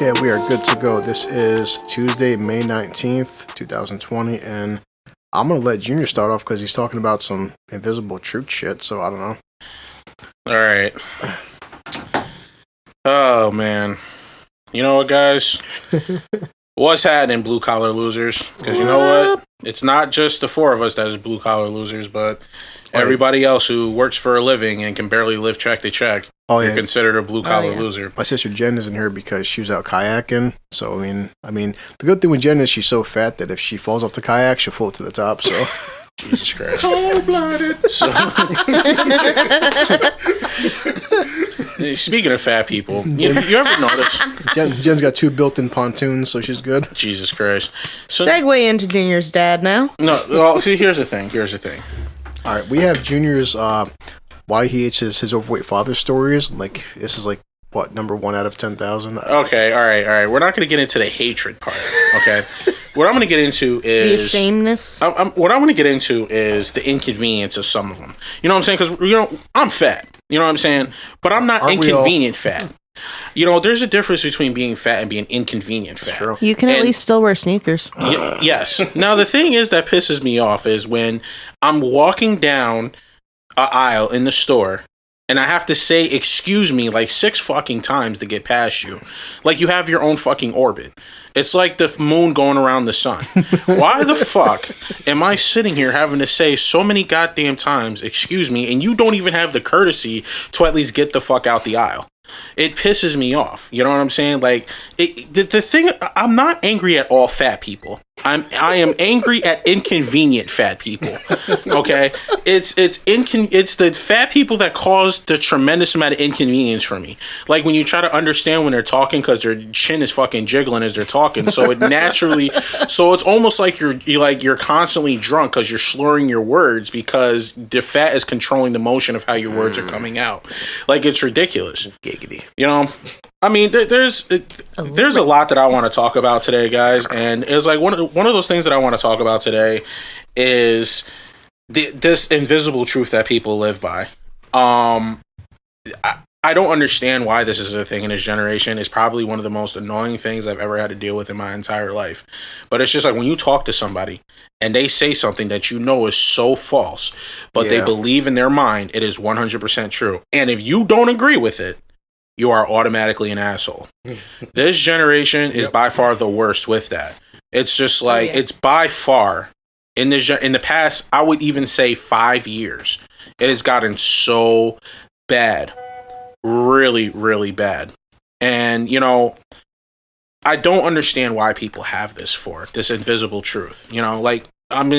Okay, we are good to go. This is Tuesday, May 19th, 2020, and I'm going to let Junior start off because he's talking about some invisible truth shit, so I don't know. All right. Oh, man. You know what, guys? What's happening, blue-collar losers? Because you know what? It's not just the four of us that is blue-collar losers, but everybody else who works for a living and can barely live check to check. You're considered a blue-collar loser. My sister Jen isn't here because she was out kayaking. So, I mean, the good thing with Jen is she's so fat that if she falls off the kayak, she'll float to the top, so... Jesus Christ. Cold-blooded. So... Speaking of fat people, you ever notice? Jen's got 2 built-in pontoons, so she's good. Jesus Christ. So, segue into Junior's dad now. No, well, see, here's the thing. All right, we have Junior's why he hates his overweight father stories. Like, this is like, what, number 1 out of 10,000? Okay, all right. We're not going to get into the hatred part, okay? What I'm going to get into is... the ashamedness? What I'm going to get into is the inconvenience of some of them. You know what I'm saying? Because, I'm fat. You know what I'm saying? But I'm not inconvenient fat. You know, there's a difference between being fat and being inconvenient fat. True. You can at least still wear sneakers. Yes. Now, the thing is that pisses me off is when I'm walking down an aisle in the store and I have to say, excuse me, like 6 fucking times to get past you. Like you have your own fucking orbit. It's like the moon going around the sun. Why the fuck am I sitting here having to say so many goddamn times, excuse me, and you don't even have the courtesy to at least get the fuck out the aisle? It pisses me off. You know what I'm saying? Like, the thing, I'm not angry at all fat people. I am angry at inconvenient fat people. Okay? It's the fat people that cause the tremendous amount of inconvenience for me. Like when you try to understand when they're talking because their chin is fucking jiggling as they're talking, so it naturally, so it's almost like you're constantly drunk because you're slurring your words because the fat is controlling the motion of how your words are coming out. Like it's ridiculous. Giggity. You know, I mean, there's a lot that I want to talk about today, guys, and it's like one of those things that I want to talk about today is this invisible truth that people live by. I don't understand why this is a thing in this generation. It's probably one of the most annoying things I've ever had to deal with in my entire life. But it's just like when you talk to somebody and they say something that you know is so false, but they believe in their mind it is 100% true. And if you don't agree with it, you are automatically an asshole. This generation is by far the worst with that. It's just like, it's by far, in the past, I would even say 5 years, it has gotten so bad. Really, really bad. And, you know, I don't understand why people have this invisible truth. You know, like, I'm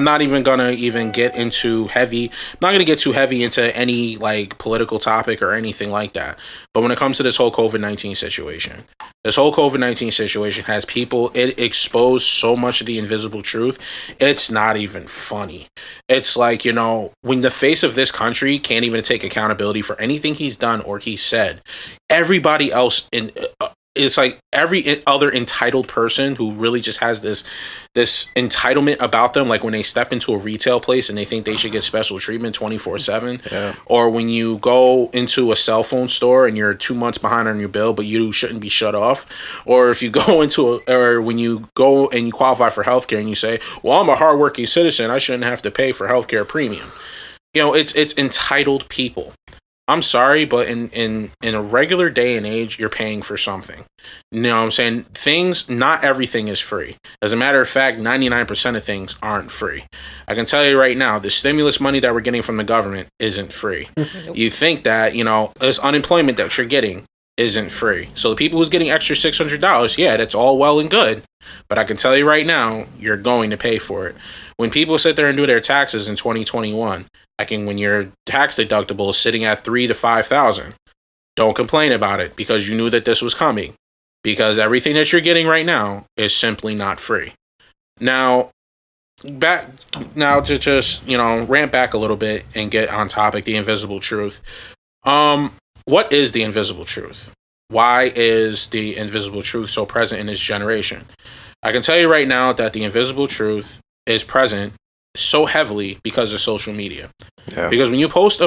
not even gonna get into I'm not gonna get too heavy into any like political topic or anything like that. But when it comes to this whole COVID-19 situation, has it exposed so much of the invisible truth. It's not even funny. It's like, you know, when the face of this country can't even take accountability for anything he's done or he said, everybody else it's like every other entitled person who really just has this entitlement about them, like when they step into a retail place and they think they should get special treatment 24/7, or when you go into a cell phone store and you're 2 months behind on your bill, but you shouldn't be shut off, or if you go or when you go and you qualify for healthcare and you say, well, I'm a hardworking citizen, I shouldn't have to pay for healthcare premium. You know, it's entitled people. I'm sorry, but in a regular day and age, you're paying for something. You know what I'm saying? Not everything is free. As a matter of fact, 99% of things aren't free. I can tell you right now, the stimulus money that we're getting from the government isn't free. You think that, you know, this unemployment that you're getting isn't free. So the people who's getting extra $600, yeah, that's all well and good. But I can tell you right now, you're going to pay for it. When people sit there and do their taxes in 2021, when your tax deductible is sitting at $3,000 to $5,000, don't complain about it because you knew that this was coming. Because everything that you're getting right now is simply not free. Now to just, you know, rant back a little bit and get on topic, the invisible truth. What is the invisible truth? Why is the invisible truth so present in this generation? I can tell you right now that the invisible truth is present so heavily because of social media. Yeah. Because when you post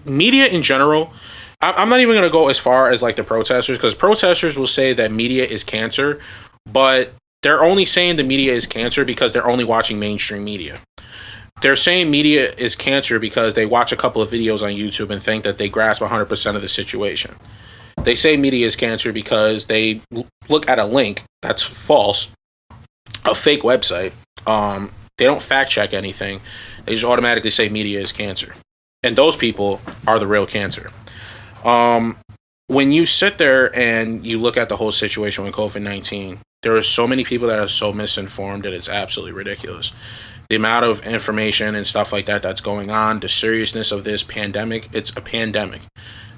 media in general I'm not even going to go as far as like the protesters, because protesters will say that media is cancer, but they're only saying the media is cancer because they're only watching mainstream media. They're saying media is cancer because they watch a couple of videos on YouTube and think that they grasp 100% of the situation. They say media is cancer because they look at a link that's false, a fake website. They don't fact check anything. They just automatically say media is cancer. And those people are the real cancer. When you sit there and you look at the whole situation with COVID-19, there are so many people that are so misinformed that it's absolutely ridiculous. The amount of information and stuff like that that's going on, the seriousness of this pandemic, it's a pandemic.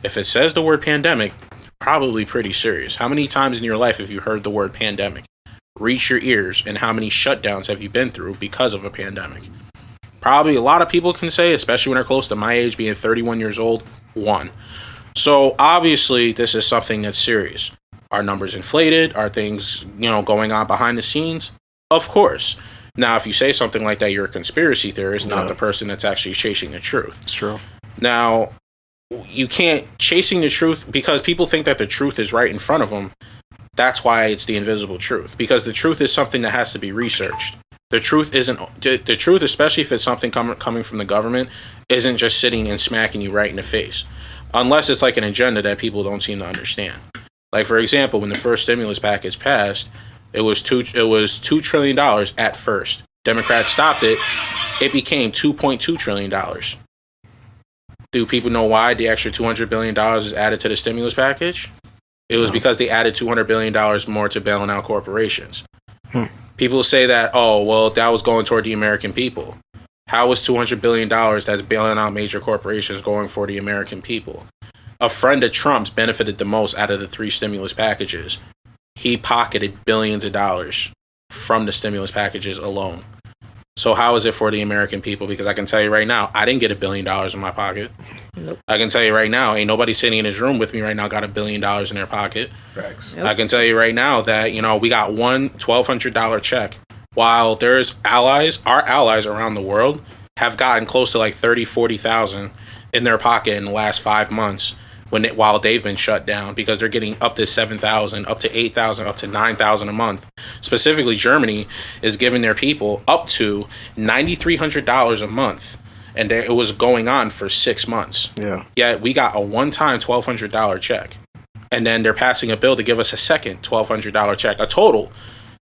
If it says the word pandemic, probably pretty serious. How many times in your life have you heard the word pandemic reach your ears, and how many shutdowns have you been through because of a pandemic? Probably a lot of people can say, especially when they're close to my age, being 31 years old, one. So obviously this is something that's serious. Are numbers inflated? Are things, going on behind the scenes? Of course. Now, if you say something like that, you're a conspiracy theorist, not the person that's actually chasing the truth. It's true. Now, you can't chasing the truth because people think that the truth is right in front of them. That's why it's the invisible truth, because the truth is something that has to be researched. The truth isn't the truth, especially if it's something coming from the government, isn't just sitting and smacking you right in the face, unless it's like an agenda that people don't seem to understand. Like, for example, when the first stimulus package passed, it was $2 trillion at first. Democrats stopped it. It became $2.2 trillion. Do people know why the extra $200 billion was added to the stimulus package? It was because they added $200 billion more to bailing out corporations. People say that, oh, well, that was going toward the American people. How was $200 billion that's bailing out major corporations going for the American people? A friend of Trump's benefited the most out of the 3 stimulus packages. He pocketed billions of dollars from the stimulus packages alone. So how is it for the American people? Because I can tell you right now, I didn't get $1 billion in my pocket. Nope. I can tell you right now, ain't nobody sitting in his room with me right now got $1 billion in their pocket. Facts. Yep. I can tell you right now that, we got one $1,200 check. While there's our allies around the world have gotten close to like 30, 40,000 in their pocket in the last 5 months while they've been shut down, because they're getting up to 7,000, up to 8,000, up to 9,000 a month. Specifically, Germany is giving their people up to $9,300 a month, and it was going on for 6 months. Yeah. Yet we got a one-time $1,200 check, and then they're passing a bill to give us a second $1,200 check, a total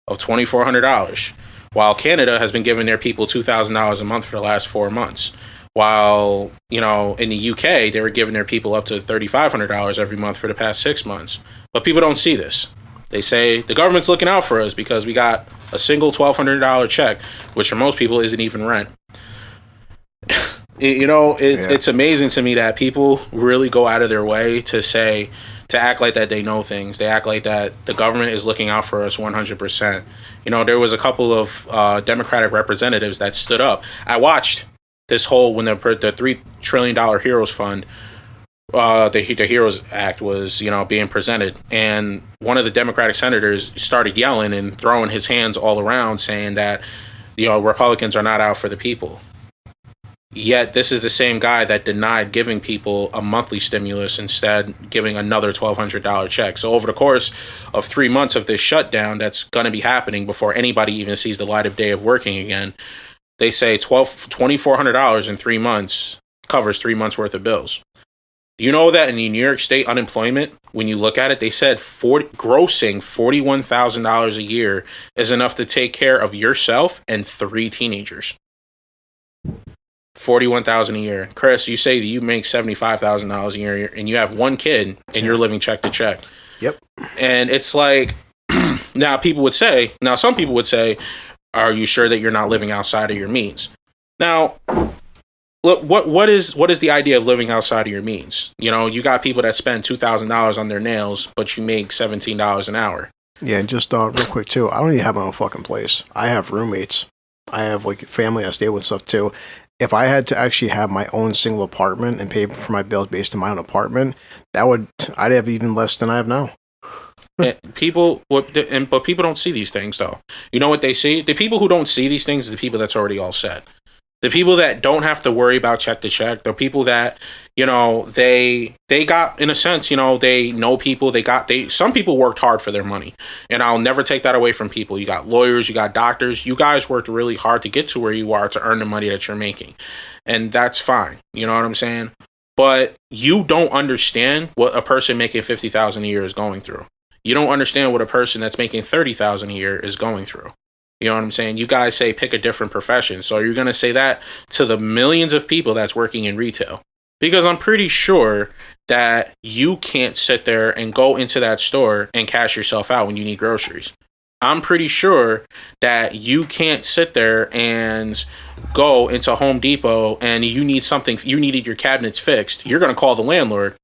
of $2,400. While Canada has been giving their people $2,000 a month for the last 4 months. While, in the UK, they were giving their people up to $3,500 every month for the past 6 months. But people don't see this. They say the government's looking out for us because we got a single $1,200 check, which for most people isn't even rent. It's amazing to me that people really go out of their way to act like that they know things. They act like that the government is looking out for us 100%. There was a couple of Democratic representatives that stood up. I watched this whole, when the $3 trillion Heroes Fund, the Heroes Act was, being presented. And one of the Democratic senators started yelling and throwing his hands all around, saying that, Republicans are not out for the people. Yet this is the same guy that denied giving people a monthly stimulus, instead giving another $1,200 check. So over the course of 3 months of this shutdown that's going to be happening before anybody even sees the light of day of working again, they say $2,400 in 3 months covers 3 months worth of bills. You know that in the New York State unemployment, when you look at it, they said grossing $41,000 a year is enough to take care of yourself and 3 teenagers. $41,000 a year. Chris, you say that you make $75,000 a year and you have 1 kid and you're living check to check. Yep. And it's like, some people would say, are you sure that you're not living outside of your means? Now, look, what is the idea of living outside of your means? You got people that spend $2,000 on their nails, but you make $17 an hour. Yeah, and just real quick too, I don't even have my own fucking place. I have roommates. I have family I stay with and stuff too. If I had to actually have my own single apartment and pay for my bills based on my own apartment, I'd have even less than I have now. But people don't see these things, though. You know what they see? The people who don't see these things are the people that's already all set. The people that don't have to worry about check to check, the people that, they got, in a sense, they know people. Some people worked hard for their money, and I'll never take that away from people. You got lawyers, you got doctors. You guys worked really hard to get to where you are to earn the money that you're making, and that's fine. You know what I'm saying? But you don't understand what a person making $50,000 a year is going through. You don't understand what a person that's making $30,000 a year is going through. You know what I'm saying? You guys say pick a different profession. So you're going to say that to the millions of people that's working in retail. Because I'm pretty sure that you can't sit there and go into that store and cash yourself out when you need groceries. I'm pretty sure that you can't sit there and go into Home Depot and you needed your cabinets fixed. You're going to call the landlord.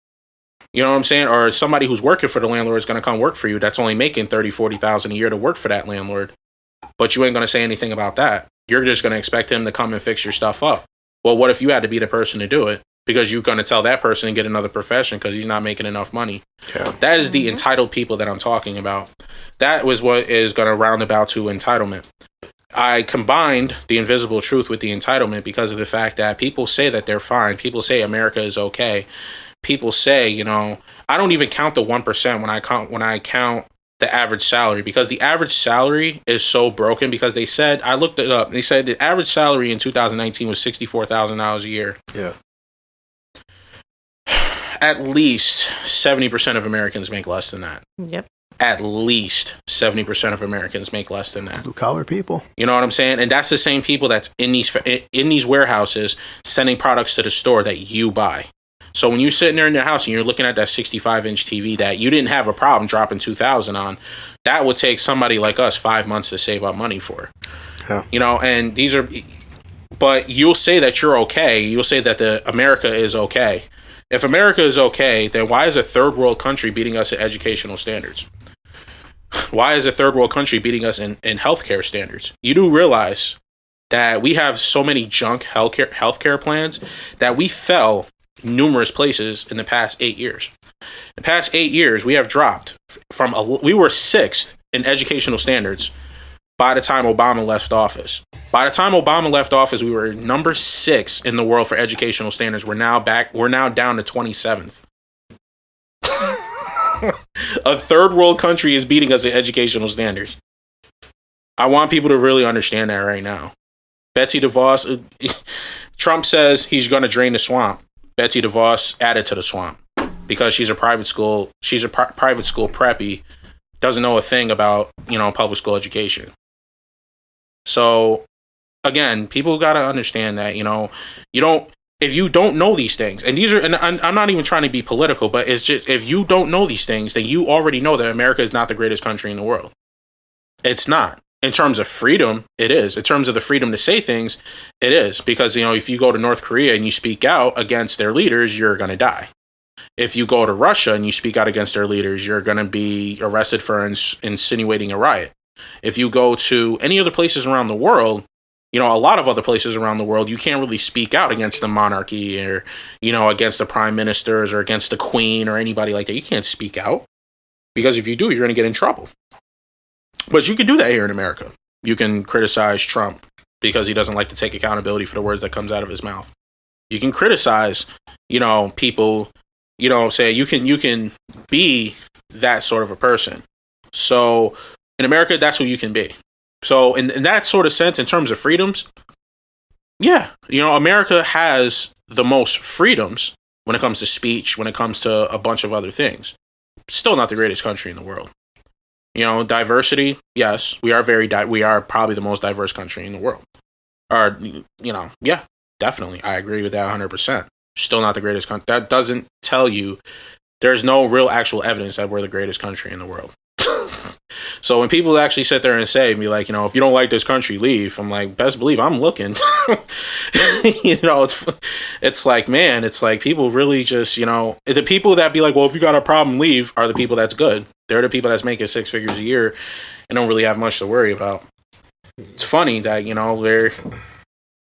You know what I'm saying? Or somebody who's working for the landlord is going to come work for you that's only making $30,000, $40,000 a year to work for that landlord. But you ain't going to say anything about that. You're just going to expect him to come and fix your stuff up. Well, what if you had to be the person to do it? Because you're going to tell that person to get another profession because he's not making enough money. Yeah. That is the entitled people that I'm talking about. That was what is going to roundabout to entitlement. I combined the invisible truth with the entitlement because of the fact that people say that they're fine. People say America is okay. People say, I don't even count the 1% when I count the average salary, because the average salary is so broken. Because they said, I looked it up, they said the average salary in 2019 was $64,000 a year. Yeah. At least 70% of Americans make less than that. Yep. At least 70% of Americans make less than that. Blue collar people. You know what I'm saying? And that's the same people that's in these warehouses sending products to the store that you buy. So when you're sitting there in your house and you're looking at that 65-inch TV that you didn't have a problem dropping $2,000 on, that would take somebody like us 5 months to save up money for. Yeah. And these are, but you'll say that you're okay. You'll say that America is okay. If America is okay, then why is a third world country beating us in educational standards? Why is a third world country beating us in healthcare standards? You do realize that we have so many junk healthcare plans that we fell numerous places in the past 8 years. In the past 8 years, we have dropped we were 6th in educational standards by the time Obama left office. By the time Obama left office, we were number 6 in the world for educational standards. We're now down to 27th. A third world country is beating us in educational standards. I want people to really understand that right now. Betsy DeVos, Trump says he's going to drain the swamp. Betsy DeVos added to the swamp because she's a private school preppy, doesn't know a thing about, public school education. So again, people got to understand that, if you don't know these things, and I'm not even trying to be political, but it's just, if you don't know these things, then you already know that America is not the greatest country in the world. It's not. In terms of freedom, it is. In terms of the freedom to say things, it is. Because, if you go to North Korea and you speak out against their leaders, you're going to die. If you go to Russia and you speak out against their leaders, you're going to be arrested for insinuating a riot. If you go to any other places around the world, a lot of other places around the world, you can't really speak out against the monarchy or, against the prime ministers or against the queen or anybody like that. You can't speak out because if you do, you're going to get in trouble. But you can do that here in America. You can criticize Trump because he doesn't like to take accountability for the words that comes out of his mouth. You can criticize, people, say you can be that sort of a person. So in America, that's who you can be. So in that sort of sense, in terms of freedoms, yeah, America has the most freedoms when it comes to speech, when it comes to a bunch of other things. Still not the greatest country in the world. Diversity, yes, we are probably the most diverse country in the world. Or, yeah, definitely. I agree with that 100%. Still not the greatest country. That doesn't tell you, there's no real actual evidence that we're the greatest country in the world. So when people actually sit there and say, be like, if you don't like this country, leave. I'm like, best believe I'm looking. It's like, man, it's like people really just, the people that be like, well, if you got a problem, leave, are the people that's good. They're the people that's making 6 figures a year and don't really have much to worry about. It's funny that,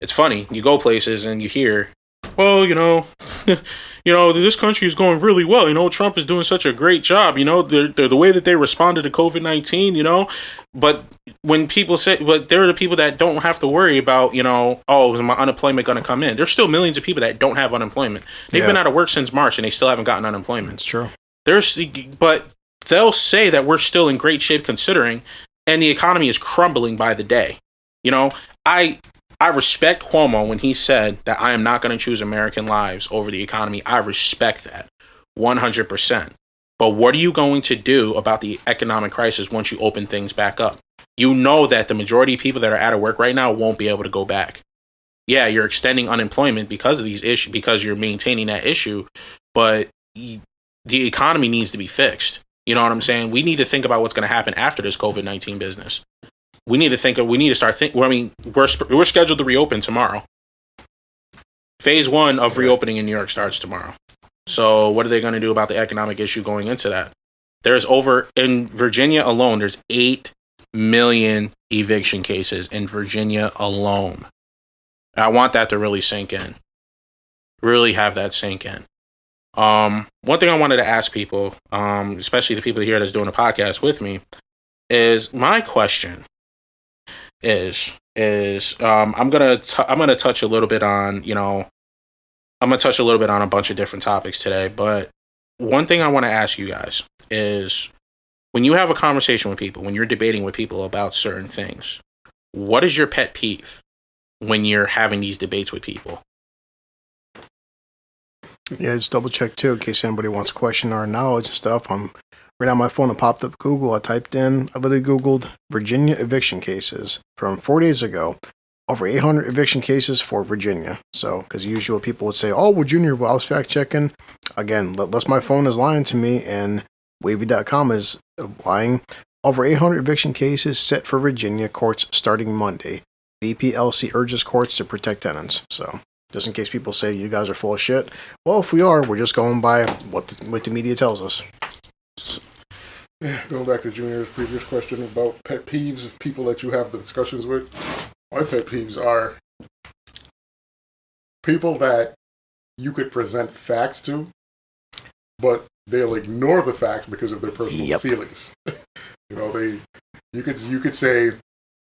it's funny. You go places and you hear, well, this country is going really well. Trump is doing such a great job. The way that they responded to COVID-19, but when people say, but there are the people that don't have to worry about, oh, is my unemployment going to come in? There's still millions of people that don't have unemployment. They've been out of work since March and they still haven't gotten unemployment. It's true. But they'll say that we're still in great shape considering, and the economy is crumbling by the day. I respect Cuomo when he said that I am not going to choose American lives over the economy. I respect that 100%. But what are you going to do about the economic crisis once you open things back up? You know that the majority of people that are out of work right now won't be able to go back. Yeah, you're extending unemployment because of these issues, because you're maintaining that issue, but the economy needs to be fixed. You know what I'm saying? We need to think about what's going to happen after this COVID-19 we're scheduled to reopen tomorrow. Phase 1 of reopening in New York starts tomorrow. So what are they going to do about the economic issue going into that? In Virginia alone, there's 8 million eviction cases in Virginia alone. I want that to really sink in. Really have that sink in. One thing I wanted to ask people, especially the people here that's doing the podcast with me, is my question is I'm gonna touch a little bit on a bunch of different topics today, but one thing I want to ask you guys is, when you have a conversation with people, when you're debating with people about certain things, what is your pet peeve when you're having these debates with people? Yeah, just double check too in case anybody wants to question our knowledge and stuff. Right on my phone, it popped up Google. I literally Googled Virginia eviction cases from 4 days ago. Over 800 eviction cases for Virginia. So, because usual people would say, oh, Virginia, well, I was fact checking. Again, unless my phone is lying to me and wavy.com is lying. Over 800 eviction cases set for Virginia courts starting Monday. VPLC urges courts to protect tenants. So, just in case people say you guys are full of shit. Well, if we are, we're just going by what the media tells us. Yeah, going back to Junior's previous question about pet peeves of people that you have the discussions with. My pet peeves are people that you could present facts to, but they'll ignore the facts because of their personal feelings. You could say,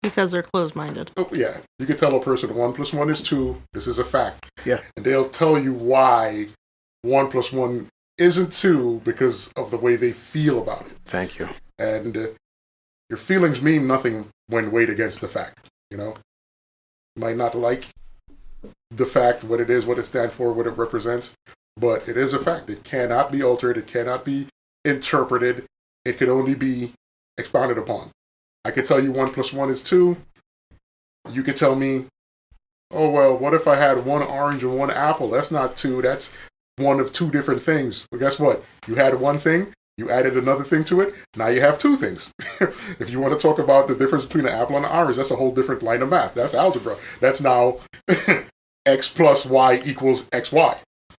because they're closed-minded. Oh yeah, you could tell a person 1 + 1 is 2. This is a fact. Yeah, and they'll tell you why 1 + 1 isn't 2 because of the way they feel about it. Thank you. And your feelings mean nothing when weighed against the fact. You might not like the fact, what it is, what it stands for, what it represents, but it is a fact. It cannot be altered. It cannot be interpreted. It can only be expounded upon. I could tell you 1 + 1 is 2. You could tell me, oh, well, what if I had 1 orange and 1 apple? That's not 2. That's one of 2 different things. Well, guess what? You had 1 thing. You added another thing to it. Now you have 2 things. If you want to talk about the difference between an apple and an orange, that's a whole different line of math. That's algebra. That's now x + y = xy.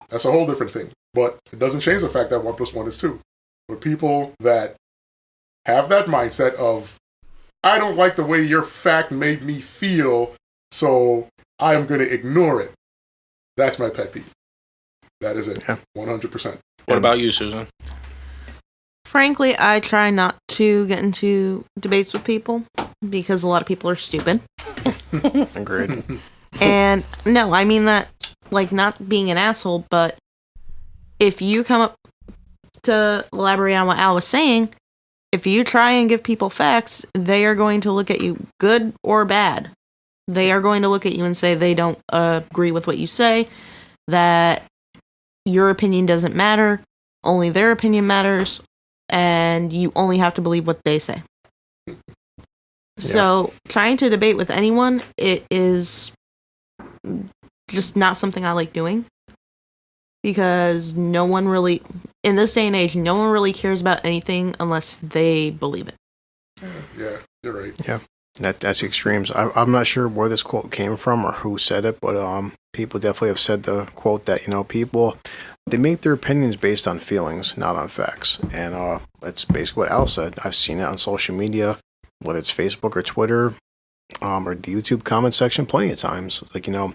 That's a whole different thing. But it doesn't change the fact that 1 + 1 is 2. But people that have that mindset of, I don't like the way your fact made me feel, so I am going to ignore it. That's my pet peeve. That is it. Yeah. 100%. What about you, Susan? Frankly, I try not to get into debates with people because a lot of people are stupid. Agreed. And no, I mean that, like, not being an asshole, but if you come up to elaborate on what Al was saying, if you try and give people facts, they are going to look at you, good or bad. They are going to look at you and say they don't agree with what you say, that your opinion doesn't matter, only their opinion matters, and you only have to believe what they say. Yeah. So trying to debate with anyone, it is just not something I like doing, because no one really, in this day and age, no one really cares about anything unless they believe it. Yeah, you're right. Yeah, that's extremes. I'm not sure where this quote came from or who said it, but people definitely have said the quote that, people, they make their opinions based on feelings, not on facts. And that's basically what Al said. I've seen it on social media, whether it's Facebook or Twitter, or the YouTube comment section plenty of times. Like, an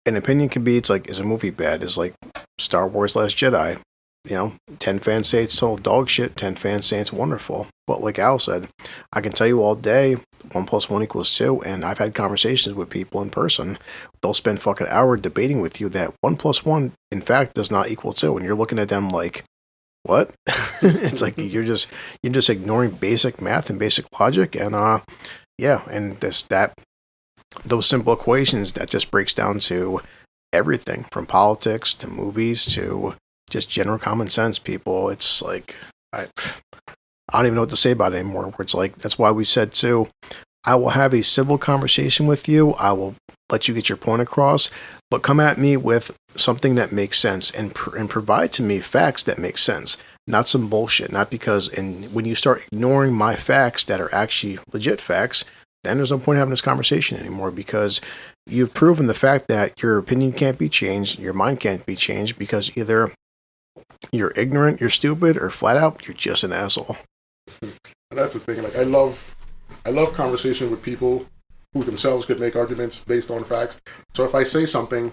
opinion can be, it's like, is a movie bad? Is like Star Wars Last Jedi. 10 fans say it's total dog shit, 10 fans say it's wonderful. But like Al said, I can tell you all day 1+1 = 2, and I've had conversations with people in person. They'll spend fucking hour debating with you that 1+1 in fact does not equal 2, and you're looking at them like, what? It's like you're just ignoring basic math and basic logic, and and those simple equations that just breaks down to everything from politics to movies to just general common sense. People, it's like I don't even know what to say about it anymore. Where it's like, that's why we said too, I will have a civil conversation with you. I will let you get your point across, but come at me with something that makes sense and provide to me facts that make sense, not some bullshit. Not because, and when you start ignoring my facts that are actually legit facts, then there's no point having this conversation anymore, because you've proven the fact that your opinion can't be changed, your mind can't be changed, because either you're ignorant, you're stupid, or flat out, you're just an asshole. And that's the thing. Like, I love conversation with people who themselves could make arguments based on facts. So if I say something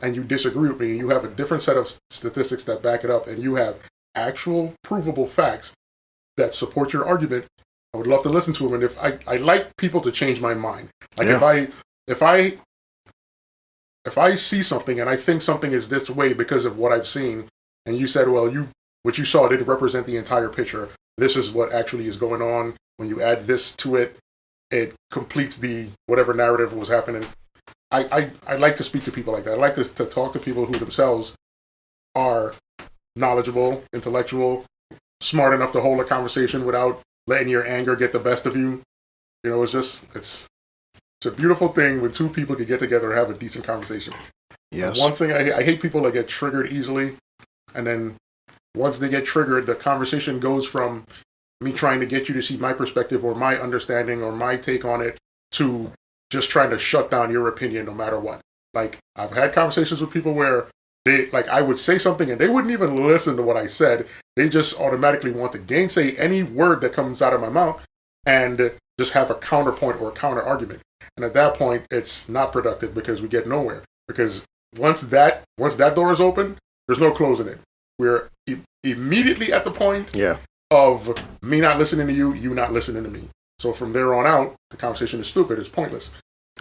and you disagree with me, and you have a different set of statistics that back it up, and you have actual provable facts that support your argument, I would love to listen to them. And if I like people to change my mind. Like, if I see something and I think something is this way because of what I've seen, and you said, well, what you saw didn't represent the entire picture. This is what actually is going on. When you add this to it, it completes the whatever narrative was happening. I like to speak to people like that. I like to talk to people who themselves are knowledgeable, intellectual, smart enough to hold a conversation without letting your anger get the best of you. You know, it's a beautiful thing when two people can get together and have a decent conversation. Yes. One thing I hate people that get triggered easily, and then once they get triggered, the conversation goes from me trying to get you to see my perspective or my understanding or my take on it to just trying to shut down your opinion no matter what. Like, I've had conversations with people where I would say something and they wouldn't even listen to what I said. They just automatically want to gainsay any word that comes out of my mouth and just have a counterpoint or a counter argument. And at that point, it's not productive because we get nowhere. Because once that door is open, there's no closing it. We're immediately at the point of me not listening to you, you not listening to me. So from there on out, the conversation is stupid. It's pointless.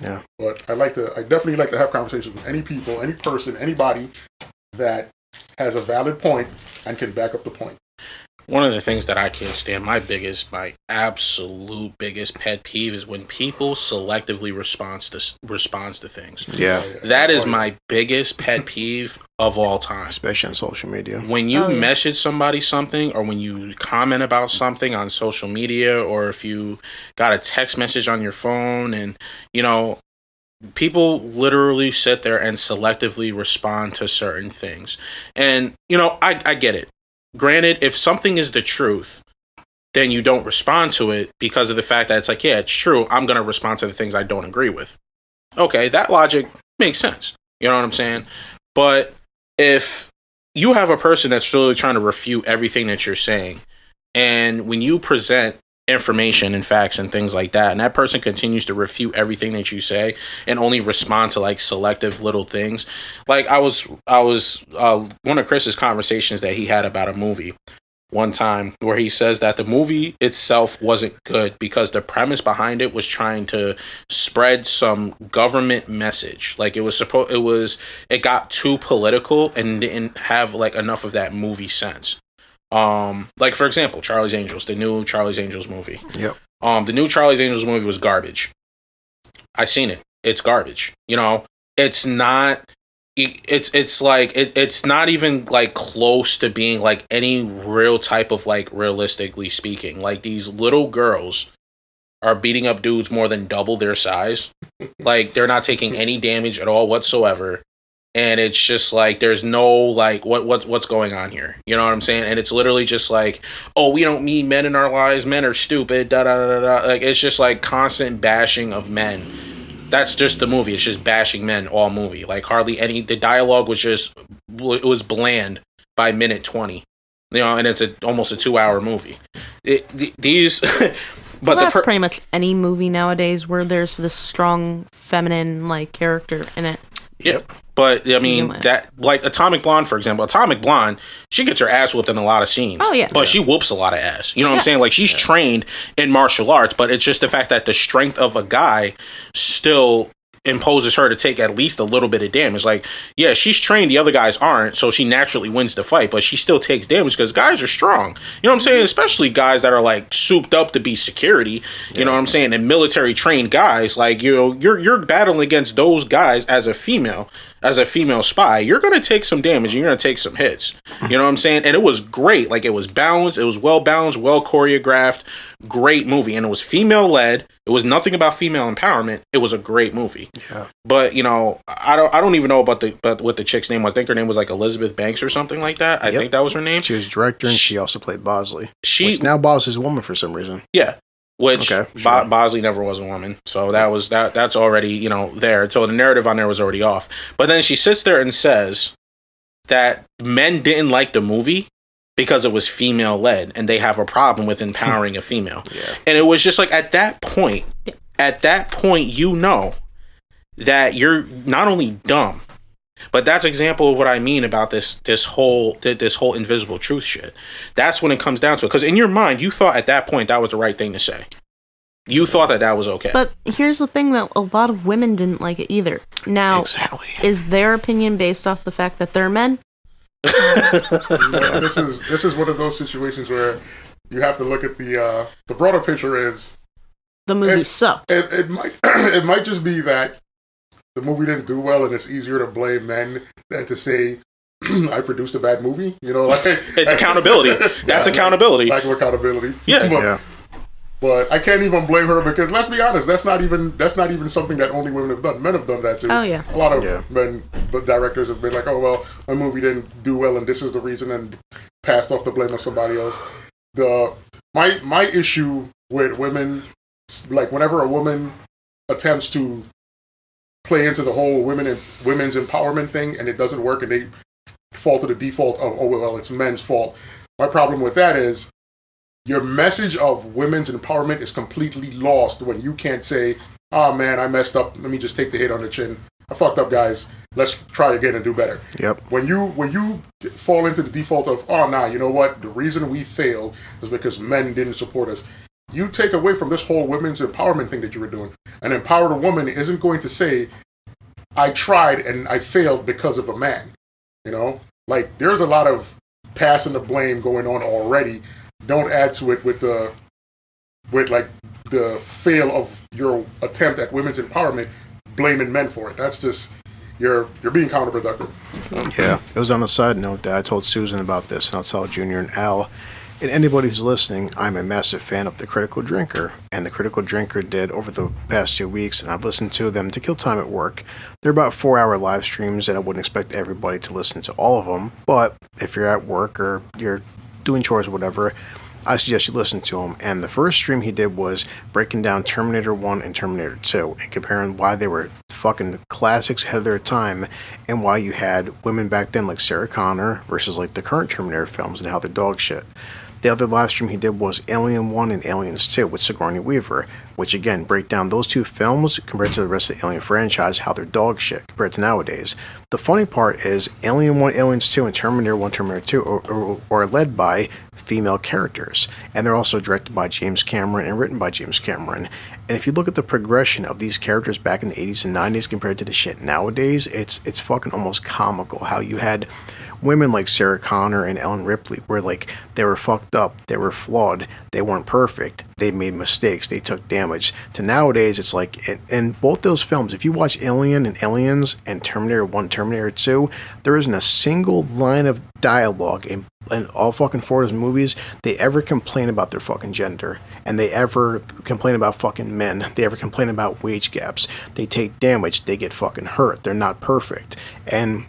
Yeah. But I definitely like to have conversations with any people, any person, anybody that has a valid point and can back up the point. One of the things that I can't stand, my absolute biggest pet peeve, is when people selectively responds to things. Yeah. That is my biggest pet peeve of all time. Especially on social media. When you message somebody something, or when you comment about something on social media, or if you got a text message on your phone, and, you know, people literally sit there and selectively respond to certain things. And, you know, I get it. Granted, if something is the truth, then you don't respond to it because of the fact that it's like, yeah, it's true. I'm going to respond to the things I don't agree with. Okay, that logic makes sense. You know what I'm saying? But if you have a person that's really trying to refute everything that you're saying, and when you present information and facts and things like that, and that person continues to refute everything that you say and only respond to like selective little things, like I was one of Chris's conversations that he had about a movie one time, where he says that the movie itself wasn't good because the premise behind it was trying to spread some government message. Like, it got too political and didn't have like enough of that movie sense. Like, for example, Charlie's Angels, the new Charlie's Angels movie. Yep. The new Charlie's Angels movie was garbage. I seen it. It's garbage. You know, it's not. It's like it's not even like close to being like any real type of, like, realistically speaking. Like, these little girls are beating up dudes more than double their size. Like, they're not taking any damage at all whatsoever. And it's just like, there's no, like, what's going on here? You know what I'm saying? And it's literally just like, oh, we don't need men in our lives. Men are stupid. Da da da da. Like, it's just like constant bashing of men. That's just the movie. It's just bashing men all movie. Like, hardly any. The dialogue was just, it was bland by minute 20. You know, and it's almost a 2-hour movie. These. But that's pretty much any movie nowadays where there's this strong feminine, like, character in it. Yep. But I mean, Yeah. that, like Atomic Blonde, for example. Atomic Blonde, she gets her ass whooped in a lot of scenes. Oh, yeah. But she whoops a lot of ass. You know what I'm Yeah. saying? Like, she's trained in martial arts, but it's just the fact that the strength of a guy still imposes her to take at least a little bit of damage. Like, yeah, she's trained, the other guys aren't, so she naturally wins the fight, but she still takes damage because guys are strong. You know what I'm saying? Especially guys that are like souped up to be security. You know what I'm saying? And military trained guys, like, you know, you're battling against those guys as a female spy. You're gonna take some damage and you're gonna take some hits. You know what I'm saying? And it was great. Like, it was balanced, it was well balanced, well choreographed, great movie, and it was female led. It was nothing about female empowerment. It was a great movie. Yeah. But, you know, I don't even know about what the chick's name was. I think her name was like Elizabeth Banks or something like that. I think that was her name. She was director, and she also played Bosley. She now Bosley's a woman for some reason. Yeah. Which Okay, sure. Bosley never was a woman. So that's already, you know, there. So the narrative on there was already off. But then she sits there and says that men didn't like the movie because it was female led and they have a problem with empowering a female. Yeah. And it was just like, at that point, you know that you're not only dumb, but that's example of what I mean about this whole invisible truth shit. That's when it comes down to it. Because in your mind, you thought at that point that was the right thing to say. You thought that was okay. But here's the thing, that a lot of women didn't like it either. Now, Exactly. is their opinion based off the fact that they're men? This is one of those situations where you have to look at the broader picture. Is The movie sucked. it might it might just be that the movie didn't do well, and it's easier to blame men than to say I produced a bad movie. You know, like It's accountability. That's accountability. Lack of accountability. Yeah. But I can't even blame her because, let's be honest, that's not even something that only women have done. Men have done that too. Oh, yeah. A lot of men, but directors have been like, oh well, my movie didn't do well, and this is the reason, and passed off the blame on somebody else. My issue with women, like whenever a woman attempts to play into the whole women's empowerment thing and it doesn't work, and they fall to the default of, oh well, it's men's fault. My problem with that is, your message of women's empowerment is completely lost when you can't say, oh man, I messed up, let me just take the hit on the chin. I fucked up, guys. Let's try again and do better. Yep. When you fall into the default of, oh nah, you know what? The reason we failed is because men didn't support us. You take away from this whole women's empowerment thing that you were doing. An empowered woman isn't going to say, I tried and I failed because of a man. You know? Like, there's a lot of passing the blame going on already. Don't add to it with the fail of your attempt at women's empowerment, blaming men for it. That's just, you're being counterproductive. Yeah. It was on a side note that I told Susan about this, and I'll tell Junior and Al. And anybody who's listening, I'm a massive fan of The Critical Drinker. And The Critical Drinker did over the past 2 weeks, and I've listened to them to kill time at work. They're about 4-hour live streams, and I wouldn't expect everybody to listen to all of them. But if you're at work or you're doing chores or whatever, I suggest you listen to him. And the first stream he did was breaking down Terminator 1 and Terminator 2 and comparing why they were fucking classics ahead of their time and why you had women back then like Sarah Connor versus like the current Terminator films and how they're dog shit. The other live stream he did was Alien 1 and Aliens 2 with Sigourney Weaver, which again break down those two films compared to the rest of the Alien franchise, how they're dog shit compared to nowadays. The funny part is Alien 1, Aliens 2, and Terminator 1, Terminator 2 are led by female characters, and they're also directed by James Cameron and written by James Cameron. And if you look at the progression of these characters back in the 80s and 90s compared to the shit nowadays, it's fucking almost comical how you had women like Sarah Connor and Ellen Ripley where like they were fucked up, they were flawed, they weren't perfect, they made mistakes, they took damage. To nowadays, it's like in both those films, if you watch Alien and Aliens and Terminator 1, Terminator 2, there isn't a single line of dialogue in all fucking four of those movies they ever complain about their fucking gender, and they ever complain about fucking men, they ever complain about wage gaps, they take damage, they get fucking hurt, they're not perfect. And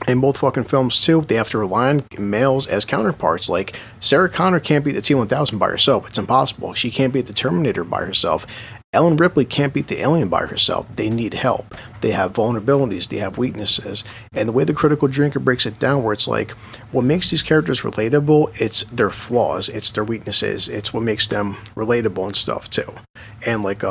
in both fucking films too, they have to rely on males as counterparts. Like Sarah Connor can't beat the T-1000 by herself, it's impossible. She can't beat the Terminator by herself. Ellen Ripley can't beat the Alien by herself. They need help. They have vulnerabilities. They have weaknesses. And the way the Critical Drinker breaks it down, where it's like, what makes these characters relatable, it's their flaws, it's their weaknesses, it's what makes them relatable and stuff too. And like,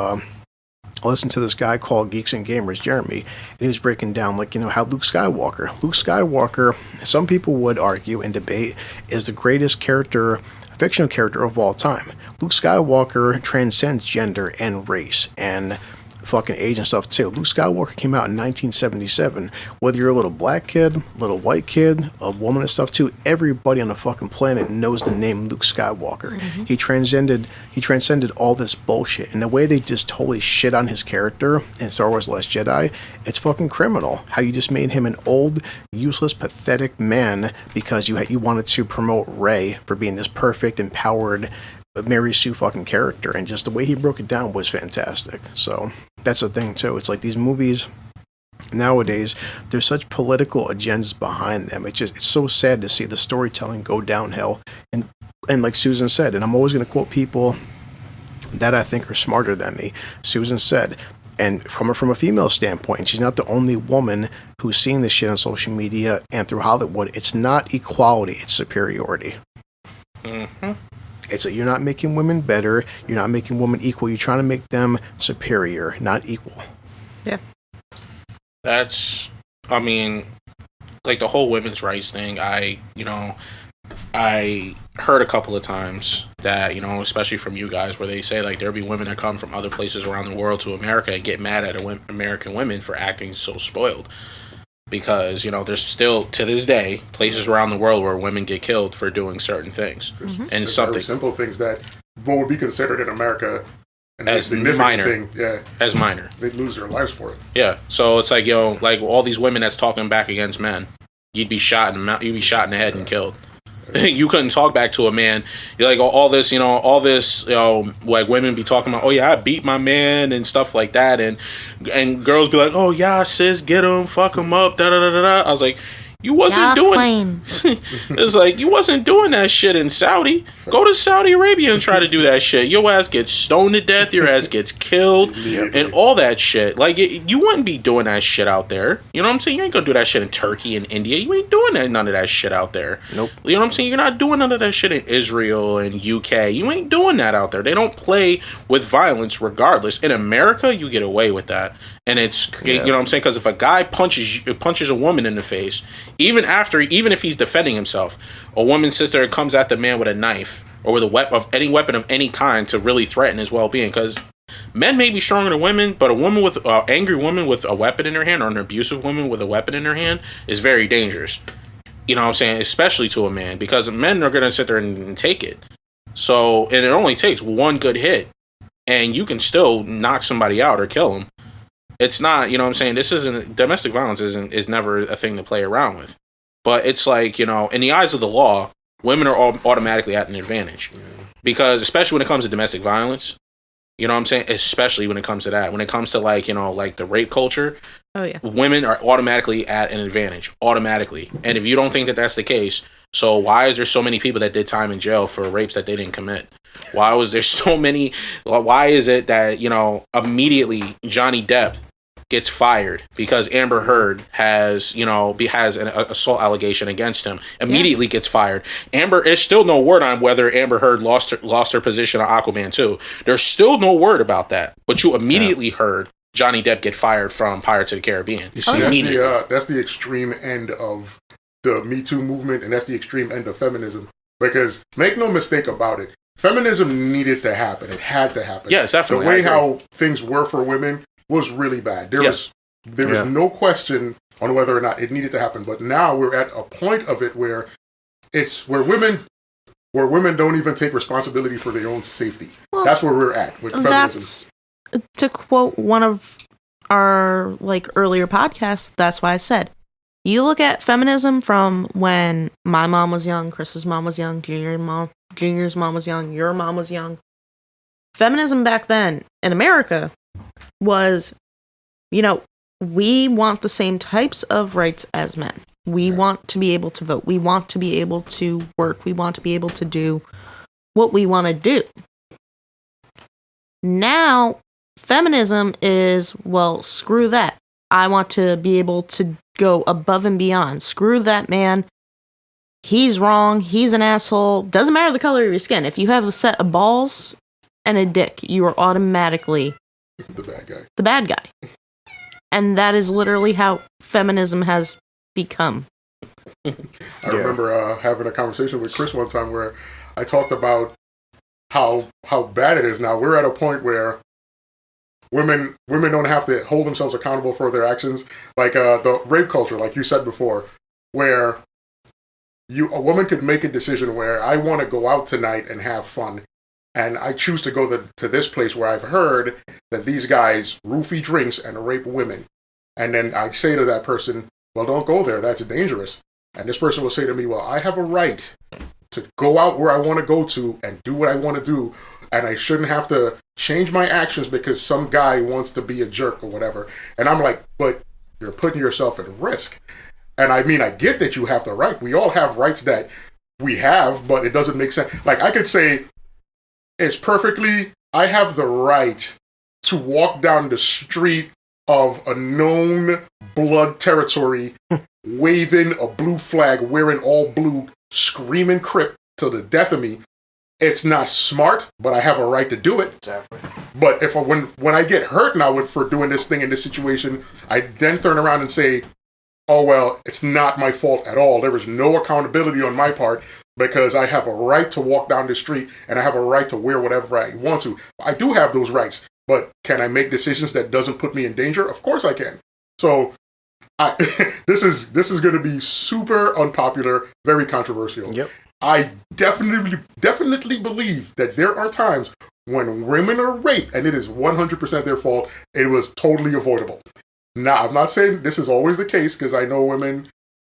I listened to this guy called Geeks and Gamers, Jeremy, and he was breaking down, like, how Luke Skywalker, some people would argue and debate, is the greatest fictional character of all time. Luke Skywalker transcends gender and race and fucking age and stuff too. Luke Skywalker came out in 1977. Whether you're a little black kid, little white kid, a woman and stuff too, everybody on the fucking planet knows the name Luke Skywalker. Mm-hmm. He transcended all this bullshit. And the way they just totally shit on his character in Star Wars Last Jedi, it's fucking criminal. How you just made him an old, useless, pathetic man because you wanted to promote Rey for being this perfect, empowered Mary Sue fucking character, and just the way he broke it down was fantastic. So that's the thing too. It's like these movies nowadays, there's such political agendas behind them. It's so sad to see the storytelling go downhill. And like Susan said, and I'm always going to quote people that I think are smarter than me. Susan said, and from a female standpoint, she's not the only woman who's seeing this shit on social media and through Hollywood. It's not equality, it's superiority. Mm-hmm. It's like you're not making women better, you're not making women equal, you're trying to make them superior, not equal. Yeah. That's, I mean, like the whole women's rights thing, I heard a couple of times that, especially from you guys, where they say like there'll be women that come from other places around the world to America and get mad at American women for acting so spoiled. Because, there's still, to this day, places around the world where women get killed for doing certain things. Mm-hmm. And something simple things that what would be considered in America as minor. Thing, yeah. As minor. They'd lose their lives for it. Yeah. So it's like, like all these women that's talking back against men, you'd be shot in the head and killed. You couldn't talk back to a man. You're like all this, like women be talking about, oh yeah, I beat my man and stuff like that, and girls be like, oh yeah, sis, get him, fuck him up, da da da da. I was like, you wasn't doing. It's like you wasn't doing that shit in Saudi. Go to Saudi Arabia and try to do that shit. Your ass gets stoned to death. Your ass gets killed, and all that shit. Like you wouldn't be doing that shit out there. You know what I'm saying? You ain't gonna do that shit in Turkey and India. You ain't doing none of that shit out there. Nope. You know what I'm saying? You're not doing none of that shit in Israel and UK. You ain't doing that out there. They don't play with violence regardless. In America, you get away with that. And it's, you know what I'm saying? Because if a guy punches a woman in the face, even if he's defending himself, a woman's sister comes at the man with a knife or with a weapon of any kind to really threaten his well-being. Because men may be stronger than women, but a woman with angry woman with a weapon in her hand, or an abusive woman with a weapon in her hand, is very dangerous. You know what I'm saying? Especially to a man, because men are going to sit there and take it. So, and it only takes one good hit, and you can still knock somebody out or kill them. It's not, you know what I'm saying? Domestic violence is never a thing to play around with. But it's like, in the eyes of the law, women are automatically at an advantage. Because especially when it comes to domestic violence, you know what I'm saying? Especially when it comes to that. When it comes to like the rape culture, oh yeah, women are automatically at an advantage. Automatically. And if you don't think that that's the case, so why is there so many people that did time in jail for rapes that they didn't commit? Why was there so many? Why is it that, immediately Johnny Depp gets fired because Amber Heard has an assault allegation against him? Immediately gets fired. There's still no word on whether Amber Heard lost her position on Aquaman 2. There's still no word about that. But you immediately heard Johnny Depp get fired from Pirates of the Caribbean. That's the extreme end of the Me Too movement, and that's the extreme end of feminism. Because make no mistake about it, feminism needed to happen. It had to happen. Yes, definitely. The way how things were for women was really bad. There was no question on whether or not it needed to happen. But now we're at a point of it where it's where women don't even take responsibility for their own safety. Well, that's where we're at with feminism. That's, to quote one of our earlier podcasts, that's why I said, you look at feminism from when my mom was young, Chris's mom was young, Junior's mom was young, your mom was young. Feminism back then in America was, we want the same types of rights as men. We want to be able to vote. We want to be able to work. We want to be able to do what we want to do. Now, feminism is, well, screw that. I want to be able to go above and beyond. Screw that man. He's wrong. He's an asshole. Doesn't matter the color of your skin. If you have a set of balls and a dick, you are automatically The bad guy. The bad guy. And that is literally how feminism has become. I remember having a conversation with Chris one time where I talked about how bad it is now. We're at a point where women don't have to hold themselves accountable for their actions. Like the rape culture, like you said before, where a woman could make a decision where I want to go out tonight and have fun, and I choose to go to this place where I've heard that these guys roofie drinks and rape women. And then I say to that person, well, don't go there. That's dangerous. And this person will say to me, well, I have a right to go out where I want to go to and do what I want to do. And I shouldn't have to change my actions because some guy wants to be a jerk or whatever. And I'm like, but you're putting yourself at risk. And I mean, I get that you have the right. We all have rights that we have, but it doesn't make sense. Like I could say, I have the right to walk down the street of a known blood territory, waving a blue flag, wearing all blue, screaming Crip till the death of me. It's not smart, but I have a right to do it. Exactly. But when I get hurt now for doing this thing in this situation, I then turn around and say, oh, well, it's not my fault at all. There is no accountability on my part because I have a right to walk down the street and I have a right to wear whatever I want to. I do have those rights, but can I make decisions that doesn't put me in danger? Of course I can. So this is going to be super unpopular, very controversial. Yep. I definitely believe that there are times when women are raped and it is 100% their fault. It was totally avoidable. Now, I'm not saying this is always the case because I know women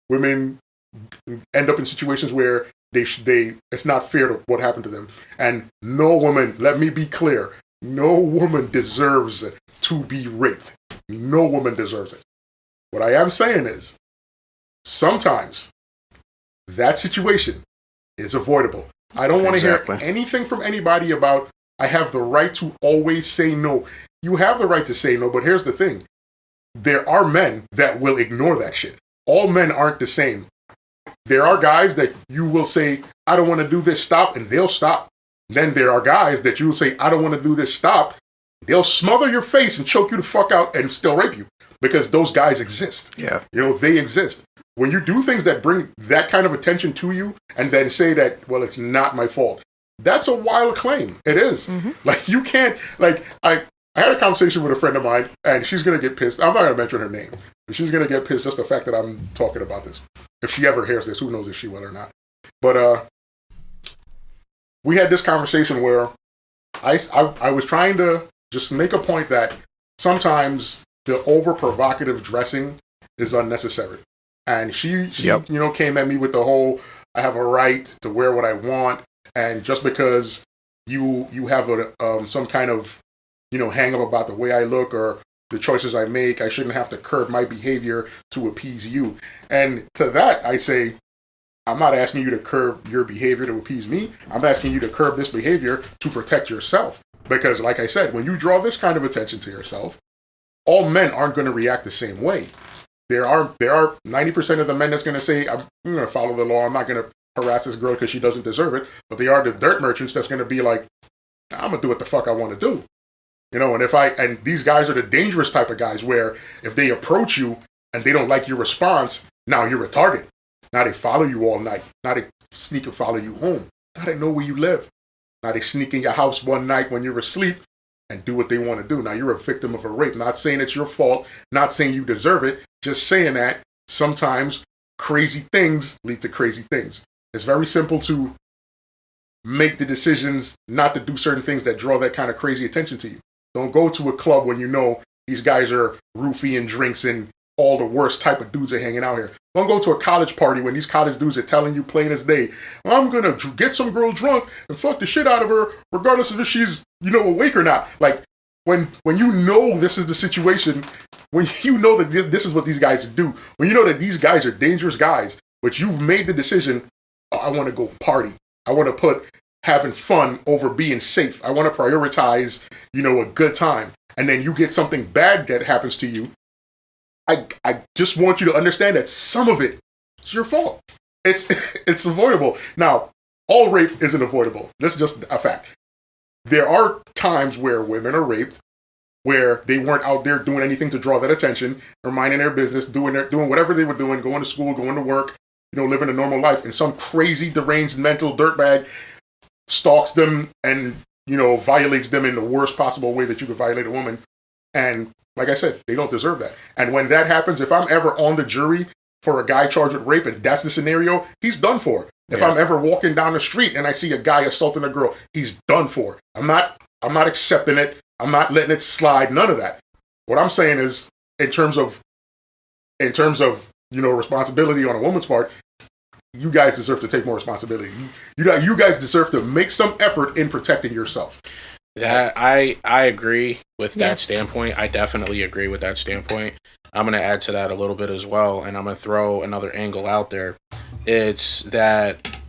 end up in situations where it's not fair to what happened to them. And no woman, let me be clear, no woman deserves to be raped. No woman deserves it. What I am saying is, sometimes that situation is avoidable. I don't want to hear anything from anybody about, I have the right to always say no. You have the right to say no, but here's the thing. There are men that will ignore that shit. All men aren't the same. There are guys that you will say, I don't want to do this, stop, and they'll stop. Then there are guys that you will say, I don't want to do this, stop. They'll smother your face and choke you the fuck out and still rape you. Because those guys exist. Yeah. They exist. When you do things that bring that kind of attention to you and then say that, well, it's not my fault, that's a wild claim. It is. Mm-hmm. Like, you can't, like, I had a conversation with a friend of mine, and she's going to get pissed. I'm not going to mention her name. But she's going to get pissed just the fact that I'm talking about this. If she ever hears this, who knows if she will or not. But we had this conversation where I was trying to just make a point that sometimes the over-provocative dressing is unnecessary. And she came at me with the whole, I have a right to wear what I want, and just because you have some kind of, hang up about the way I look or the choices I make, I shouldn't have to curb my behavior to appease you. And to that, I say, I'm not asking you to curb your behavior to appease me. I'm asking you to curb this behavior to protect yourself. Because, like I said, when you draw this kind of attention to yourself, all men aren't going to react the same way. There are 90% of the men that's going to say, I'm going to follow the law. I'm not going to harass this girl because she doesn't deserve it. But they are the dirt merchants that's going to be like, I'm going to do what the fuck I want to do. And these guys are the dangerous type of guys where if they approach you and they don't like your response, now you're a target. Now they follow you all night. Now they sneak and follow you home. Now they know where you live. Now they sneak in your house one night when you're asleep and do what they want to do. Now you're a victim of a rape. Not saying it's your fault, not saying you deserve it, just saying that sometimes crazy things lead to crazy things. It's very simple to make the decisions not to do certain things that draw that kind of crazy attention to you. Don't go to a club when you know these guys are roofing drinks and all the worst type of dudes are hanging out here. Don't go to a college party when these college dudes are telling you plain as day, I'm going to get some girl drunk and fuck the shit out of her, regardless of if she's, awake or not. Like, when you know this is the situation, when you know that this is what these guys do, when you know that these guys are dangerous guys, but you've made the decision, I want to go party. I want to put having fun over being safe. I want to prioritize, a good time. And then you get something bad that happens to you. I just want you to understand that some of it is your fault. It's avoidable. Now, all rape isn't avoidable. This is just a fact. There are times where women are raped where they weren't out there doing anything to draw that attention, or minding their business, doing whatever they were doing, going to school, going to work, living a normal life, and some crazy, deranged, mental dirtbag stalks them and, violates them in the worst possible way that you could violate a woman. And like I said, they don't deserve that. And when that happens, if I'm ever on the jury for a guy charged with rape and that's the scenario, he's done for. If I'm ever walking down the street and I see a guy assaulting a girl, he's done for. I'm not accepting it. I'm not letting it slide. None of that. What I'm saying is, in terms of responsibility on a woman's part, you guys deserve to take more responsibility. You guys deserve to make some effort in protecting yourself. That I agree with that standpoint. I definitely agree with that standpoint. I'm going to add to that a little bit as well, and I'm going to throw another angle out there. It's that,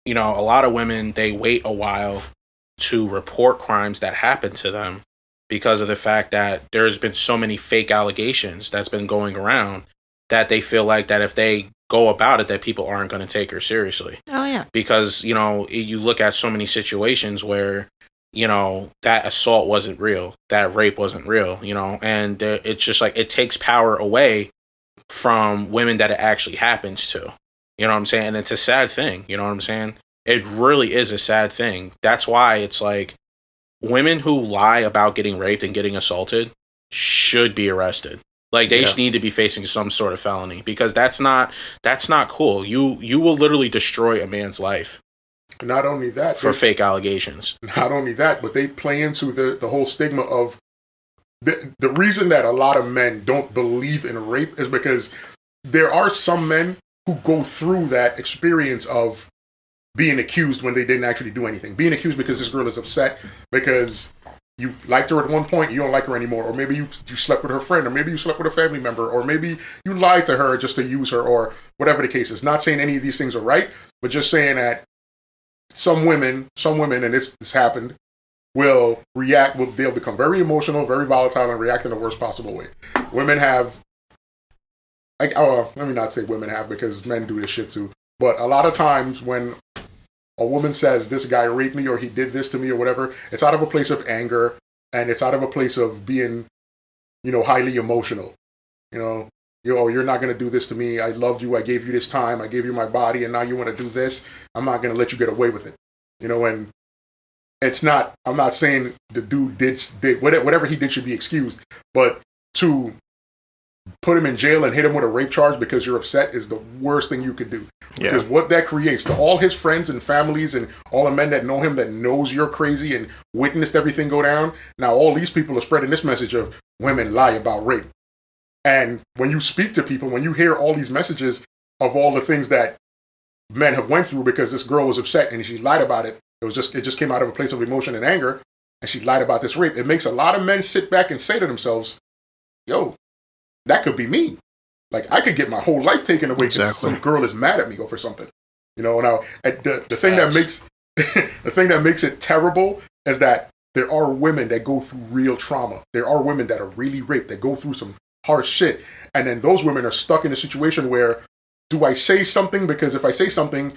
a lot of women, they wait a while to report crimes that happen to them because of the fact that there's been so many fake allegations that's been going around that they feel like that if they go about it, that people aren't going to take her seriously. Oh, yeah. Because, you look at so many situations where, that assault wasn't real, that rape wasn't real, and it's just like it takes power away from women that it actually happens to. You know what I'm saying? And it's a sad thing. You know what I'm saying? It really is a sad thing. That's why it's like women who lie about getting raped and getting assaulted should be arrested. Like they need to be facing some sort of felony because that's not cool. You will literally destroy a man's life. Not only that, for fake allegations. Not only that, but they play into the whole stigma of the reason that a lot of men don't believe in rape is because there are some men who go through that experience of being accused when they didn't actually do anything. Being accused because this girl is upset because you liked her at one point, you don't like her anymore, or maybe you slept with her friend, or maybe you slept with a family member, or maybe you lied to her just to use her, or whatever the case is. Not saying any of these things are right, but just saying that some women, and this happened, will react, they'll become very emotional, very volatile, and react in the worst possible way. Women have, let me not say women have, because men do this shit too, but a lot of times when a woman says, this guy raped me, or he did this to me, or whatever, it's out of a place of anger, and it's out of a place of being, highly emotional. You're not going to do this to me. I loved you. I gave you this time. I gave you my body, and now you want to do this. I'm not going to let you get away with it. And it's not, I'm not saying the dude did whatever he did should be excused, but to put him in jail and hit him with a rape charge because you're upset is the worst thing you could do. Yeah. Because what that creates to all his friends and families and all the men that know him, that knows you're crazy and witnessed everything go down, now all these people are spreading this message of women lie about rape. And when you speak to people, when you hear all these messages of all the things that men have went through because this girl was upset and she lied about it, it just came out of a place of emotion and anger, and she lied about this rape. It makes a lot of men sit back and say to themselves, yo, that could be me. Like, I could get my whole life taken away because some girl is mad at me over something. Now the thing that makes the thing that makes it terrible is that there are women that go through real trauma. There are women that are really raped, that go through some harsh shit. And then those women are stuck in a situation where, do I say something? Because if I say something,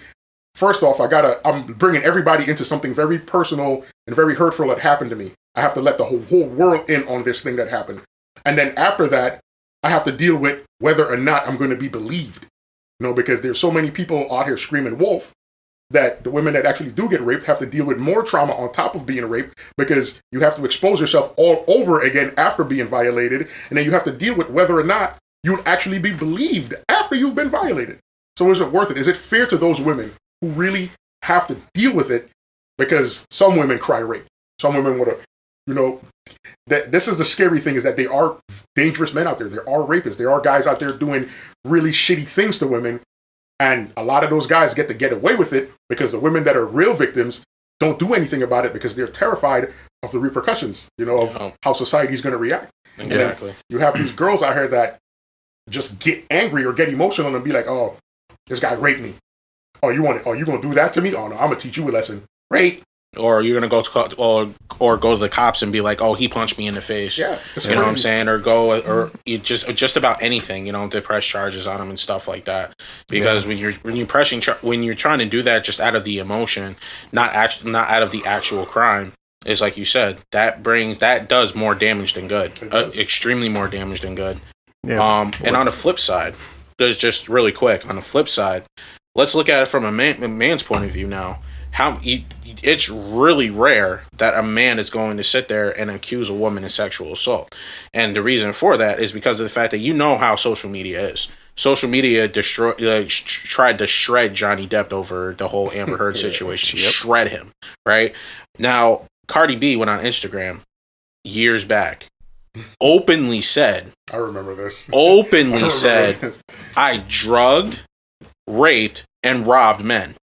first off, I'm bringing everybody into something very personal and very hurtful that happened to me. I have to let the whole world in on this thing that happened. And then after that, I have to deal with whether or not I'm going to be believed. Because there's so many people out here screaming wolf that the women that actually do get raped have to deal with more trauma on top of being raped, because you have to expose yourself all over again after being violated. And then you have to deal with whether or not you'll actually be believed after you've been violated. So is it worth it? Is it fair to those women who really have to deal with it? Because some women cry rape. Some women want to, this is the scary thing, is that there are dangerous men out there. There are rapists. There are guys out there doing really shitty things to women. And a lot of those guys get to get away with it because the women that are real victims don't do anything about it because they're terrified of the repercussions, of how society's going to react. Exactly. You have these girls out here that just get angry or get emotional and be like, oh, this guy raped me. Oh, you going to do that to me? Oh, no, I'm going to teach you a lesson. Rape. Or you're going to go or go to the cops and be like, oh, he punched me in the face. Yeah. You know what I'm saying? Or go, or you just about anything, to press charges on them and stuff like that. Because when you're trying to do that just out of the emotion, not out of the actual crime, is like you said, that does more damage than good. Extremely more damage than good. Yeah. And on the flip side, there's just really quick on the flip side, let's look at it from a man's point of view now. It's really rare that a man is going to sit there and accuse a woman of sexual assault. And the reason for that is because of the fact that you know how social media is. Social media tried to shred Johnny Depp over the whole Amber Heard situation. Shred him, right? Now, Cardi B went on Instagram years back, openly said, I remember this. Openly said, I drugged, raped, and robbed men.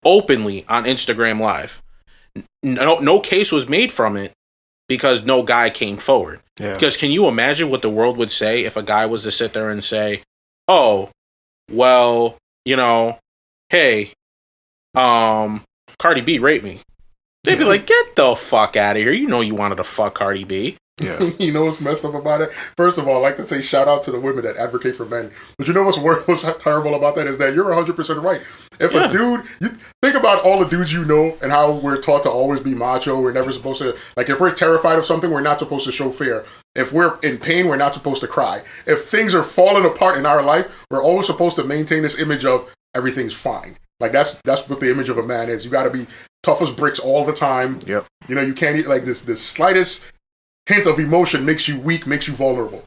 Openly on Instagram Live. No case was made from it because no guy came forward. Yeah. Because can you imagine what the world would say if a guy was to sit there and say, oh, well, you know, hey, Cardi B raped me. They'd be like, get the fuck out of here. You know you wanted to fuck Cardi B. Yeah. You know what's messed up about it? First of all, I like to say shout out to the women that advocate for men. But you know what's terrible about that is that you're 100% right. If a dude, you think about all the dudes you know and how we're taught to always be macho. We're never supposed to, like, if we're terrified of something, we're not supposed to show fear. If we're in pain, we're not supposed to cry. If things are falling apart in our life, we're always supposed to maintain this image of everything's fine. Like, that's what the image of a man is. You got to be tough as bricks all the time. Yep. You know, you can't eat, like, this slightest hint of emotion makes you weak, makes you vulnerable.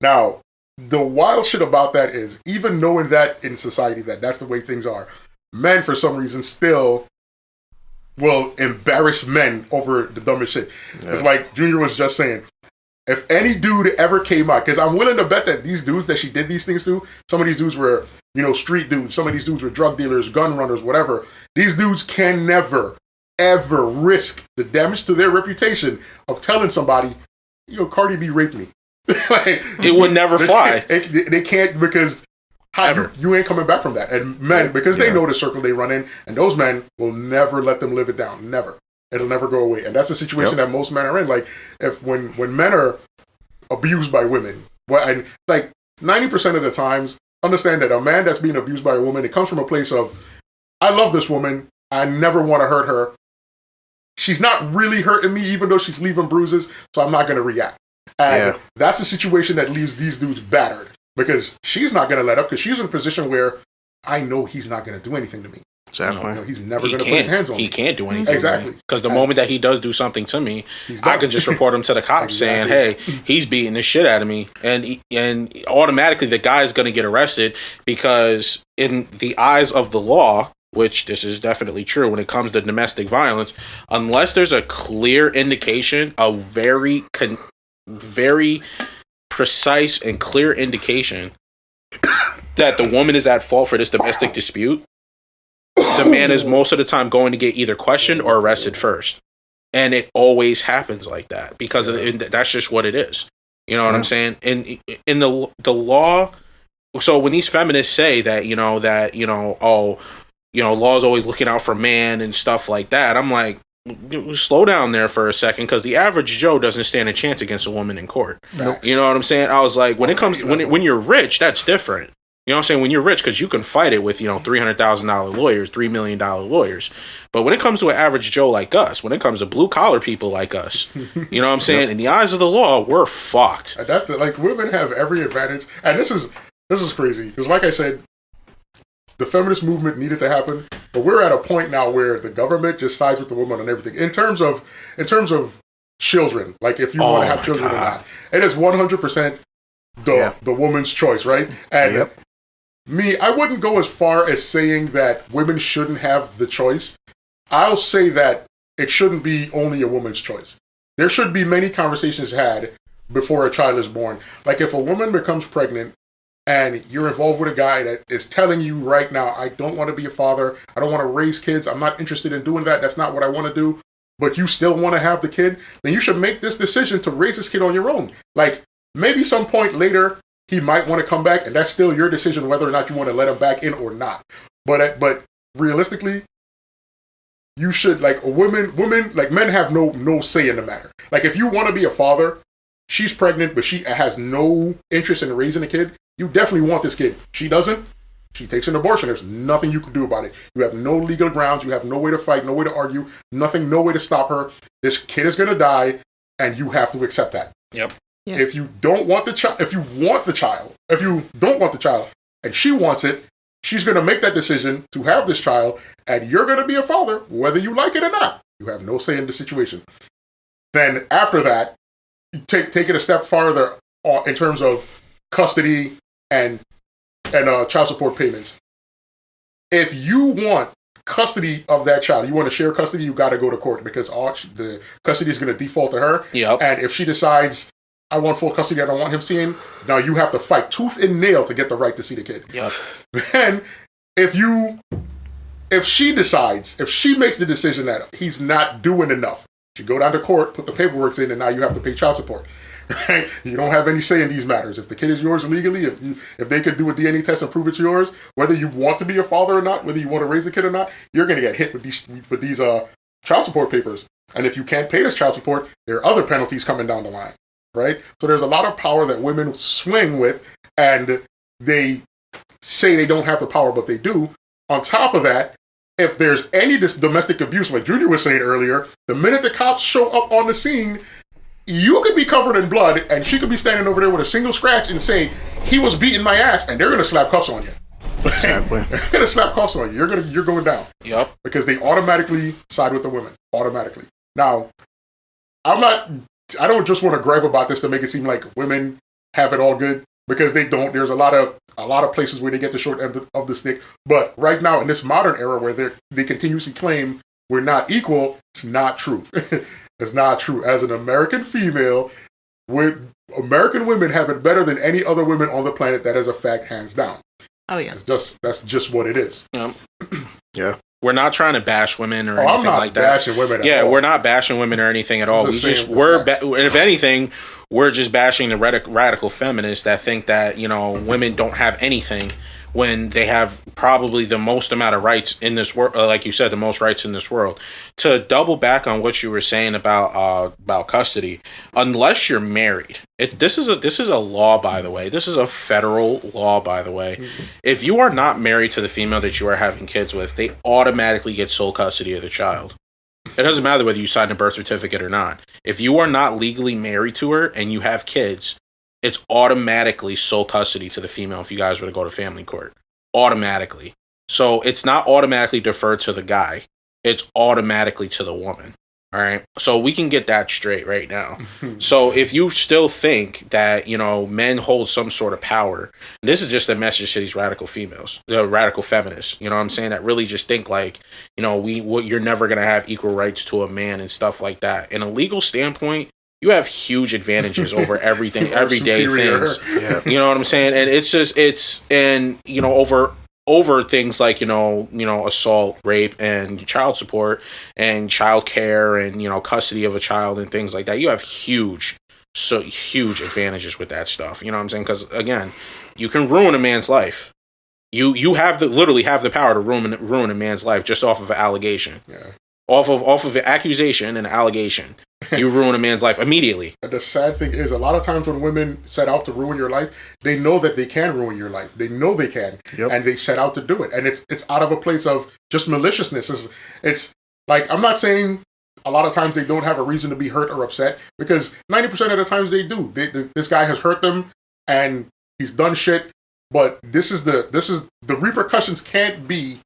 Now, the wild shit about that is, even knowing that in society, that's the way things are, men, for some reason, still will embarrass men over the dumbest shit. Yeah. It's like Junior was just saying, if any dude ever came out, because I'm willing to bet that these dudes that she did these things to, some of these dudes were, you know, street dudes, some of these dudes were drug dealers, gun runners, whatever. These dudes can never, ever risk the damage to their reputation of telling somebody, you know, Cardi B raped me. Like, it would never fly. They can't, because you ain't coming back from that. And men, because they know the circle they run in, and those men will never let them live it down. Never. It'll never go away. And that's the situation that most men are in. Like, when men are abused by women, and like 90% of the times, understand that a man that's being abused by a woman, it comes from a place of, I love this woman, I never want to hurt her. She's not really hurting me, even though she's leaving bruises, so I'm not going to react. And that's a situation that leaves these dudes battered, because she's not going to let up, because she's in a position where I know he's not going to do anything to me. Exactly. You know, he's never going to put his hands on me. He can't do anything. Exactly. Because the moment that he does do something to me, I can just report him to the cops saying, hey, he's beating the shit out of me. And automatically the guy is going to get arrested, because in the eyes of the law, which this is definitely true when it comes to domestic violence, unless there's a clear indication, a very precise and clear indication that the woman is at fault for this domestic dispute, the man is most of the time going to get either questioned or arrested first. And it always happens like that, because that's just what it is. You know what I'm saying? And in the law, so when these feminists say that, law's always looking out for man and stuff like that, I'm like, slow down there for a second, because the average Joe doesn't stand a chance against a woman in court. Nope. You know what I'm saying? I was like, when it comes when you're rich, that's different. You know what I'm saying? When you're rich, because you can fight it with, $300,000 lawyers, $3 million lawyers. But when it comes to an average Joe like us, when it comes to blue collar people like us, you know what I'm saying? In the eyes of the law, we're fucked. And that's women have every advantage. And this is crazy, because like I said, the feminist movement needed to happen, but we're at a point now where the government just sides with the woman on everything. In terms of children, like if you want to have children or not, it is 100% the woman's choice, right? And me, I wouldn't go as far as saying that women shouldn't have the choice. I'll say that it shouldn't be only a woman's choice. There should be many conversations had before a child is born. Like if a woman becomes pregnant and you're involved with a guy that is telling you right now, I don't want to be a father, I don't want to raise kids, I'm not interested in doing that, that's not what I want to do, but you still want to have the kid, then you should make this decision to raise this kid on your own. Like, maybe some point later, he might want to come back, and that's still your decision whether or not you want to let him back in or not. But realistically, you should, like, women, like, men have no say in the matter. Like, if you want to be a father, she's pregnant, but she has no interest in raising a kid, you definitely want this kid. She doesn't, She takes an abortion. There's nothing you can do about it. You have no legal grounds. You have no way to fight, no way to argue, nothing, no way to stop her. This kid is going to die, and you have to accept that. Yep. Yeah. If you don't want the child, if you don't want the child, and she wants it, she's going to make that decision to have this child, and you're going to be a father, whether you like it or not. You have no say in the situation. Then after that, you take it a step farther in terms of custody and child support payments. If you want custody of that child, you want to share custody, you got to go to court because the custody is going to default to her. Yep. And if she decides, I want full custody, I don't want him seeing, now you have to fight tooth and nail to get the right to see the kid. Yep. Then if she decides, if she makes the decision that he's not doing enough, you go down to court, put the paperwork in, and now you have to pay child support. Right? You don't have any say in these matters. If the kid is yours legally, if they could do a DNA test and prove it's yours, whether you want to be a father or not, whether you want to raise a kid or not, you're going to get hit with these child support papers. And if you can't pay this child support, there are other penalties coming down the line. Right? So there's a lot of power that women swing with, and they say they don't have the power, but they do. On top of that, if there's any domestic abuse, like Junior was saying earlier, the minute the cops show up on the scene, you could be covered in blood, and she could be standing over there with a single scratch and say, he was beating my ass, and they're going to slap cuffs on you. Exactly. They're going to slap cuffs on you. You're going down. Yep. Because they automatically side with the women. Automatically. Now, I don't just want to gripe about this to make it seem like women have it all good, because they don't. There's a lot of places where they get the short end of the stick. But right now, in this modern era where they continuously claim we're not equal, it's not true. It's not true. As an American female, American women have it better than any other women on the planet. That is a fact, hands down. Oh yeah. That's just what it is. Yep. Yeah. We're not trying to bash women or anything like that. Bashing women at all. We're not bashing women or anything at all. If anything, we're just bashing the radical feminists that think that, women don't have anything when they have probably the most amount of rights in this world, like you said, the most rights in this world. To double back on what you were saying about custody, unless you're married, this is a law, by the way. This is a federal law, by the way. Mm-hmm. If you are not married to the female that you are having kids with, they automatically get sole custody of the child. It doesn't matter whether you sign a birth certificate or not. If you are not legally married to her and you have kids, it's automatically sole custody to the female if you guys were to go to family court. Automatically. So it's not automatically deferred to the guy. It's automatically to the woman. All right? So we can get that straight right now. So if you still think that, men hold some sort of power, this is just a message to these radical females, the radical feminists, you know what I'm saying, that really just think like, you're never going to have equal rights to a man and stuff like that. In a legal standpoint, you have huge advantages over everything, everyday things. Yeah. You know what I'm saying? And over things like, assault, rape, and child support, and child care, and, custody of a child and things like that. You have huge advantages with that stuff. You know what I'm saying? Because, again, you can ruin a man's life. You literally have the power to ruin a man's life just off of an allegation. Yeah. Off of an accusation and an allegation. You ruin a man's life immediately. And the sad thing is, a lot of times when women set out to ruin your life, they know that they can ruin your life. They know they can, and they set out to do it. And it's out of a place of just maliciousness. It's like, I'm not saying a lot of times they don't have a reason to be hurt or upset, because 90% of the times they do. This guy has hurt them, and he's done shit. But this is the repercussions can't be,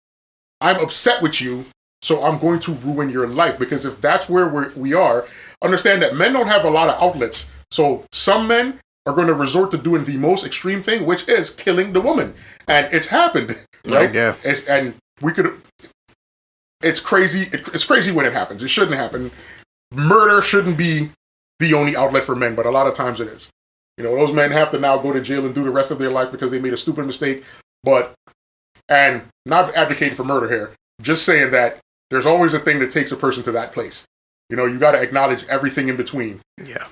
I'm upset with you, so I'm going to ruin your life. Because if that's where we are, understand that men don't have a lot of outlets. So some men are going to resort to doing the most extreme thing, which is killing the woman. And it's happened, right? Yeah. It's crazy. It's crazy when it happens. It shouldn't happen. Murder shouldn't be the only outlet for men, but a lot of times it is. Those men have to now go to jail and do the rest of their life because they made a stupid mistake. And not advocating for murder here, just saying that there's always a thing that takes a person to that place. You got to acknowledge everything in between. Yeah.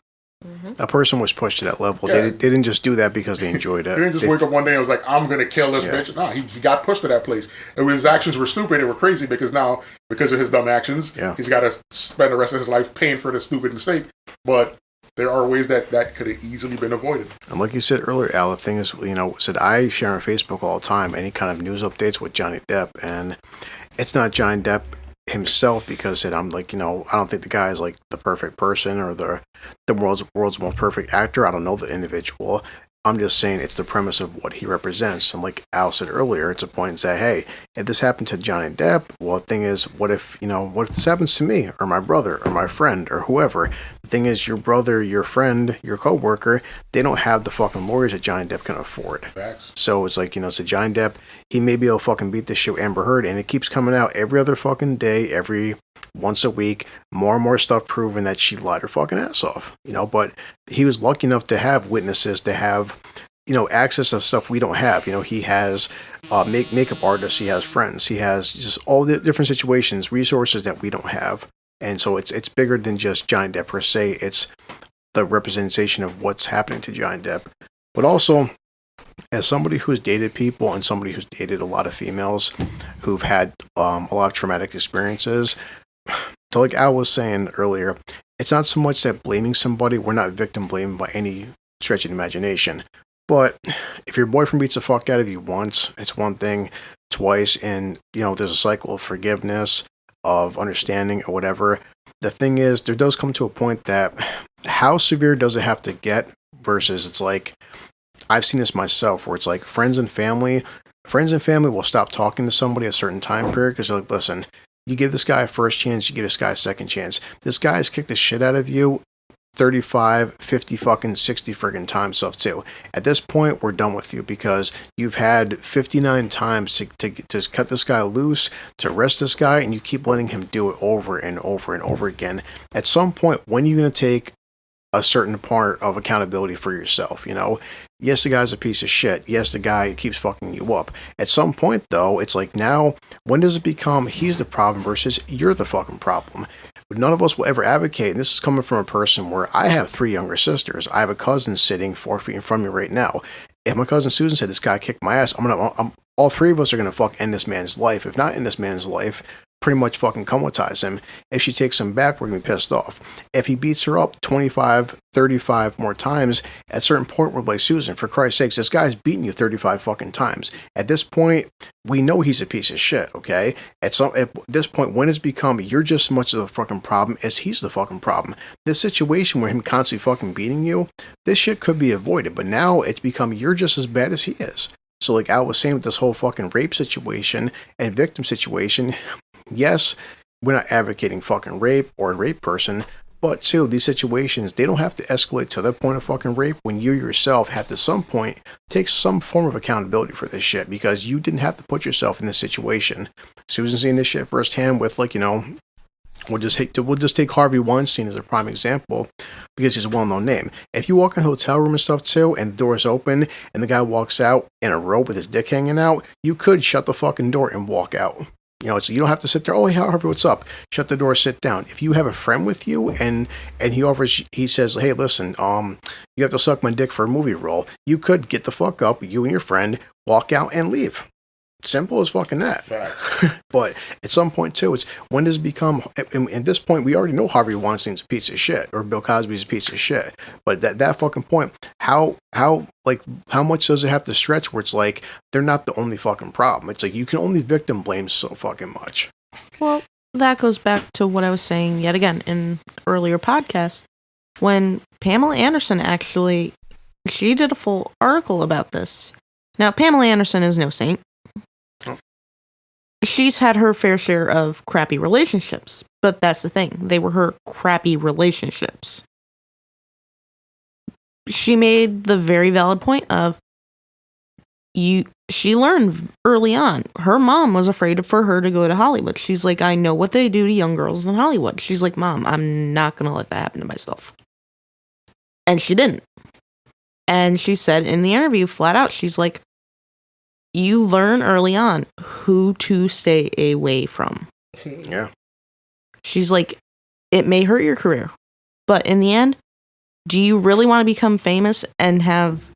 Mm-hmm. A person was pushed to that level. Yeah. They didn't just do that because they enjoyed it. They didn't just wake up one day and was like, I'm going to kill this bitch. No, he got pushed to that place. And his actions were stupid. They were crazy because of his dumb actions, he's got to spend the rest of his life paying for this stupid mistake. But there are ways that could have easily been avoided. And like you said earlier, Al, the thing is, said I share on Facebook all the time any kind of news updates with Johnny Depp, and it's not Johnny Depp himself, because I'm like, I don't think the guy is like the perfect person or the world's most perfect actor. I don't know the individual. I'm just saying it's the premise of what he represents. And like Al said earlier, it's a point and say, hey, if this happened to Johnny Depp, well, the thing is, what if this happens to me or my brother or my friend or whoever? The thing is, your brother, your friend, your coworker, they don't have the fucking lawyers that Johnny Depp can afford. Facts. So it's like, so Johnny Depp, he may be able to fucking beat this shit with Amber Heard, and it keeps coming out every other fucking day, every once a week, more and more stuff proving that she lied her fucking ass off, but he was lucky enough to have witnesses, to have, access to stuff we don't have. He has makeup artists, he has friends, he has just all the different situations, resources that we don't have. And so it's bigger than just Johnny Depp per se. It's the representation of what's happening to Johnny Depp. But also, as somebody who's dated people and somebody who's dated a lot of females who've had a lot of traumatic experiences, so like Al was saying earlier, it's not so much that blaming somebody, we're not victim blaming by any stretch of the imagination. But if your boyfriend beats the fuck out of you once, it's one thing. Twice, and there's a cycle of forgiveness, of understanding, or whatever. The thing is, there does come to a point that how severe does it have to get, versus it's like, I've seen this myself, where it's like friends and family will stop talking to somebody at a certain time period because they're like, listen, you give this guy a first chance, you give this guy a second chance. This guy has kicked the shit out of you 35, 50 fucking 60 friggin' times stuff too. At this point, we're done with you because you've had 59 times to cut this guy loose, to arrest this guy, and you keep letting him do it over and over and over again. At some point, when are you going to take a certain part of accountability for yourself? Yes, the guy's a piece of shit. Yes, the guy keeps fucking you up. At some point, though, it's like, now, when does it become he's the problem versus you're the fucking problem? None of us will ever advocate, and this is coming from a person where I have 3 younger sisters. I have a cousin sitting 4 feet in front of me right now. If my cousin Susan said this guy kicked my ass, all 3 of us are gonna fuck end this man's life. If not end this man's life, pretty much fucking comatize him. If she takes him back, we're gonna be pissed off. If he beats her up 25, 35 more times, at a certain point we're like, Susan, for Christ's sakes, this guy's beating you 35 fucking times. At this point, we know he's a piece of shit, okay? At this point, when it's become you're just as much of the fucking problem as he's the fucking problem. This situation where him constantly fucking beating you, this shit could be avoided, but now it's become you're just as bad as he is. So like Al was saying with this whole fucking rape situation and victim situation, yes, we're not advocating fucking rape or a rape person, but too, these situations, they don't have to escalate to the point of fucking rape when you yourself have to some point take some form of accountability for this shit, because you didn't have to put yourself in this situation. Susan's seeing this shit firsthand with, like, we'll just take Harvey Weinstein as a prime example, because he's a well-known name. If you walk in a hotel room and stuff too, and the door is open, and the guy walks out in a robe with his dick hanging out, you could shut the fucking door and walk out. So you don't have to sit there, oh, hey, Harvey, what's up? Shut the door, sit down. If you have a friend with you and he says, hey, listen, you have to suck my dick for a movie role, you could get the fuck up, you and your friend, walk out and leave. Simple as fucking that. Facts. But at some point too, it's when does it become, at this point, we already know Harvey Weinstein's a piece of shit, or Bill Cosby's a piece of shit. But that fucking point, how much does it have to stretch where it's like, they're not the only fucking problem? It's like, you can only victim blame so fucking much. Well, that goes back to what I was saying yet again in earlier podcasts, when Pamela Anderson she did a full article about this. Now, Pamela Anderson is no saint. She's had her fair share of crappy relationships, but that's the thing. They were her crappy relationships. She made the very valid point of, she learned early on, her mom was afraid for her to go to Hollywood. She's like, I know what they do to young girls in Hollywood. She's like, Mom, I'm not going to let that happen to myself. And she didn't. And she said in the interview flat out, she's like, you learn early on who to stay away from. Yeah. She's like, it may hurt your career, but in the end, do you really want to become famous and have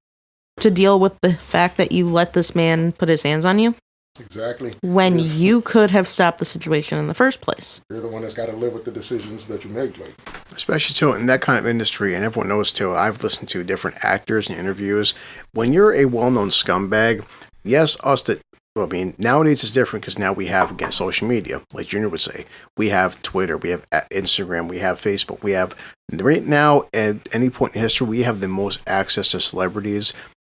to deal with the fact that you let this man put his hands on you? Exactly. When you could have stopped the situation in the first place. You're the one that's got to live with the decisions that you make. Like, especially too in that kind of industry, and everyone knows too. I've listened to different actors and interviews. When you're a well-known scumbag, yes, I mean, nowadays it's different because now we have, again, social media. Like Junior would say, we have Twitter, we have Instagram, we have Facebook, we have, right now, at any point in history, we have the most access to celebrities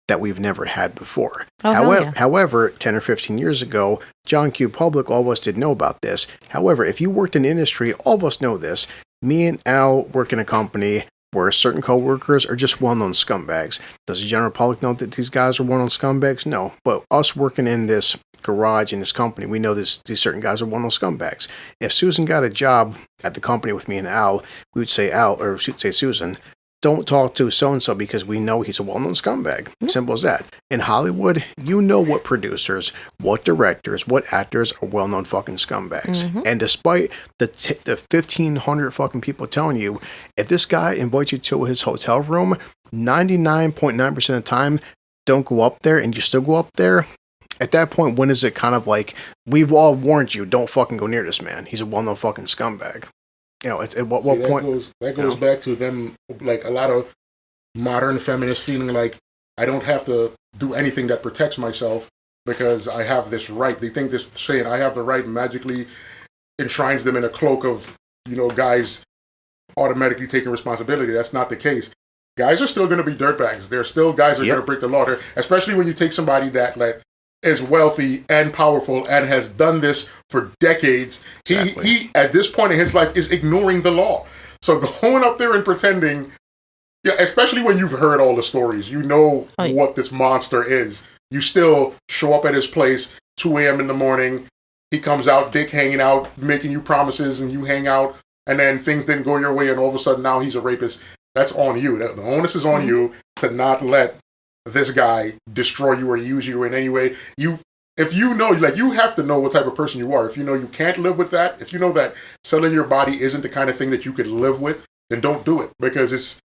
that we've never had before. However, 10 or 15 years ago, John Q. Public, all of us didn't know about this. However, if you worked in the industry, all of us know this. Me and Al work in a company where certain coworkers are just well-known scumbags. Does the general public know that these guys are well-known scumbags? No. But us working in this garage in this company, we know these certain guys are well-known scumbags. If Susan got a job at the company with me and Al, we would say Susan, don't talk to so-and-so because we know he's a well-known scumbag. Simple as that. In Hollywood, you know what producers, what directors, what actors are well-known fucking scumbags. Mm-hmm. And despite the 1,500 fucking people telling you, if this guy invites you to his hotel room, 99.9% of the time, don't go up there, and you still go up there, at that point, when is it kind of like, we've all warned you, don't fucking go near this man. He's a well-known fucking scumbag. You know, at what point... That goes back to them, like a lot of modern feminists feeling like, I don't have to do anything that protects myself because I have this right. They think this saying, I have the right, magically enshrines them in a cloak of, guys automatically taking responsibility. That's not the case. Guys are still going to be dirtbags. There's still guys that are going to break the law, especially when you take somebody that is wealthy and powerful and has done this for decades. Exactly. He at this point in his life is ignoring the law. So going up there and pretending, especially when you've heard all the stories, what this monster is. You still show up at his place 2 a.m. in the morning. He comes out, dick hanging out, making you promises, and you hang out, and then things didn't go your way, and all of a sudden now he's a rapist. That's on you. The onus is on you to not let this guy destroy you or use you in any way. If you know, you have to know what type of person you are. If you know you can't live with that, if you know that selling your body isn't the kind of thing that you could live with, then don't do it. Because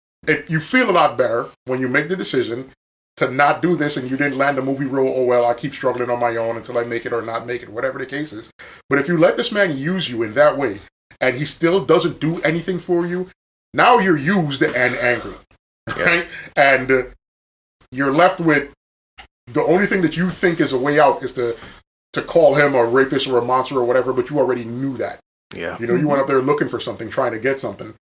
you feel a lot better when you make the decision to not do this and you didn't land a movie role. Oh, well, I keep struggling on my own until I make it or not make it, whatever the case is. But if you let this man use you in that way and he still doesn't do anything for you, now you're used and angry. Right? And you're left with the only thing that you think is a way out is to call him a rapist or a monster or whatever, but you already knew that. Yeah. You went up there looking for something, trying to get something.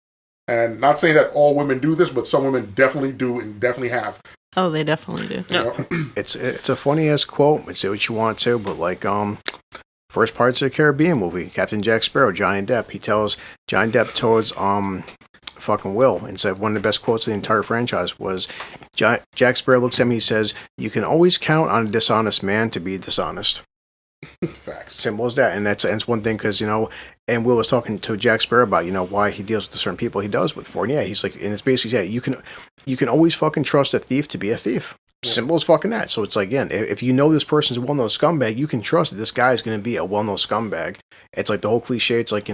And not saying that all women do this, but some women definitely do and definitely have. Oh, they definitely do. Yeah. It's a funny-ass quote. Say what you want to, but first Pirates of the Caribbean movie, Captain Jack Sparrow, Johnny Depp, Johnny Depp towards fucking Will and said one of the best quotes of the entire franchise was Jack Sparrow looks at me, he says, you can always count on a dishonest man to be dishonest. Facts. Simple as that. And that's one thing because and Will was talking to Jack Sparrow about why he deals with the certain people he does with for, and he's like, and it's basically you can always fucking trust a thief to be a thief. Simple as fucking that. So it's like, again, if you know this person's a well-known scumbag, you can trust that this guy is going to be a well-known scumbag. It's like the whole cliche. It's like,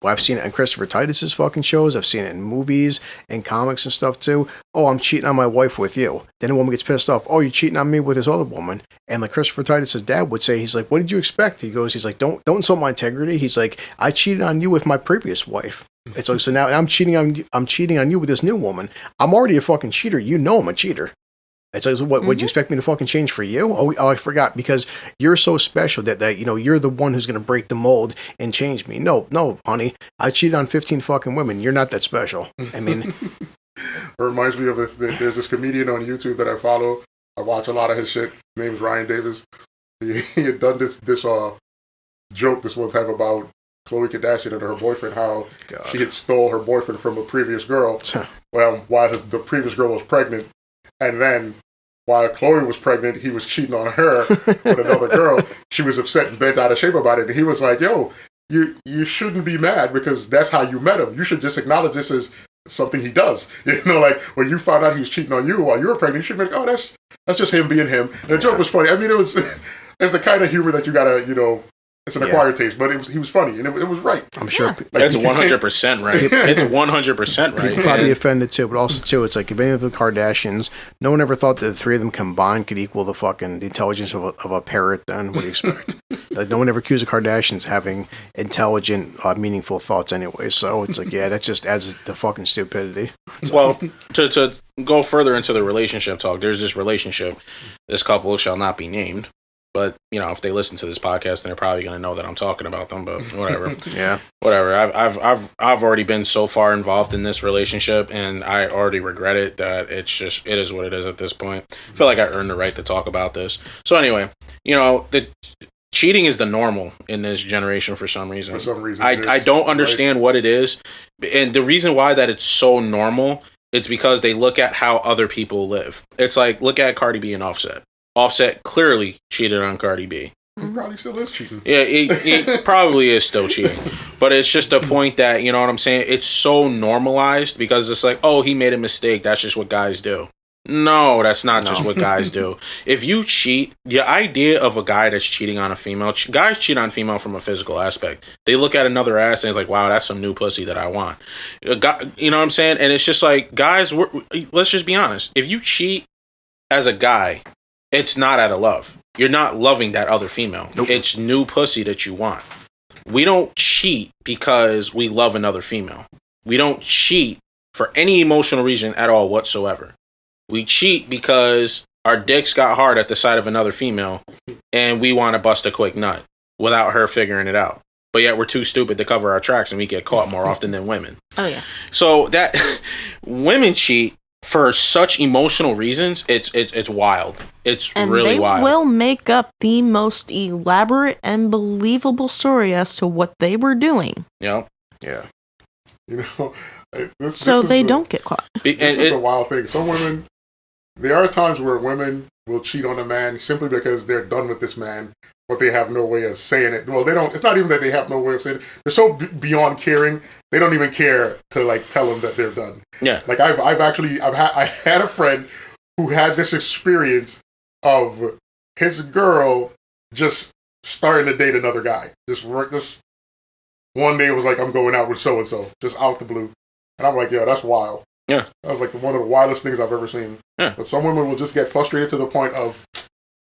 I've seen it in Christopher Titus's fucking shows. I've seen it in movies and comics and stuff too. Oh, I'm cheating on my wife with you. Then the woman gets pissed off. Oh, you're cheating on me with this other woman. And like Christopher Titus's dad would say, he's like, what did you expect? He's like, don't insult my integrity. He's like, I cheated on you with my previous wife. It's like, so now I'm cheating on you with this new woman. I'm already a fucking cheater. I'm a cheater. It's like, what would you expect me to fucking change for you? Oh, I forgot, because you're so special that you're the one who's going to break the mold and change me. No, honey, I cheated on 15 fucking women. You're not that special. I mean, it reminds me of there's this comedian on YouTube that I follow. I watch a lot of his shit. His name is Ryan Davis. He had done this joke this one time about Khloe Kardashian and her boyfriend, how she had stole her boyfriend from a previous girl. Well, while the previous girl was pregnant. And then, while Khloe was pregnant, he was cheating on her with another girl. She was upset and bent out of shape about it. And he was like, yo, you shouldn't be mad because that's how you met him. You should just acknowledge this as something he does. Like, when you found out he was cheating on you while you were pregnant, you should be like, oh, that's just him being him. And the joke was funny. I mean, it's the kind of humor that you gotta, It's an acquired taste, but he was funny, and it was right. I'm sure. It's 100% right. It's 100% right. People probably offended too, but also too, it's like if any of the Kardashians, no one ever thought that the three of them combined could equal the intelligence of a parrot. Then what do you expect? Like, no one ever accused the Kardashians of having intelligent, meaningful thoughts anyway. So it's like, yeah, that just adds the fucking stupidity. Well, to go further into the relationship talk, there's this relationship. This couple shall not be named. But, you know, if they listen to this podcast, then they're probably going to know that I'm talking about them. But whatever. Yeah. Whatever. I've already been so far involved in this relationship, and I already regret it. That it is what it is at this point. I feel like I earned the right to talk about this. So anyway, you know, the cheating is the normal in this generation for some reason. I don't understand what it is, and the reason why that it's so normal. It's because they look at how other people live. It's like, look at Cardi B and Offset. Offset clearly cheated on Cardi B. He probably still is cheating. Yeah, he probably is still cheating. But it's just the point that, you know what I'm saying? It's so normalized because it's like, oh, he made a mistake. That's just what guys do. No, that's not just what guys do. If you cheat, the idea of a guy that's cheating on a female, guys cheat on female from a physical aspect. They look at another ass and it's like, wow, that's some new pussy that I want. You know what I'm saying? And it's just like, guys, let's just be honest. If you cheat as a guy, it's not out of love. You're not loving that other female. Nope. It's new pussy that you want. We don't cheat because we love another female. We don't cheat for any emotional reason at all whatsoever. We cheat because our dicks got hard at the sight of another female and we want to bust a quick nut without her figuring it out. But yet we're too stupid to cover our tracks and we get caught more often than women. Oh, yeah. So that women cheat for such emotional reasons, it's wild. It's really wild. And they will make up the most elaborate and believable story as to what they were doing. Yep. Yeah. You know, they don't get caught. This is the wild thing. Some women, there are times where women will cheat on a man simply because they're done with this man, but they have no way of saying it. Well, they don't. It's not even that they have no way of saying it. They're so beyond caring. They don't even care to like tell them that they're done. Yeah. Like I had a friend who had this experience of his girl just starting to date another guy. Just one day it was like, I'm going out with so and so, just out the blue, and I'm like, yo, that's wild. Yeah. That was like one of the wildest things I've ever seen. Yeah. But some women will just get frustrated to the point of,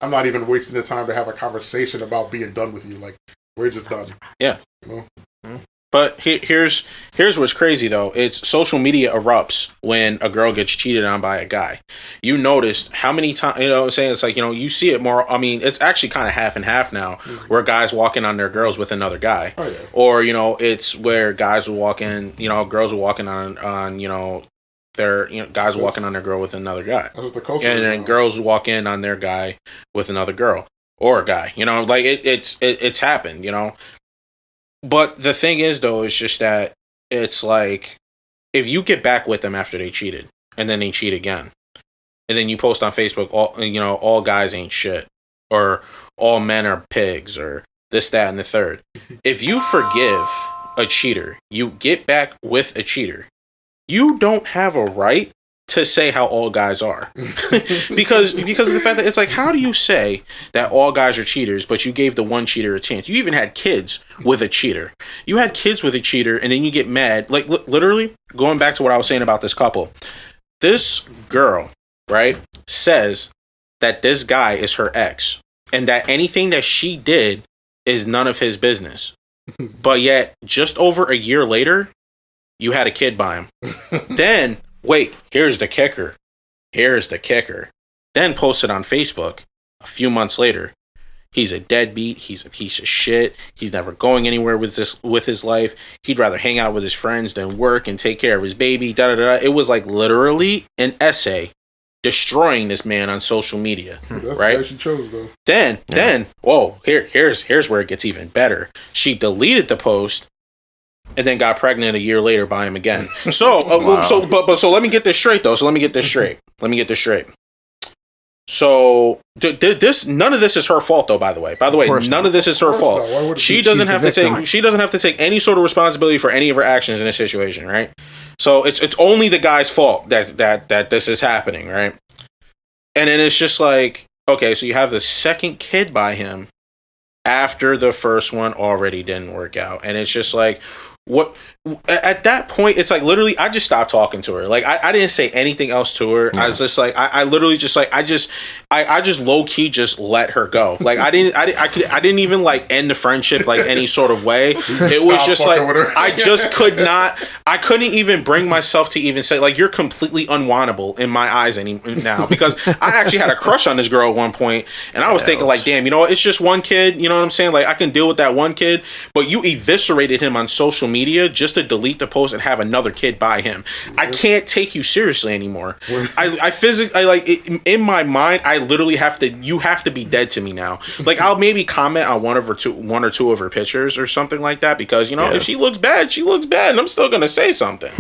I'm not even wasting the time to have a conversation about being done with you. Like, we're just done. Yeah. You know? But here's what's crazy though. It's social media erupts when a girl gets cheated on by a guy. You noticed how many times, you know what I'm saying? It's like, you know, you see it more. I mean, it's actually kind of half and half now, where guys walk in on their girls with another guy. Oh, yeah. Or, you know, it's where guys will walk in, you know, girls will walk in on you know, their, you know, guys walking on their girl with another guy. That's what the culture and is then now. girls walk in on their guy with another girl or a guy. You know, like it's happened, you know. But the thing is, though, it's just that it's like, if you get back with them after they cheated, and then they cheat again, and then you post on Facebook, all guys ain't shit, or all men are pigs, or this, that, and the third. If you forgive a cheater, you get back with a cheater, you don't have a right to say how all guys are. because of the fact that it's like, how do you say that all guys are cheaters, but you gave the one cheater a chance? You even had kids with a cheater. You had kids with a cheater, and then you get mad. Like, literally, going back to what I was saying about this couple. This girl, right, says that this guy is her ex, and that anything that she did is none of his business. But yet, just over a year later, you had a kid by him. Then, wait, here's the kicker. Then posted on Facebook a few months later. He's a deadbeat. He's a piece of shit. He's never going anywhere with his life. He'd rather hang out with his friends than work and take care of his baby. Da da da. It was like literally an essay destroying this man on social media. That's right? the guy she chose, though. Then, whoa, here's where it gets even better. She deleted the post and then got pregnant a year later by him again. So, Wow. so let me get this straight, though. So, none of this is her fault, though. By the way, none of this is her fault. She doesn't have to take any sort of responsibility for any of her actions in this situation, right? So it's only the guy's fault that this is happening, right? And then it's just like, okay, so you have the second kid by him after the first one already didn't work out. And it's just like, what at that point, it's like literally I just stopped talking to her. Like I didn't say anything else to her. I was just like I literally just like I just low key just let her go. Like I didn't even like end the friendship like any sort of way. It was just like I just I couldn't even bring myself to even say like you're completely unwantable in my eyes now, because I actually had a crush on this girl at one point, and I was thinking like, damn, you know what, it's just one kid, you know what I'm saying? Like I can deal with that one kid, but you eviscerated him on social media just to delete the post and have another kid by him. I can't take you seriously anymore. I physically like it, in my mind I literally you have to be dead to me now. Like I'll maybe comment on one or two of her pictures or something like that, because you know if she looks bad, and I'm still gonna say something.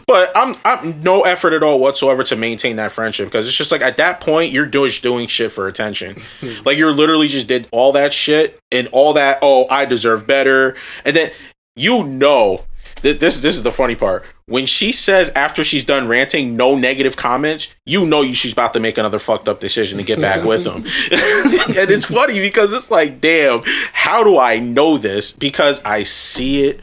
But I'm no effort at all whatsoever to maintain that friendship, because it's just like at that point you're doing shit for attention. Like you're literally just did all that shit and all that, oh, I deserve better. And then this is the funny part. When she says after she's done ranting, no negative comments, she's about to make another fucked up decision to get back with him. And it's funny because it's like, damn, how do I know this? Because I see it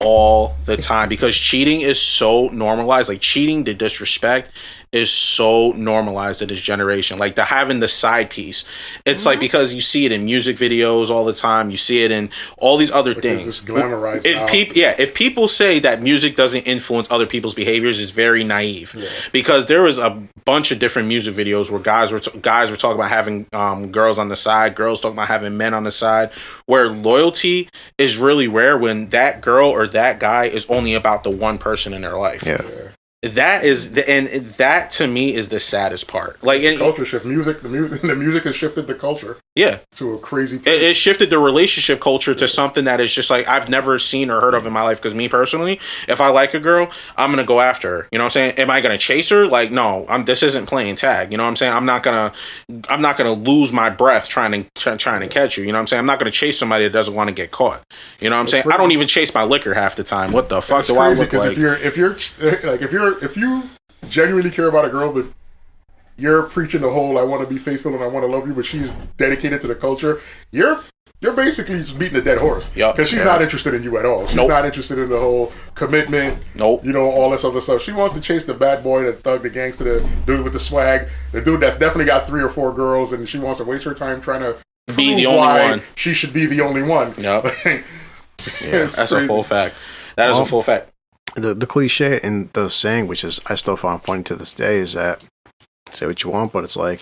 all the time. Because cheating is so normalized. Like cheating, the disrespect is so normalized in this generation. Like having the side piece, it's like, because you see it in music videos all the time, you see it in all these other things. It's glamorized. If people say that music doesn't influence other people's behaviors, it's very naive. Because there was a bunch of different music videos where guys were talking about having girls on the side, girls talking about having men on the side, where loyalty is really rare when that girl or that guy is only about the one person in their life. That to me is the saddest part. Like culture shift, the music has shifted the culture. To a crazy place. It shifted the relationship culture to something that is just like I've never seen or heard of in my life. Because me personally, if I like a girl, I'm gonna go after her. You know what I'm saying? Am I gonna chase her? Like no, this isn't playing tag. You know what I'm saying? I'm not gonna lose my breath trying to catch you. You know what I'm saying? I'm not gonna chase somebody that doesn't want to get caught. You know what I'm saying? I don't even chase my liquor half the time. What the fuck do I look like? If you genuinely care about a girl, but you're preaching the whole I want to be faithful and I want to love you, but she's dedicated to the culture, you're basically just beating a dead horse. Because she's not interested in you at all. She's not interested in the whole commitment. You know, all this other stuff. She wants to chase the bad boy, the thug, the gangster, the dude with the swag, the dude that's definitely got 3 or 4 girls, and she wants to waste her time trying to be the only one. She should be the only one. That's a full fact. That is a full fact. The cliche and the saying, which is I still find funny to this day, is that say what you want, but it's like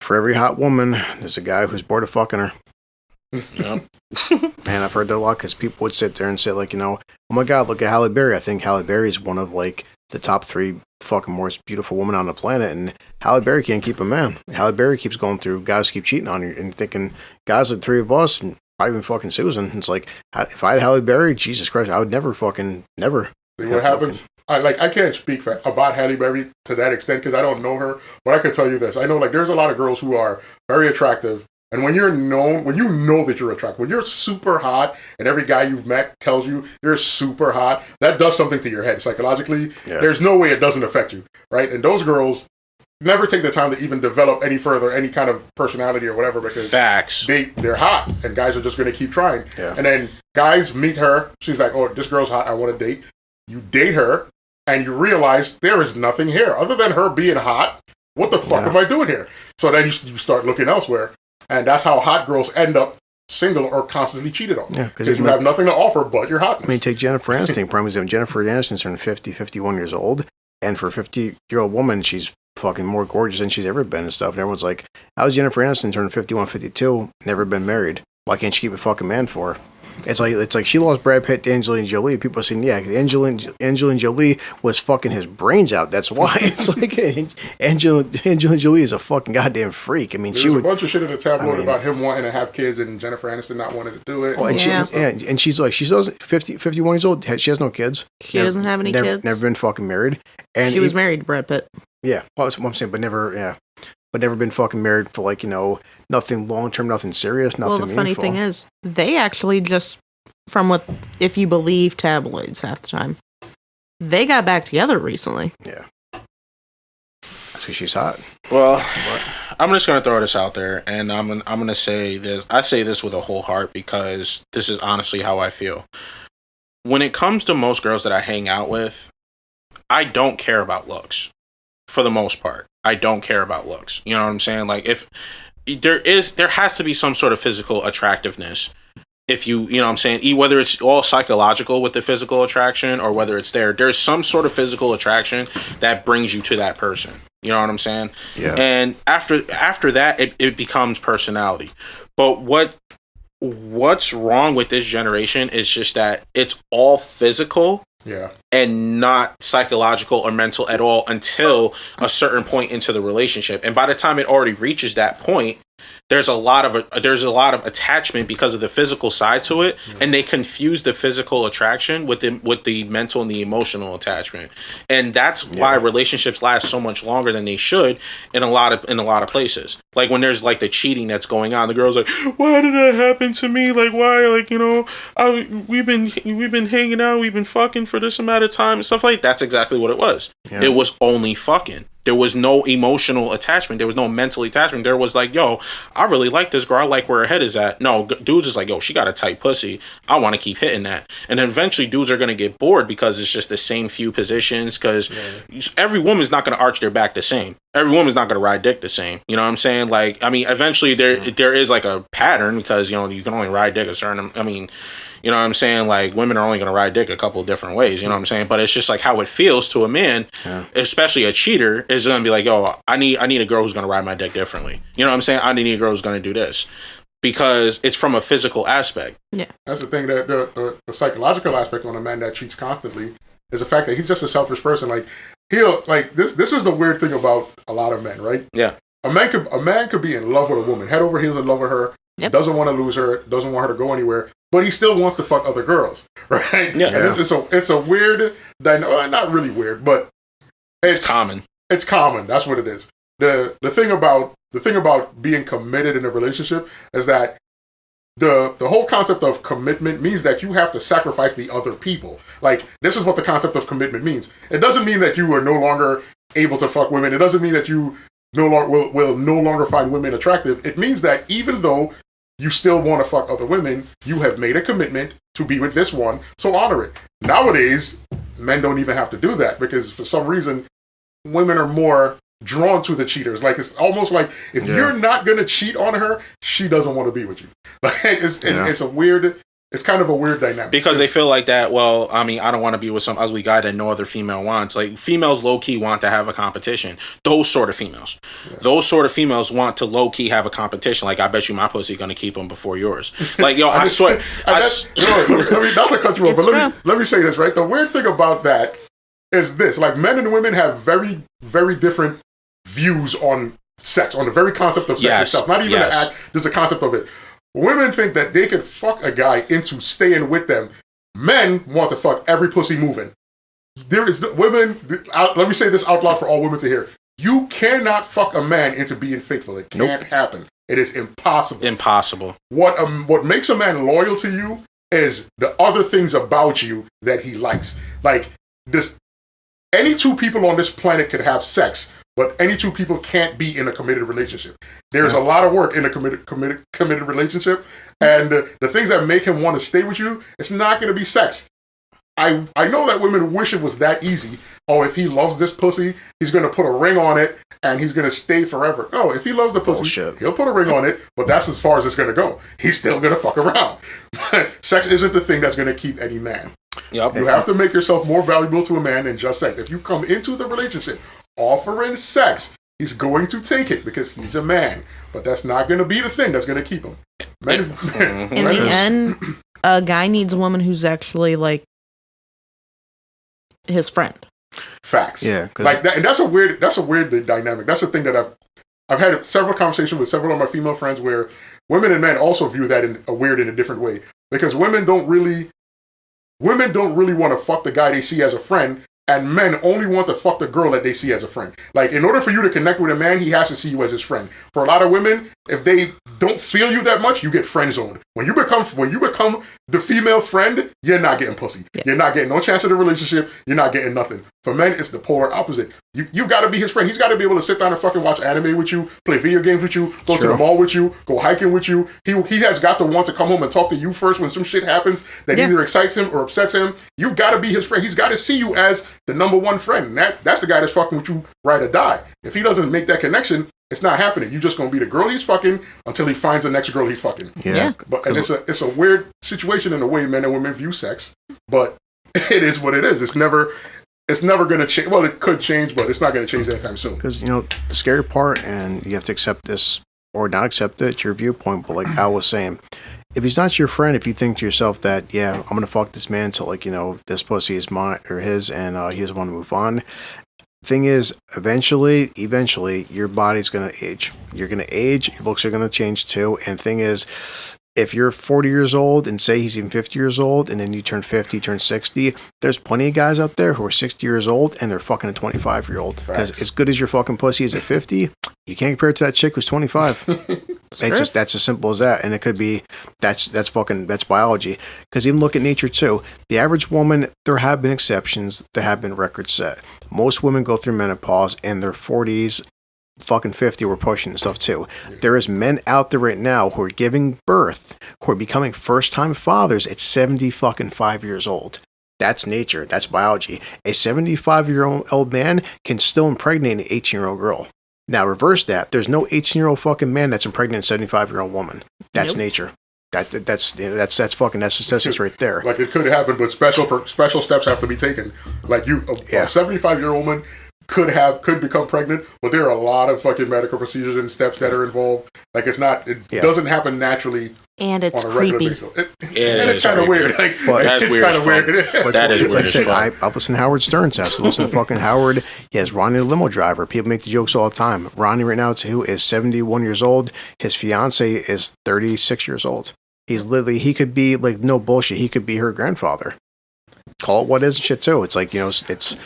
for every hot woman, there's a guy who's bored of fucking her. And I've heard that a lot, because people would sit there and say like, you know, oh my god, look at Halle Berry. I think Halle Berry is one of like the top 3 fucking most beautiful women on the planet, and Halle Berry can't keep a man. Halle Berry keeps going through, guys keep cheating on her, and thinking guys like 3 of us, and probably even fucking Susan. It's like, if I had Halle Berry, Jesus Christ, I would never. See what happens? I can't speak about Halle Berry to that extent because I don't know her, but I can tell you this. I know like there's a lot of girls who are very attractive, and when you know that you're attractive, when you're super hot and every guy you've met tells you you're super hot, that does something to your head psychologically. There's no way it doesn't affect you, right? And those girls never take the time to even develop any further any kind of personality or whatever, because they're hot and guys are just going to keep trying. And then guys meet her, she's like, oh, this girl's hot, I want to date. You date her and you realize there is nothing here other than her being hot. What the fuck am I doing here? So then you start looking elsewhere, and that's how hot girls end up single or constantly cheated on. Because you have nothing to offer but your hotness. I mean, take Jennifer Aniston. Probably Jennifer Aniston's turned 51 years old, and for a 50-year-old woman, she's fucking more gorgeous than she's ever been and stuff. And everyone's like, how's Jennifer Aniston turned 51, 52, never been married? Why can't she keep a fucking man for her? It's like she lost Brad Pitt to Angelina Jolie. People are saying, Angelina Jolie was fucking his brains out. That's why. It's like Angelina Jolie is a fucking goddamn freak. I mean, there's a bunch of shit in the tabloid about him wanting to have kids and Jennifer Aniston not wanting to do it. Well, and she's like, she's 51 years old. She has no kids. She doesn't have any kids. Never been fucking married. And she was married to Brad Pitt. Yeah, well, that's what I'm saying. But never been fucking married for like, you know, nothing long term, nothing serious, nothing meaningful. Well, the funny thing is, they actually just, if you believe tabloids half the time, they got back together recently. Yeah. That's because she's hot. Well, I'm just gonna throw this out there, and I'm gonna say this. I say this with a whole heart because this is honestly how I feel. When it comes to most girls that I hang out with, I don't care about looks. For the most part, I don't care about looks. You know what I'm saying? Like, if there has to be some sort of physical attractiveness. If you know what I'm saying, whether it's all psychological with the physical attraction or whether it's there's some sort of physical attraction that brings you to that person. You know what I'm saying? Yeah. And after that, it becomes personality. But what's wrong with this generation is just that it's all physical. Yeah. And not psychological or mental at all until a certain point into the relationship. And by the time it already reaches that point, there's a lot of attachment because of the physical side to it, and they confuse the physical attraction with the mental and the emotional attachment, and that's why relationships last so much longer than they should in a lot of places. Like when there's like the cheating that's going on, the girl's like, "Why did that happen to me? Like why? Like we've been hanging out, we've been fucking for this amount of time and stuff like that." That's exactly what it was. Yeah. It was only fucking. There was no emotional attachment. There was no mental attachment. There was like, yo, I really like this girl. I like where her head is at. No, dudes is like, yo, she got a tight pussy. I want to keep hitting that. And then eventually dudes are going to get bored because it's just the same few positions because every woman's not going to arch their back the same. Every woman's not going to ride dick the same. You know what I'm saying? Like, I mean, eventually there is like a pattern because, you know, you can only ride dick a certain, I mean, you know what I'm saying? Like, women are only going to ride dick a couple of different ways. You know what I'm saying? But it's just like how it feels to a man, especially a cheater, is going to be like, yo, I need a girl who's going to ride my dick differently. You know what I'm saying? I need a girl who's going to do this. Because it's from a physical aspect. Yeah. That's the thing, that the psychological aspect on a man that cheats constantly is the fact that he's just a selfish person. Like, he'll, like, this is the weird thing about a lot of men, right? Yeah. A man could be in love with a woman, head over heels in love with her, doesn't want to lose her, doesn't want her to go anywhere, but he still wants to fuck other girls, right? Yeah. And it's a weird, not really weird, but it's common. It's common. That's what it is. The thing about being committed in a relationship is that the whole concept of commitment means that you have to sacrifice the other people. Like, this is what the concept of commitment means. It doesn't mean that you are no longer able to fuck women. It doesn't mean that you will no longer find women attractive. It means that even though you still want to fuck other women, you have made a commitment to be with this one, so honor it. Nowadays, men don't even have to do that because for some reason, women are more drawn to the cheaters. Like, it's almost like if you're not going to cheat on her, she doesn't want to be with you. Like, it's kind of a weird dynamic. Because they feel like that, well, I mean, I don't want to be with some ugly guy that no other female wants. Like, females low-key want to have a competition. Those sort of females. Yeah. Those sort of females want to low-key have a competition. Like, I bet you my pussy going to keep them before yours. Like, yo, I swear. Not to cut you off, but let me say this, right? The weird thing about that is this. Like, men and women have very, very different views on sex, on the very concept of sex itself. Not even the act, there's a concept of it. Women think that they could fuck a guy into staying with them. Men want to fuck every pussy moving. There is women. Let me say this out loud for all women to hear. You cannot fuck a man into being faithful. It can't happen. It is impossible. Impossible. What makes a man loyal to you is the other things about you that he likes. Like this, any two people on this planet could have sex, but any two people can't be in a committed relationship. There's a lot of work in a committed relationship, and the things that make him want to stay with you, it's not going to be sex. I know that women wish it was that easy. Oh, if he loves this pussy, he's going to put a ring on it, and he's going to stay forever. No, if he loves the pussy, he'll put a ring on it, but that's as far as it's going to go. He's still going to fuck around. Sex isn't the thing that's going to keep any man. Yep. You have to make yourself more valuable to a man than just sex. If you come into the relationship offering sex, he's going to take it because he's a man. But that's not going to be the thing that's going to keep him. In the end, a guy needs a woman who's actually like his friend. Facts. Yeah. Like that, and that's a weird dynamic. That's the thing that I've had several conversations with several of my female friends where women and men also view that in a different way. Because women don't really want to fuck the guy they see as a friend. And men only want to fuck the girl that they see as a friend. Like, in order for you to connect with a man, he has to see you as his friend. For a lot of women, if they don't feel you that much, you get friend zoned. When you become the female friend, you're not getting pussy. Yeah. You're not getting no chance of the relationship. You're not getting nothing. For men, it's the polar opposite. You got to be his friend. He's got to be able to sit down and fucking watch anime with you, play video games with you, go to the mall with you, go hiking with you. He has got to want to come home and talk to you first when some shit happens that either excites him or upsets him. You've got to be his friend. He's got to see you as the number one friend. And that's the guy that's fucking with you ride or die. If he doesn't make that connection, it's not happening. You're just gonna be the girl he's fucking until he finds the next girl he's fucking. Yeah. But and it's a weird situation in the way men and women view sex. But it is what it is. It's never gonna change. Well, it could change, but it's not gonna change anytime soon. Because the scary part, and you have to accept this or not accept it, it's your viewpoint. But like Al was saying, if he's not your friend, if you think to yourself that I'm gonna fuck this man till this pussy is mine or his, and he doesn't want to move on. Thing is, eventually, your body's going to age. You're going to age, your looks are going to change too. And thing is, if you're 40 years old and say he's even 50 years old, and then you turn 50, turn 60, there's plenty of guys out there who are 60 years old and they're fucking a 25-year-old. Because as good as your fucking pussy is at 50, you can't compare it to that chick who's 25. That's as simple as that. And it could be that's biology. Because even look at nature too. The average woman, there have been exceptions. There have been records set. Most women go through menopause in their 40s, fucking 50. We're pushing and stuff too. There is men out there right now who are giving birth, who are becoming first-time fathers at 75 years old. That's nature. That's biology. A 75-year-old man can still impregnate an 18-year-old girl. Now reverse that. There's no 18-year-old fucking man that's impregnating a 75-year-old woman. That's nature. That's fucking statistics right there. Like it could happen, but special steps have to be taken. Like a 75-year-old woman could become pregnant, but there are a lot of fucking medical procedures and steps that are involved. Like it doesn't happen naturally. And it's on a regular creepy. basis. And it's kind of weird. Like, that's weird. Kind of weird. That is weird as fuck. I listen to Howard Stern's house. I listen to fucking Howard. He has Ronnie the limo driver. People make the jokes all the time. Ronnie right now too is 71 years old. His fiance is 36 years old. He's literally, he could be like, no bullshit, he could be her grandfather. Call it what is shit too. It's like, it's,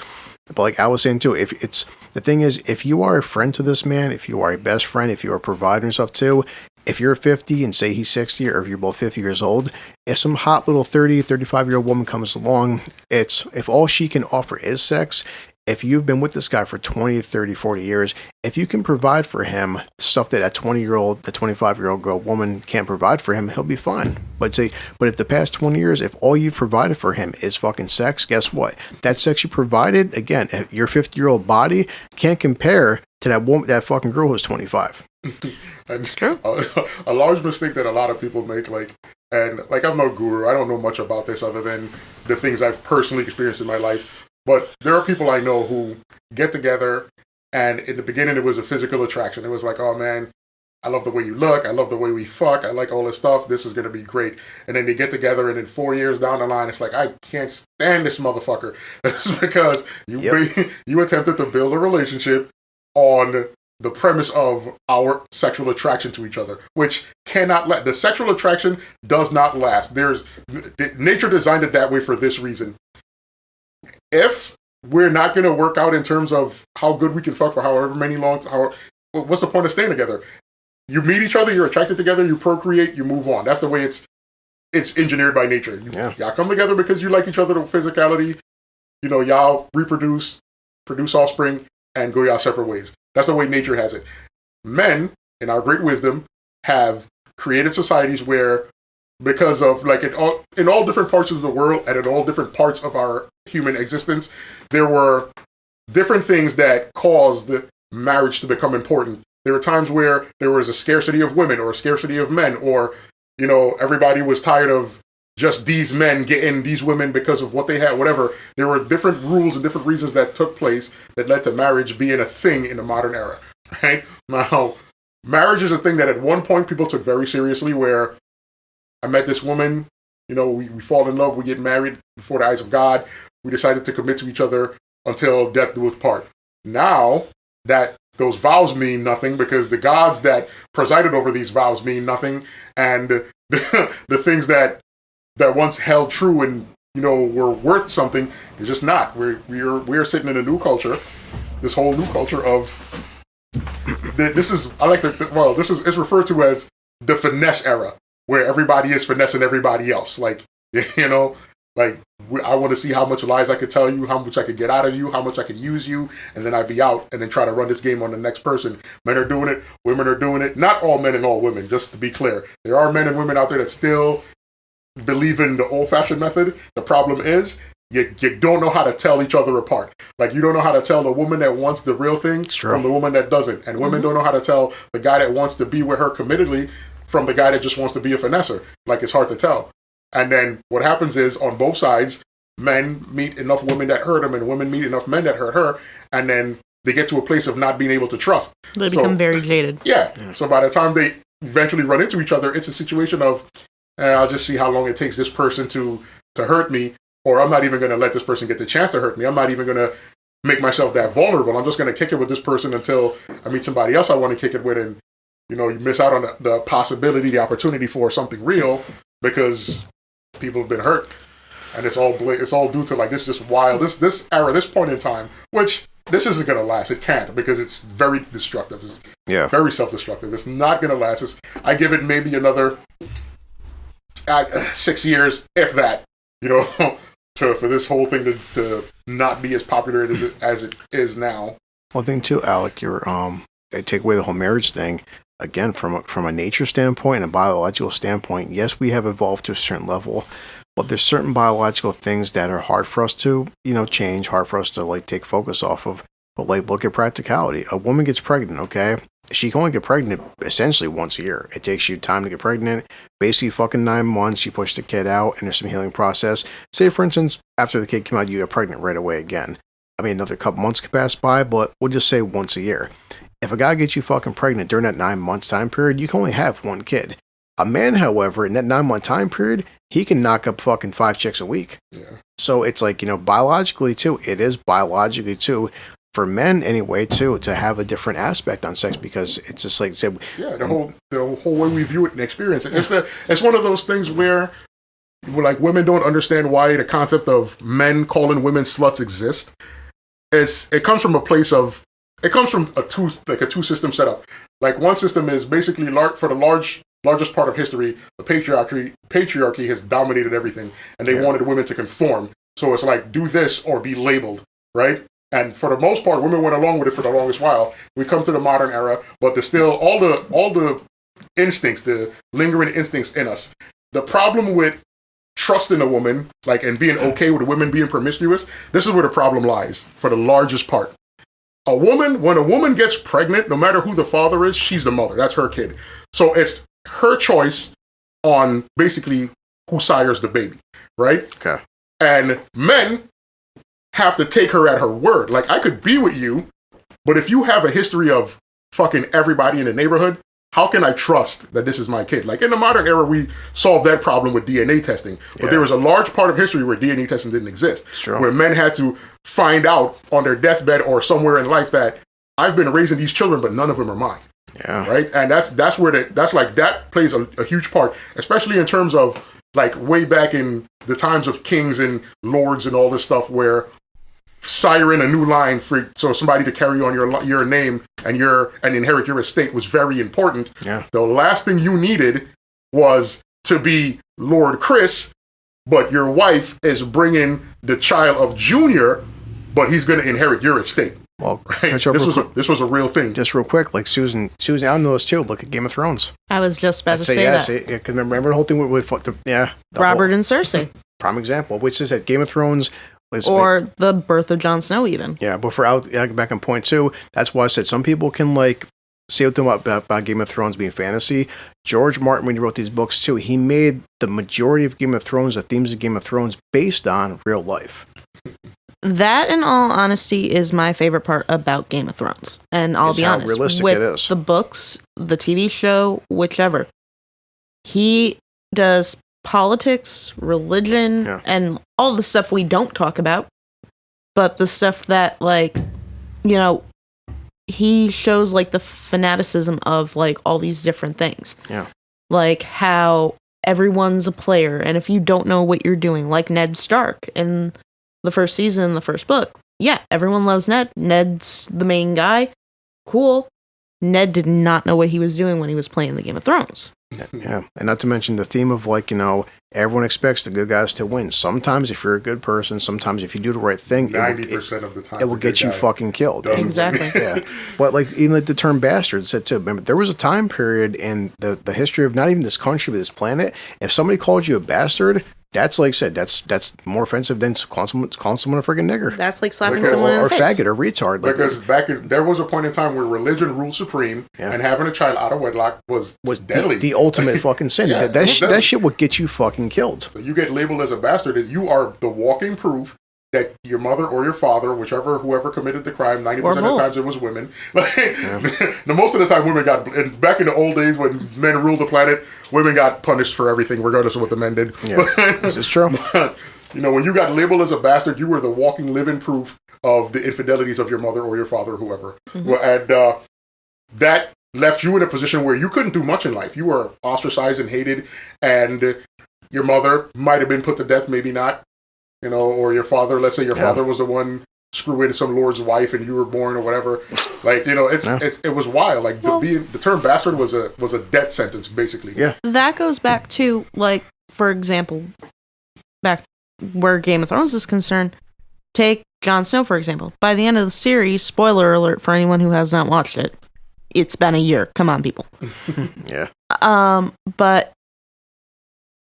but like I was saying too, the thing is, if you are a friend to this man, if you are a best friend, if you are a provider and stuff too, if you're 50 and say he's 60, or if you're both 50 years old, if some hot little 30, 35-year-old woman comes along, if all she can offer is sex, if you've been with this guy for 20, 30, 40 years, if you can provide for him stuff that a 20-year-old, a 25-year-old girl woman can't provide for him, he'll be fine. But if the past 20 years, if all you've provided for him is fucking sex, guess what? That sex you provided, again, your 50-year-old body can't compare to that woman, that fucking girl who's 25. It's true. A large mistake that a lot of people make, I'm no guru. I don't know much about this other than the things I've personally experienced in my life. But there are people I know who get together, and in the beginning it was a physical attraction. It was like, oh man, I love the way you look. I love the way we fuck. I like all this stuff. This is going to be great. And then they get together, and then 4 years down the line, it's like, I can't stand this motherfucker. It's because you attempted to build a relationship on the premise of our sexual attraction to each other, which cannot the sexual attraction does not last. Nature designed it that way for this reason. If we're not going to work out in terms of how good we can fuck for however many what's the point of staying together? You meet each other, you're attracted together, you procreate, you move on. That's the way it's engineered by nature. Y'all come together because you like each other, the physicality, y'all reproduce, produce offspring, and go y'all separate ways. That's the way nature has it. Men, in our great wisdom, have created societies where, because of in all different parts of the world and in all different parts of our human existence, there were different things that caused marriage to become important. There were times where there was a scarcity of women or a scarcity of men, or everybody was tired of just these men getting these women because of what they had, whatever. There were different rules and different reasons that took place that led to marriage being a thing in the modern era. Right now, marriage is a thing that at one point people took very seriously, where I met this woman, we fall in love, we get married before the eyes of God. We decided to commit to each other until death do us part. Now that those vows mean nothing, because the gods that presided over these vows mean nothing, and the things that once held true and were worth something is just not. We're sitting in a new culture, this whole new culture of it's referred to as the finesse era. where everybody is finessing everybody else. Like, you know, like I want to see how much lies I could tell you, how much I could get out of you, how much I could use you, and then I'd be out and then try to run this game on the next person. Men are doing it. Women are doing it. Not all men and all women, just to be clear. There are men and women out there that still believe in the old-fashioned method. The problem is you don't know how to tell each other apart. Like, you don't know how to tell the woman that wants the real thing from the woman that doesn't. And women don't know how to tell the guy that wants to be with her committedly from the guy that just wants to be a finesser. Like, it's hard to tell. And then what happens is, on both sides, men meet enough women that hurt them and women meet enough men that hurt her. And then they get to a place of not being able to trust. They become very jaded. Yeah. So by the time they eventually run into each other, it's a situation of, I'll just see how long it takes this person to hurt me. Or I'm not even going to let this person get the chance to hurt me. I'm not even going to make myself that vulnerable. I'm just going to kick it with this person until I meet somebody else I want to kick it with. And, you know, you miss out on the possibility, the opportunity for something real because people have been hurt. And it's all due to, like, this just wild, this era, this point in time, which this isn't going to last. It can't, because it's very destructive. It's very self-destructive. It's not going to last. I give it maybe another 6 years, if that, you know, for this whole thing to not be as popular as it is now. One thing too, Alec, I take away the whole marriage thing. Again, from a nature standpoint and a biological standpoint, yes, we have evolved to a certain level, but there's certain biological things that are hard for us to, you know, change, hard for us to, like, take focus off of. But, like, look at practicality. A woman gets pregnant, okay? She can only get pregnant essentially once a year. It takes you time to get pregnant. Basically, fucking 9 months, you push the kid out, and there's some healing process. Say, for instance, after the kid came out, you get pregnant right away again. I mean, another couple months could pass by, but we'll just say once a year. If a guy gets you fucking pregnant during that 9 months time period, you can only have one kid. A man, however, in that 9-month time period, he can knock up fucking 5 chicks a week. Yeah. So it's like, you know, biologically too, it is biologically too, for men anyway too, to have a different aspect on sex, because it's just like, say, the whole way we view it and experience it. It's one of those things where like women don't understand why the concept of men calling women sluts exists. It comes from a place of, it comes from a two system setup. Like, one system is basically for the largest part of history, the patriarchy has dominated everything, and they wanted women to conform. So it's like, do this or be labeled, right? And for the most part, women went along with it for the longest while. We come to the modern era, but there's still all the instincts, the lingering instincts in us. The problem with trusting a woman, like, and being okay with a woman being promiscuous, this is where the problem lies for the largest part. When a woman gets pregnant, no matter who the father is, she's the mother. That's her kid. So it's her choice on basically who sires the baby, right? Okay. And men have to take her at her word. Like, I could be with you, but if you have a history of fucking everybody in the neighborhood, how can I trust that this is my kid? Like, in the modern era, we solved that problem with DNA testing. But there was a large part of history where DNA testing didn't exist. Sure. Where men had to find out on their deathbed or somewhere in life that I've been raising these children, but none of them are mine. Yeah. Right? And that's where that plays a huge part, especially in terms of, like, way back in the times of kings and lords and all this stuff, where siring a new line so somebody to carry on your name and inherit your estate was very important. Yeah. The last thing you needed was to be Lord Chris, but your wife is bringing the child of Junior, but he's going to inherit your estate. Well, right? This was a real thing. Just real quick, like Susan, I know this too. Look at Game of Thrones. I was just about to say that. Because remember the whole thing with Robert and Cersei. Prime example, which is that Game of Thrones. Or the birth of Jon Snow, even. Yeah, but back on point two, that's why I said some people can, like, say what they want about Game of Thrones being fantasy. George Martin, when he wrote these books too, he made the majority of Game of Thrones, the themes of Game of Thrones, based on real life. That, in all honesty, is my favorite part about Game of Thrones. And I'll be honest, realistic with it is. The books, the TV show, whichever, he does politics, religion, and all the stuff we don't talk about, but the stuff that, like, you know, he shows, like, the fanaticism of, like, all these different things. Yeah. Like how everyone's a player, and if you don't know what you're doing, like Ned Stark in the first season, the first book. Yeah, everyone loves Ned. Ned's the main guy. Cool. Ned did not know what he was doing when he was playing the Game of Thrones. Yeah, and not to mention the theme of everyone expects the good guys to win. Sometimes if you're a good person, sometimes if you do the right thing, 90% of the time, it will get you fucking killed. Exactly. Yeah, but even the term bastard said too. Remember, there was a time period in the history of not even this country but this planet. If somebody called you a bastard, that's like I said, that's more offensive than calling someone a freaking nigger. That's like slapping someone in the face. Or faggot or retard. Because there was a point in time where religion ruled supreme, and having a child out of wedlock was deadly. The ultimate fucking sin. Yeah, that shit would get you fucking killed. So you get labeled as a bastard, and you are the walking proof that your mother or your father, whoever committed the crime, 90% of the times it was women. Most of the time women and back in the old days when men ruled the planet, women got punished for everything, regardless of what the men did. Yeah, this is true. When you got labeled as a bastard, you were the walking, living proof of the infidelities of your mother or your father, or whoever. Mm-hmm. And that left you in a position where you couldn't do much in life. You were ostracized and hated, and your mother might have been put to death, maybe not. Or your father, let's say your father was the one screwing some lord's wife and you were born or whatever. It was wild. The term bastard was a death sentence, basically. Yeah. That goes back to, for example, back where Game of Thrones is concerned, take Jon Snow, for example. By the end of the series, spoiler alert for anyone who has not watched it, it's been a year. Come on, people. Yeah. But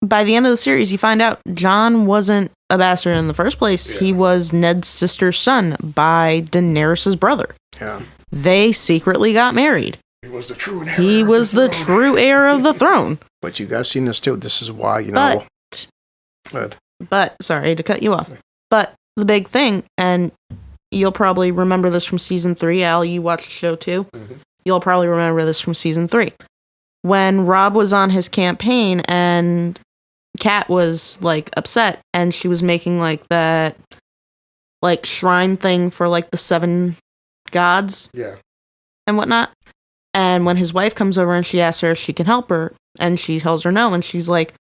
by the end of the series, you find out Jon wasn't a bastard in the first place. Yeah. He was Ned's sister's son by Daenerys' brother. Yeah. They secretly got married. He was the true heir. He was the true heir of the throne. But you guys seen this too. This is why, But, sorry to cut you off. But the big thing, and you'll probably remember this from season 3. Al, you watched the show too. Mm-hmm. You'll probably remember this from season 3. When Robb was on his campaign and Kat was upset and she was making that shrine thing for the 7 gods and whatnot, and when his wife comes over and she asks her if she can help her and she tells her no, and she's like,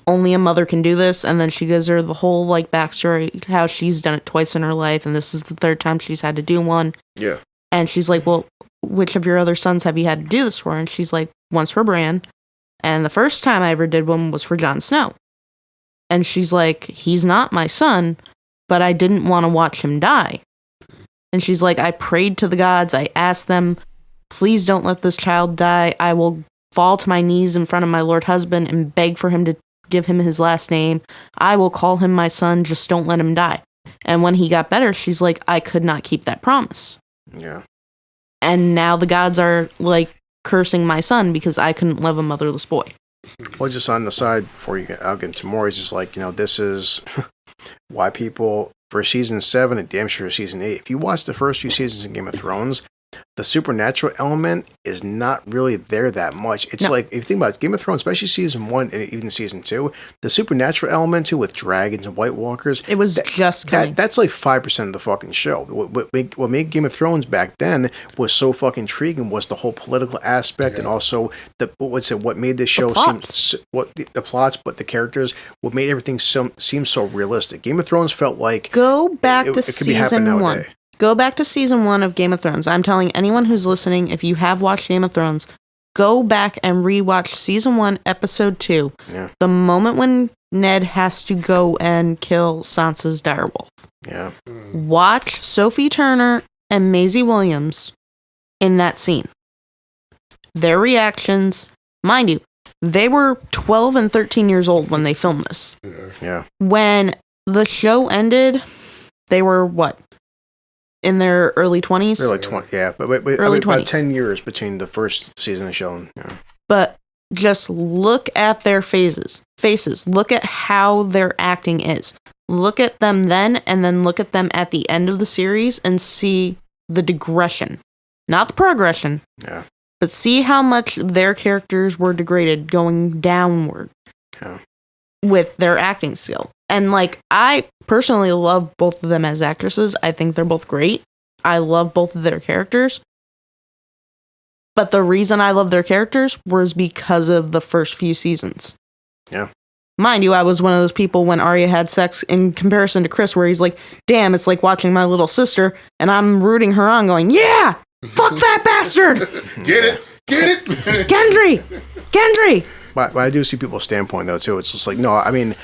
only a mother can do this, and then she gives her the whole backstory how she's done it twice in her life and this is the 3rd time she's had to do one, and she's like, well, which of your other sons have you had to do this for? And she's like, once for Bran, and the first time I ever did one was for Jon Snow. And she's like, he's not my son, but I didn't want to watch him die. And she's like, I prayed to the gods. I asked them, please don't let this child die. I will fall to my knees in front of my Lord husband and beg for him to give him his last name. I will call him my son. Just don't let him die. And when he got better, she's like, I could not keep that promise. Yeah. And now the gods are cursing my son because I couldn't love a motherless boy. Well, just on the side before I'll get into more, it's just this is why people for season 7 and damn sure season 8. If you watch the first few seasons of Game of Thrones, the supernatural element is not really there that much. It's if you think about it, Game of Thrones, especially season 1 and even season 2, the supernatural element too with dragons and White Walkers, it was just coming. That's 5% of the fucking show. What made Game of Thrones back then was so fucking intriguing was the whole political aspect and also what made this show the plots, but the characters, what made everything seem so realistic. Game of Thrones felt like go back to season 1. Go back to season 1 of Game of Thrones. I'm telling anyone who's listening, if you have watched Game of Thrones, go back and rewatch season 1, episode 2. Yeah. The moment when Ned has to go and kill Sansa's direwolf. Yeah. Watch Sophie Turner and Maisie Williams in that scene. Their reactions, mind you, they were 12 and 13 years old when they filmed this. Yeah. When the show ended, they were what? In their early 20s? Early 20s, yeah. But early 20s. About 10 years between the first season of show. Yeah. But just look at their faces. Look at how their acting is. Look at them then, and then look at them at the end of the series and see the digression. Not the progression. Yeah. But see how much their characters were degraded going downward. Yeah. With their acting skill. And I personally love both of them as actresses. I think they're both great. I love both of their characters. But the reason I love their characters was because of the first few seasons. Yeah. Mind you, I was one of those people when Arya had sex in comparison to Chris, where he's like, damn, it's like watching my little sister, and I'm rooting her on going, yeah, Fuck that bastard! Get it? Gendry! But I do see people's standpoint, though, too. It's just like, no, I mean,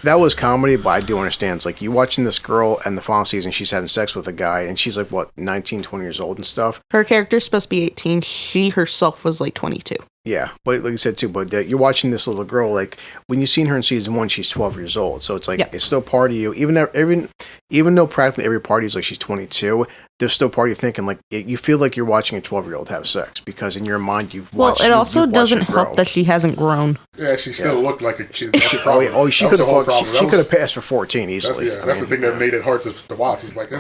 that was comedy, but I do understand. It's like, you watching this girl and the final season, she's having sex with a guy, and she's like, what, 19, 20 years old and stuff? Her character's supposed to be 18. She herself was like 22. Yeah, but like you said, too, but you're watching this little girl, like, when you've seen her in season 1, she's 12 years old. So it's like, it's still part of you. Even though practically every party is like she's 22, there's still part of you thinking, like, you feel like you're watching a 12-year-old have sex, because in your mind, you've watched. Well, it also doesn't help that she hasn't grown. Yeah, she still looked like a kid. She could have passed for 14 easily. That's the thing that made it hard to watch. It's like,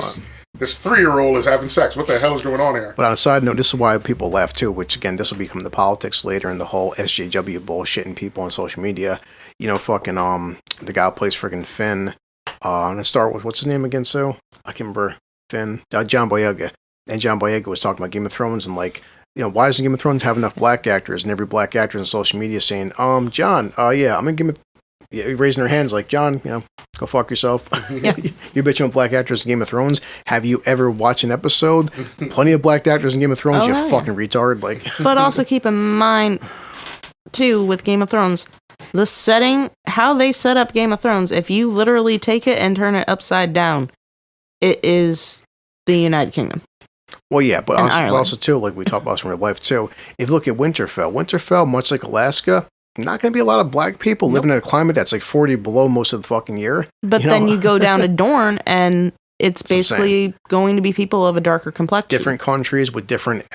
this 3-year-old is having sex. What the hell is going on here? But on a side note, this is why people laugh too, which again, this will become the politics later and the whole SJW bullshitting people on social media. You know, fucking, the guy who plays freaking Finn, on Star Wars, what's his name again, Sue? I can't remember. Finn, John Boyega. And John Boyega was talking about Game of Thrones and like, you know, why doesn't Game of Thrones have enough black actors? And every black actor on social media saying, John, yeah, I'm in Game of raising their hands like, John, you know, go fuck yourself. Yeah. You're bitching with black actors in Game of Thrones. Have you ever watched an episode? Plenty of black actors in Game of Thrones, fucking retard. Like, but also keep in mind, too, with Game of Thrones, the setting, how they set up Game of Thrones, if you literally take it and turn it upside down, it is the United Kingdom. Well, yeah, but also too, like we talk about in real life too, if you look at Winterfell, much like Alaska, not going to be a lot of black people living in a climate that's like 40 below most of the fucking year. But then you go down to Dorne, and it's basically going to be people of a darker complexion. Different countries with different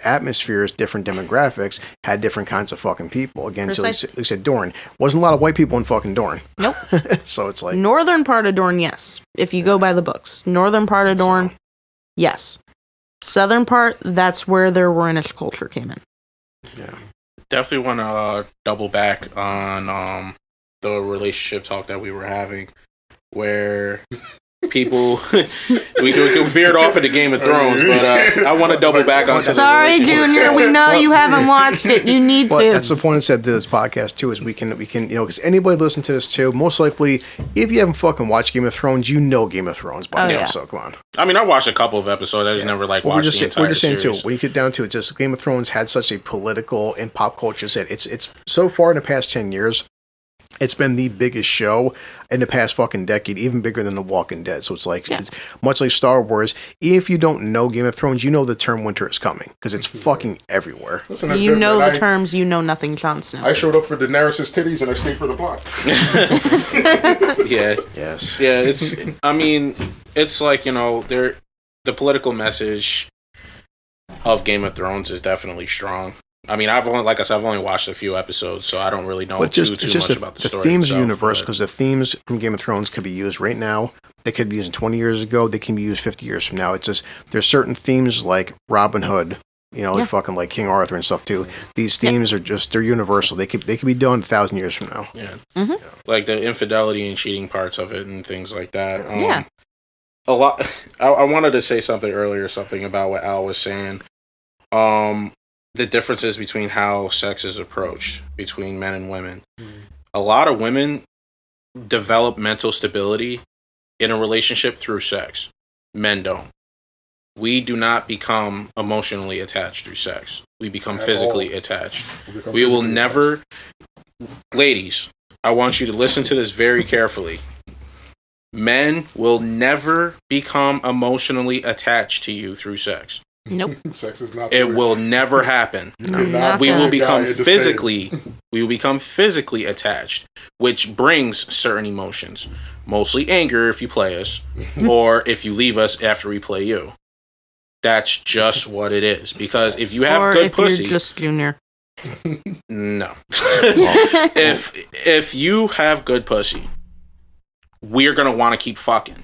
atmospheres, different demographics, had different kinds of fucking people. Again, so like I said, Dorne. Wasn't a lot of white people in fucking Dorne. Nope. So it's like... Northern part of Dorne, yes. If you go by the books. Northern part of Dorne, yes. Southern part, that's where their Rhenish culture came in. Yeah. Definitely want to double back on the relationship talk that we were having, where people we veered off into Game of Thrones, but I want to double back on. Sorry, Junior, we know you haven't watched it. You need to. That's the point I said to this podcast too. Is we can you know, because anybody listen to this too. Most likely, if you haven't fucking watched Game of Thrones, you know Game of Thrones by now. So come on. I mean, I watched a couple of episodes. I just never watched the entire We're just saying series. too. When you get down to it, just Game of Thrones had such a political and pop culture set. It's so far in the past 10 years. It's been the biggest show in the past fucking decade, even bigger than The Walking Dead. So it's like, it's much like Star Wars. If you don't know Game of Thrones, you know the term winter is coming because it's fucking everywhere. Listen, you know the terms, you know nothing, Jon Snow. I showed up for Daenerys' titties and I stayed for the plot. Yeah. Yes. Yeah, I mean, it's like, you know, the political message of Game of Thrones is definitely strong. I mean, I've only watched a few episodes, so I don't really know too much about the story. The themes itself, are universal because the themes from Game of Thrones can be used right now. They could be used 20 years ago. They can be used 50 years from now. It's just there's certain themes like Robin Hood, you know, fucking like King Arthur and stuff too. These themes are they're universal. They could be done 1,000 years from now. Yeah, like the infidelity and cheating parts of it and things like that. Yeah, a lot. I wanted to say something earlier, something about what Al was saying. The differences between how sex is approached between men and women. A lot of women develop mental stability in a relationship through sex. Men don't. We do not become emotionally attached through sex. We become physically attached. We will never... Ladies, I want you to listen to this very carefully. Men will never become emotionally attached to you through sex. Nope. Sex is not. It will never happen. We will become physically attached, which brings certain emotions, mostly anger if you play us, or if you leave us after we play you. That's just what it is. Because if you have good pussy, you're just Junior. No. if you have good pussy, we're gonna want to keep fucking.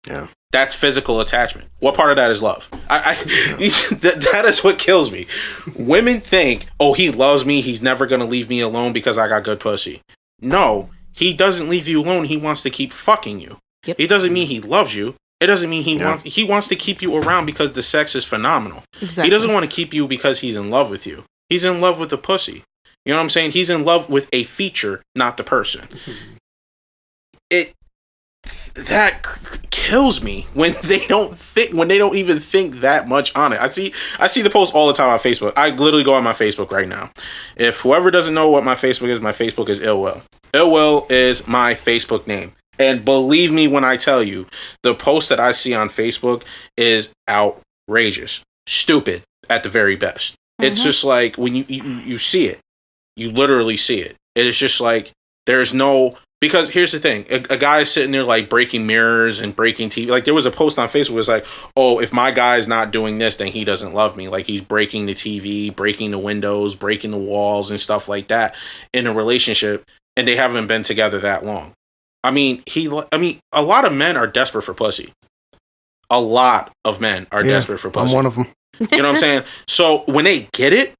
Yeah. That's physical attachment. What part of that is love? That is what kills me. Women think, oh, he loves me. He's never going to leave me alone because I got good pussy. No, he doesn't leave you alone. He wants to keep fucking you. Yep. It doesn't mean he loves you. It doesn't mean he wants to keep you around because the sex is phenomenal. Exactly. He doesn't want to keep you because he's in love with you. He's in love with the pussy. You know what I'm saying? He's in love with a feature, not the person. That kills me when they don't even think that much on it. I see the post all the time on Facebook. I literally go on my Facebook right now. If whoever doesn't know what my Facebook is Ill Will. Ill Will is my Facebook name. And believe me when I tell you, the post that I see on Facebook is outrageous. Stupid at the very best. Mm-hmm. It's just like when you see it. You literally see it. It is just like there's no... Because here's the thing, a guy is sitting there like breaking mirrors and breaking TV. Like there was a post on Facebook. It was like, oh, if my guy's not doing this, then he doesn't love me. Like he's breaking the TV, breaking the windows, breaking the walls and stuff like that in a relationship. And they haven't been together that long. I mean, a lot of men are desperate for pussy. A lot of men are desperate for pussy. I'm one of them. You know what I'm saying? So when they get it,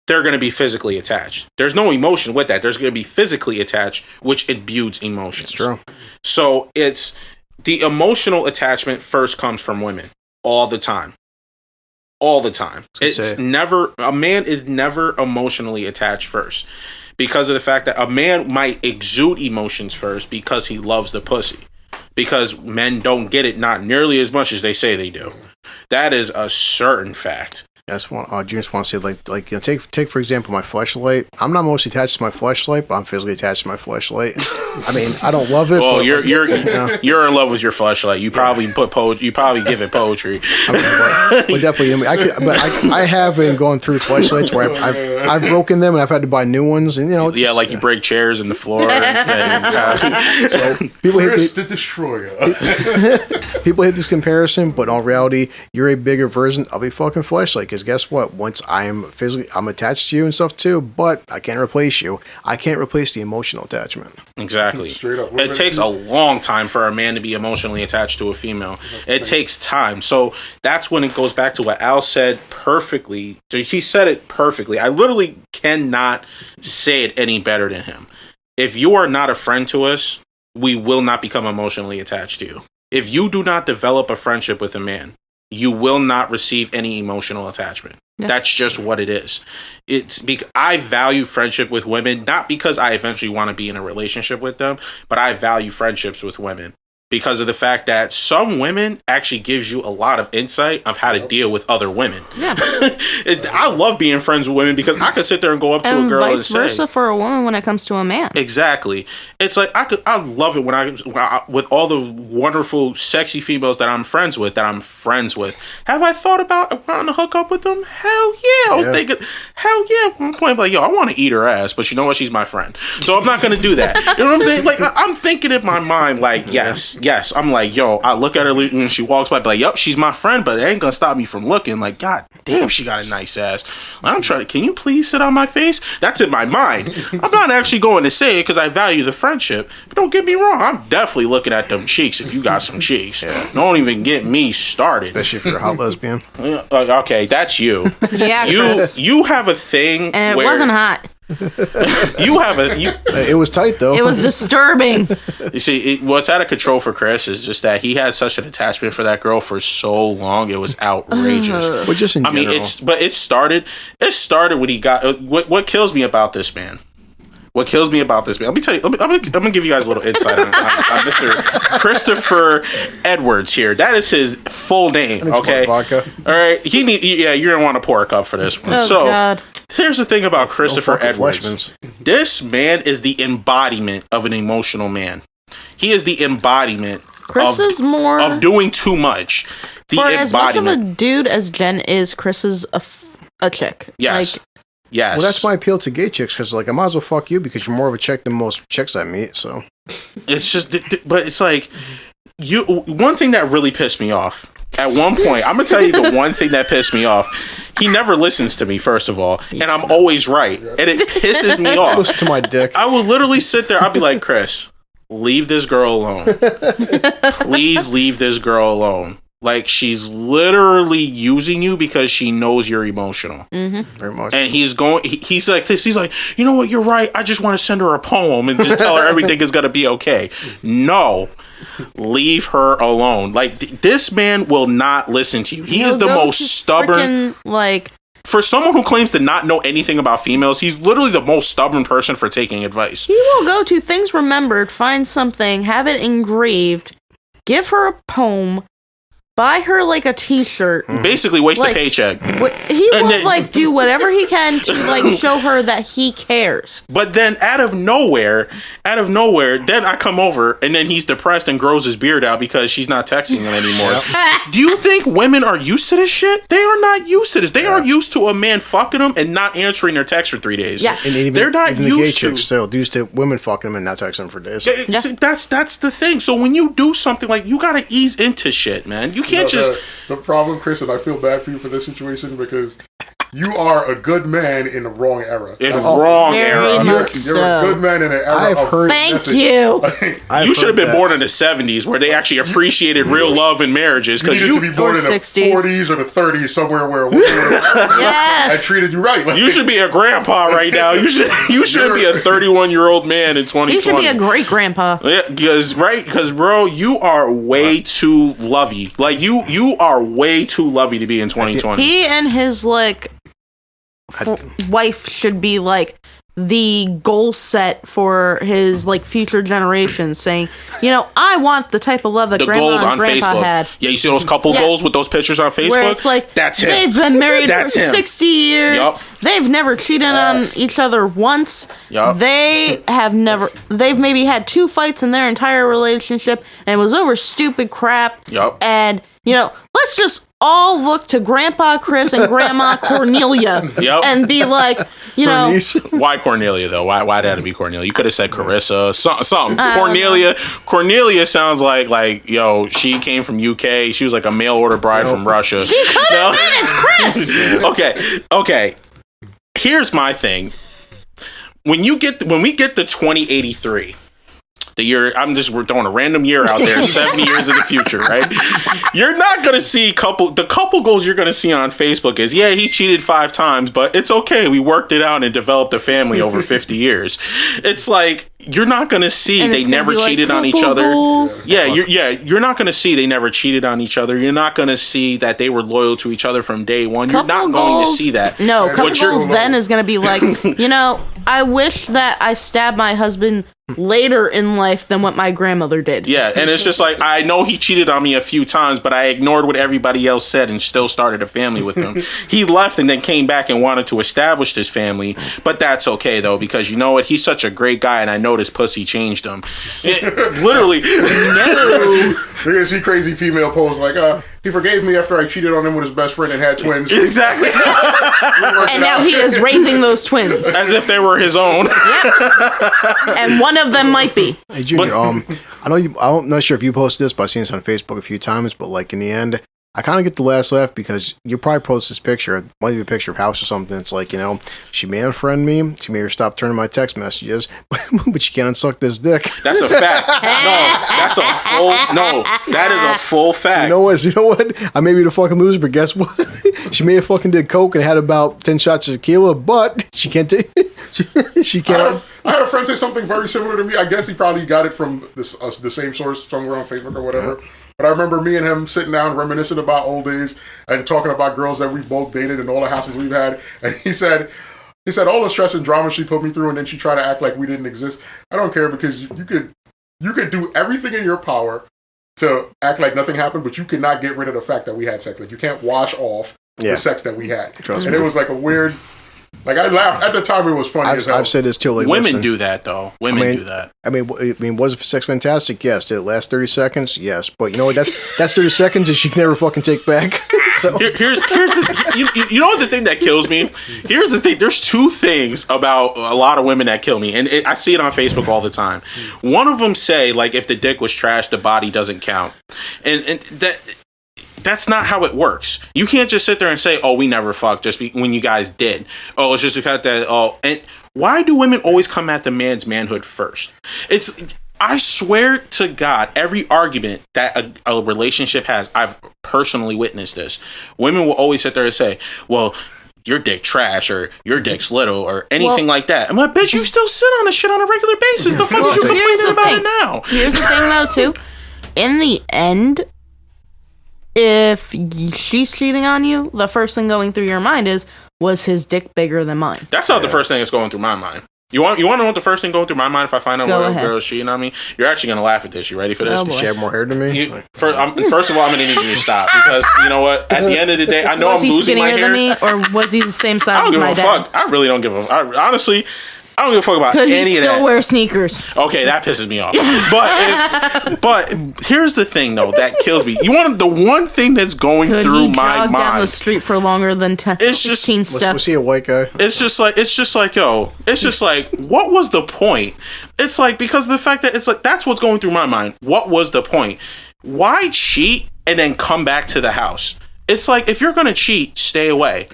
they're going to be physically attached. There's no emotion with that. There's going to be physically attached, which imbues emotions. It's true. So it's the emotional attachment first comes from women all the time. All the time. It's never, a man is never emotionally attached first because of the fact that a man might exude emotions first because he loves the pussy. Because men don't get it not nearly as much as they say they do. That is a certain fact. That's one. I just want to say, like take for example my fleshlight. I'm not mostly attached to my fleshlight, but I'm physically attached to my fleshlight. I mean, I don't love it. Well, you're in love with your fleshlight. You probably You probably give it poetry. But definitely, I have been going through fleshlights where I've broken them and I've had to buy new ones, and you break chairs in the floor. So people hate the destroyer. People hate this comparison, but in all reality, you're a bigger version of a fucking fleshlight. Because guess what? Once I'm attached to you and stuff too, but I can't replace you. I can't replace the emotional attachment. Exactly. Straight up. It takes a long time for a man to be emotionally attached to a female. It takes time. So that's when it goes back to what Al said perfectly. He said it perfectly. I literally cannot say it any better than him. If you are not a friend to us, we will not become emotionally attached to you. If you do not develop a friendship with a man, you will not receive any emotional attachment. Yeah. That's just what it is. It's because I value friendship with women, not because I eventually want to be in a relationship with them, but I value friendships with women because of the fact that some women actually gives you a lot of insight of how to deal with other women. Yeah. I love being friends with women because I could sit there and go up to a girl and say... vice versa for a woman when it comes to a man. Exactly. It's like, I love it when I with all the wonderful, sexy females that I'm friends with, Have I thought about wanting to hook up with them? Hell yeah. I was thinking, hell yeah. At one point, I'm like, yo, I want to eat her ass, but you know what? She's my friend. So I'm not going to do that. You know what I'm saying? Like, I'm thinking in my mind, like, yes. I'm like, yo, I look at her and she walks by, be like, yup, she's my friend, but it ain't gonna stop me from looking. Like, god damn, she got a nice ass. I'm trying to, can you please sit on my face? That's in my mind. I'm not actually going to say it because I value the friendship. But don't get me wrong, I'm definitely looking at them cheeks if you got some cheeks. Yeah. Don't even get me started. Especially if you're a hot lesbian. Okay, that's you. Yeah, you have a thing and it wasn't hot. It was tight though. It was disturbing. You see, what's out of control for Chris is just that he had such an attachment for that girl for so long. It was outrageous. But just in general. It started when he got. What kills me about this man? Let me tell you. I'm gonna give you guys a little insight on Mr. Christopher Edwards here. That is his full name. Okay. All right. You're gonna want to pour a cup for this one. God. Here's the thing about Christopher Edwards. This man is the embodiment of an emotional man. He is the embodiment of doing too much. As much of a dude as Jen is, Chris is a chick. Yes. Yes. Well, that's my appeal to gay chicks because, I might as well fuck you because you're more of a chick than most chicks I meet. So it's just, but it's like one thing that really pissed me off. At one point, I'm gonna tell you the one thing that pissed me off. He never listens to me, first of all, and I'm always right, and it pisses me off. Listen to my dick. I will literally sit there. I'll be like, Chris, leave this girl alone. Please leave this girl alone. Like, she's literally using you because she knows you're emotional. Mm-hmm. Very much. And he's like this. He's like, you know what? You're right. I just want to send her a poem and just tell her everything is gonna be okay. No. Leave her alone. Like, this man will not listen to you. He is the most stubborn. For someone who claims to not know anything about females, he's literally the most stubborn person for taking advice. He will go to Things Remembered, find something, have it engraved, give her a poem, buy her like a t-shirt. Basically waste Like, a paycheck. He will then- like do whatever he can to like show her that he cares. But then out of nowhere, then I come over and then he's depressed and grows his beard out because she's not texting him anymore. Do you think women are used to this shit? They are not used to this. They are used to a man fucking them and not answering their text for 3 days. Yeah. And even, they're not even the gay used to. chicks still used to women fucking them and not texting them for days. See, that's the thing. So when you do something like, you gotta ease into shit, man. You can't just. The problem, Chris, and I feel bad for you for this situation because you are a good man in the wrong era. In the wrong Very era. much You're a good man in an era I've of heard- Thank message. you. Like, You should have been born in the 70s where they actually appreciated real love and marriages. you Because needed to be born Or in the 60s. 40s or the 30s, somewhere where a woman I Yes. treated you right. Like, you should be a grandpa right now. You should be a 31-year-old man in 2020. You should be a great grandpa. Yeah, because bro, you are way too lovey. Like you are way too lovey to be in 2020. He and his like wife should be like the goal set for his like future generations, saying, you know, I want the type of love that The grandma goals and on grandpa Facebook. had. Yeah, you see those couple Yeah. goals with those pictures on Facebook? Where it's like, that's him. they've been married That's for him. 60 years. Yup. They've never cheated on each other once. Yup. They've maybe had 2 fights in their entire relationship, and it was over stupid crap. Yup. And, you know, let's just all look to Grandpa Chris and Grandma Cornelia Yup. and be like, you know, Bernice. Why Cornelia though? Why did it be Cornelia? You could have said Carissa, something. Cornelia. Cornelia sounds like yo. She came from UK. She was like a mail order bride from Russia. she could have been, it's Chris. Okay. Here's my thing. When we get to 2083. The year, we're throwing a random year out there, 70 years in the future, right? You're not going to see the couple goals you're going to see on Facebook is, yeah, he cheated 5 times, but it's okay. We worked it out and developed a family over 50 years. It's like, you're not going to see And they it's gonna never be like cheated on each couple other. goals. You're not going to see they never cheated on each other. You're not going to see that they were loyal to each other from day one. You're not going to see that. No, What couple you're- goals then is going to be like, you know, I wish that I stabbed my husband later in life than what my grandmother did. Yeah, and it's just like, I know he cheated on me a few times, but I ignored what everybody else said and still started a family with him. He left and then came back and wanted to establish this family, but that's okay though, because you know what? He's such a great guy, and I know this pussy changed him. Literally. You're gonna see crazy female posts like, he forgave me after I cheated on him with his best friend and had twins. Exactly. And now he is raising those twins. As if they were his own. And one of them might be. Hey Junior, I'm not sure if you posted this, but I've seen this on Facebook a few times. But like in the end, I kind of get the last laugh because you probably post this picture, it might be a picture of house or something. It's like, you know, she may unfriend me, she may stop turning my text messages, but she can't unsuck this dick. That's a fact. That is a full fact. You know what? I may be the fucking loser, but guess what? She may have fucking did coke and had about 10 shots of tequila, but she can't take. She can't. I had a friend say something very similar to me. I guess he probably got it from the same source somewhere on Facebook or whatever. But I remember me and him sitting down reminiscing about old days and talking about girls that we've both dated and all the houses we've had. And he said all the stress and drama she put me through, and then she tried to act like we didn't exist. I don't care, because you could do everything in your power to act like nothing happened, but you cannot get rid of the fact that we had sex. Like, you can't wash off the sex that we had. Trust and me. it was like a weird. Like, I laughed at the time. It was funny as hell. I've said this too. Like, Women listen, do that though. Women do that. I mean, was sex fantastic? Yes. Did it last 30 seconds? Yes. But you know what? That's 30 seconds that she can never fucking take back. So. Here's the you know the thing that kills me. Here's the thing. There's 2 things about a lot of women that kill me, and I see it on Facebook all the time. One of them say, like, if the dick was trash, the body doesn't count, and that's not how it works. You can't just sit there and say, "Oh, we never fucked," when you guys did. Oh, it's just because that. Oh, and why do women always come at the man's manhood first? I swear to God, every argument that a relationship has, I've personally witnessed this. Women will always sit there and say, "Well, your dick trash," or "your dick's little," or anything like that. I'm like, bitch, you still sit on this shit on a regular basis. The fuck is you complaining about it now? Here's the thing, though, too. In the end, if she's cheating on you, the first thing going through your mind is, was his dick bigger than mine? That's not the first thing that's going through my mind. You want to know what the first thing going through my mind if I find out Go where a ahead. girl is cheating on me? You're actually gonna laugh at this. You ready for this? Oh, boy. She had more hair than me. First of all, I'm gonna need you to stop because you know what? At the end of the day, I know Was I'm he losing my skinnier hair. than me, or was he the same I size don't as give my a dad? fuck. I really don't give a. Honestly, I don't give a fuck about Could any he of still that. wear sneakers? Okay, that pisses me off. But here's the thing though that kills me. You want the one thing that's going Could through he my jog down the mind? street for longer than 10, It's just- 16 Was steps? he a white guy? It's just like yo. It's just like what was the point? It's like because of the fact that it's like that's what's going through my mind. What was the point? Why cheat and then come back to the house? It's like if you're gonna cheat, stay away,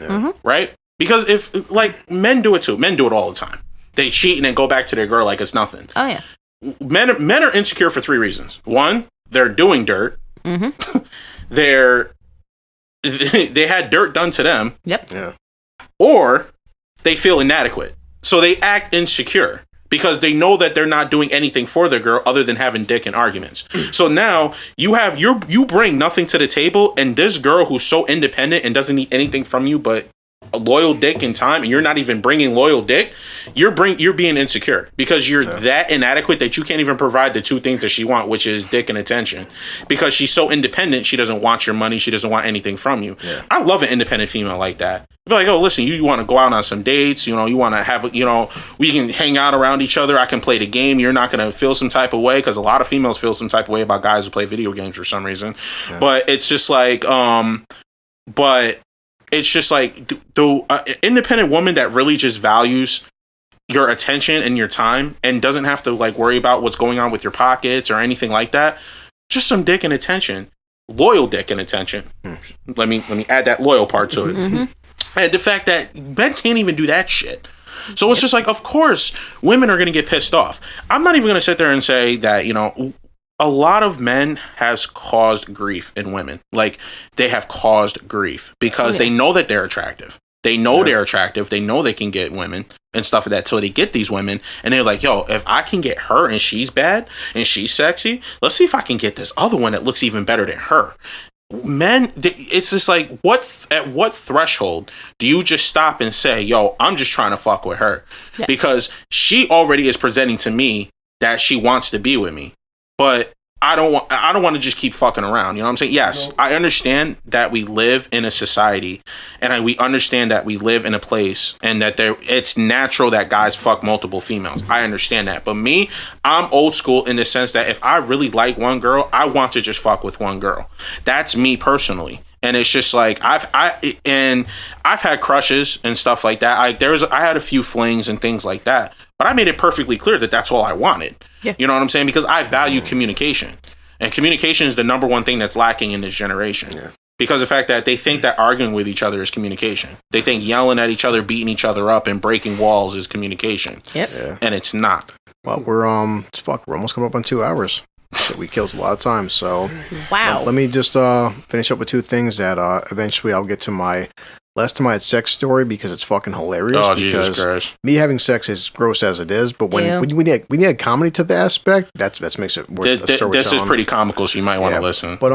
right? Because if like men do it too. Men do it all the time. They cheat and then go back to their girl like it's nothing. Oh yeah. Men are insecure for 3 reasons. One, they're doing dirt. Mm-hmm. They had dirt done to them, Yep. Yeah. or they feel inadequate. So they act insecure because they know that they're not doing anything for their girl other than having dick and arguments. So now you bring nothing to the table, and this girl who's so independent and doesn't need anything from you but a loyal dick in time, and you're not even bringing loyal dick, you're being insecure because you're that inadequate that you can't even provide the 2 things that she wants, which is dick and attention. Because she's so independent, she doesn't want your money, she doesn't want anything from you. Yeah. I love an independent female like that. Be like, oh, listen, you want to go out on some dates, you want to have, we can hang out around each other, I can play the game, you're not going to feel some type of way, because a lot of females feel some type of way about guys who play video games for some reason. Yeah. But it's just like, it's just like the independent woman that really just values your attention and your time and doesn't have to like worry about what's going on with your pockets or anything like that. Just some dick and attention, loyal dick and attention. Let me add that loyal part to it. Mm-hmm. And the fact that men can't even do that shit. So it's just like, of course, women are going to get pissed off. I'm not even going to sit there and say that, a lot of men has caused grief in women. Like, they have caused grief because they know that they're attractive. They know they're attractive. They know they can get women and stuff like that. So they get these women and they're like, yo, if I can get her and she's bad and she's sexy, let's see if I can get this other one that looks even better than her. Men, it's just like, at what threshold do you just stop and say, yo, I'm just trying to fuck with her? Yeah. Because she already is presenting to me that she wants to be with me. But I don't want to just keep fucking around. You know what I'm saying? Yes, I understand that we live in a society, and we understand that we live in a place, and that it's natural that guys fuck multiple females. I understand that. But me, I'm old school in the sense that if I really like one girl, I want to just fuck with one girl. That's me personally. And it's just like I've had crushes and stuff like that. I had a few flings and things like that, but I made it perfectly clear that that's all I wanted. Yeah. You know what I'm saying? Because I value communication, and communication is the number one thing that's lacking in this generation. Yeah. Because of the fact that they think that arguing with each other is communication. They think yelling at each other, beating each other up, and breaking walls is communication. Yep. Yeah. And it's not. Well, we're almost coming up on 2 hours. That we kills a lot of time. So wow. Let me just finish up with 2 things that eventually I'll get to my last time I had sex story, because it's fucking hilarious. Oh, because Jesus Christ. Me having sex is gross as it is, but when we need comedy to the aspect, that makes it worth the story. This is pretty comical, so you might want to listen. But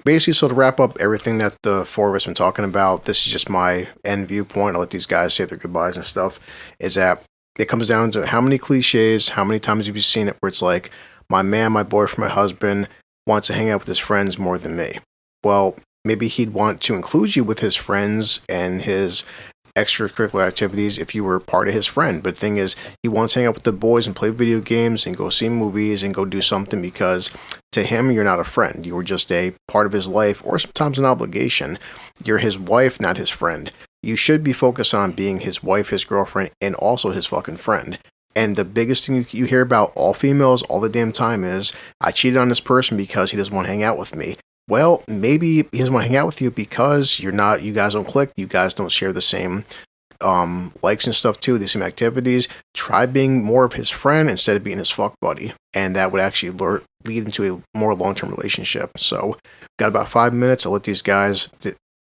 basically, so to wrap up everything that the 4 of us been talking about, this is just my end viewpoint. I'll let these guys say their goodbyes and stuff. Is that it comes down to how many cliches, how many times have you seen it where it's like, my man, my boyfriend, my husband wants to hang out with his friends more than me. Well, maybe he'd want to include you with his friends and his extracurricular activities if you were part of his friend. But the thing is, he wants to hang out with the boys and play video games and go see movies and go do something because to him, you're not a friend. You were just a part of his life, or sometimes an obligation. You're his wife, not his friend. You should be focused on being his wife, his girlfriend, and also his fucking friend. And the biggest thing you hear about all females all the damn time is, I cheated on this person because he doesn't want to hang out with me. Well, maybe he doesn't want to hang out with you because you guys don't click, you guys don't share the same likes and stuff too, the same activities. Try being more of his friend instead of being his fuck buddy. And that would actually lead into a more long-term relationship. So, got about 5 minutes. I'll let these guys,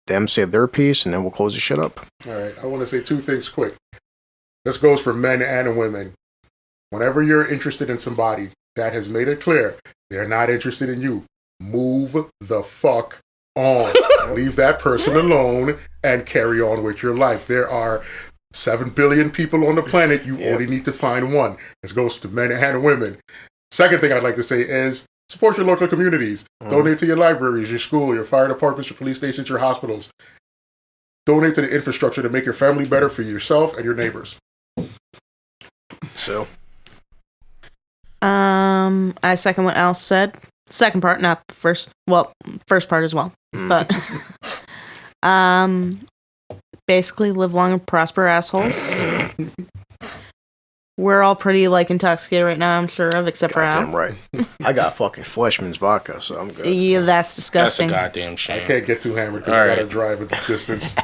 them say their piece, and then we'll close the shit up. All right, I want to say 2 things quick. This goes for men and women. Whenever you're interested in somebody that has made it clear they're not interested in you, move the fuck on. Leave that person alone and carry on with your life. There are 7 billion people on the planet. You only need to find one. This goes to men and women. Second thing I'd like to say is support your local communities. Donate to your libraries, your school, your fire departments, your police stations, your hospitals. Donate to the infrastructure to make your family better for yourself and your neighbors. So, I second what Al said. Second part, not the first. Well, first part as well. But, basically, live long and prosper, assholes. We're all pretty, like, intoxicated right now, I'm sure of, except for Al. Goddamn right. I got fucking Fleshman's vodka, so I'm good. Yeah, that's disgusting. That's a goddamn shame. I can't get too hammered because I gotta drive a distance.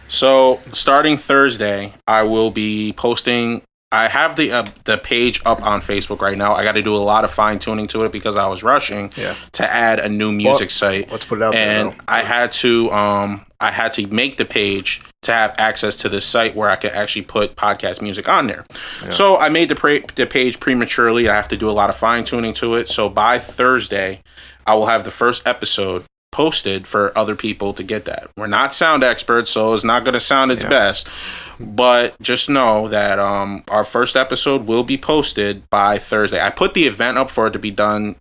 So, starting Thursday, I will be posting. I have the page up on Facebook right now. I got to do a lot of fine tuning to it because I was rushing to add a new music site. Let's put it out there. And I had to make the page to have access to this site where I could actually put podcast music on there. Yeah. So I made the page prematurely. I have to do a lot of fine tuning to it. So by Thursday, I will have the first episode posted for other people to get that. We're not sound experts, so it's not going to sound its best. But just know that our first episode will be posted by Thursday. I put the event up for it to be done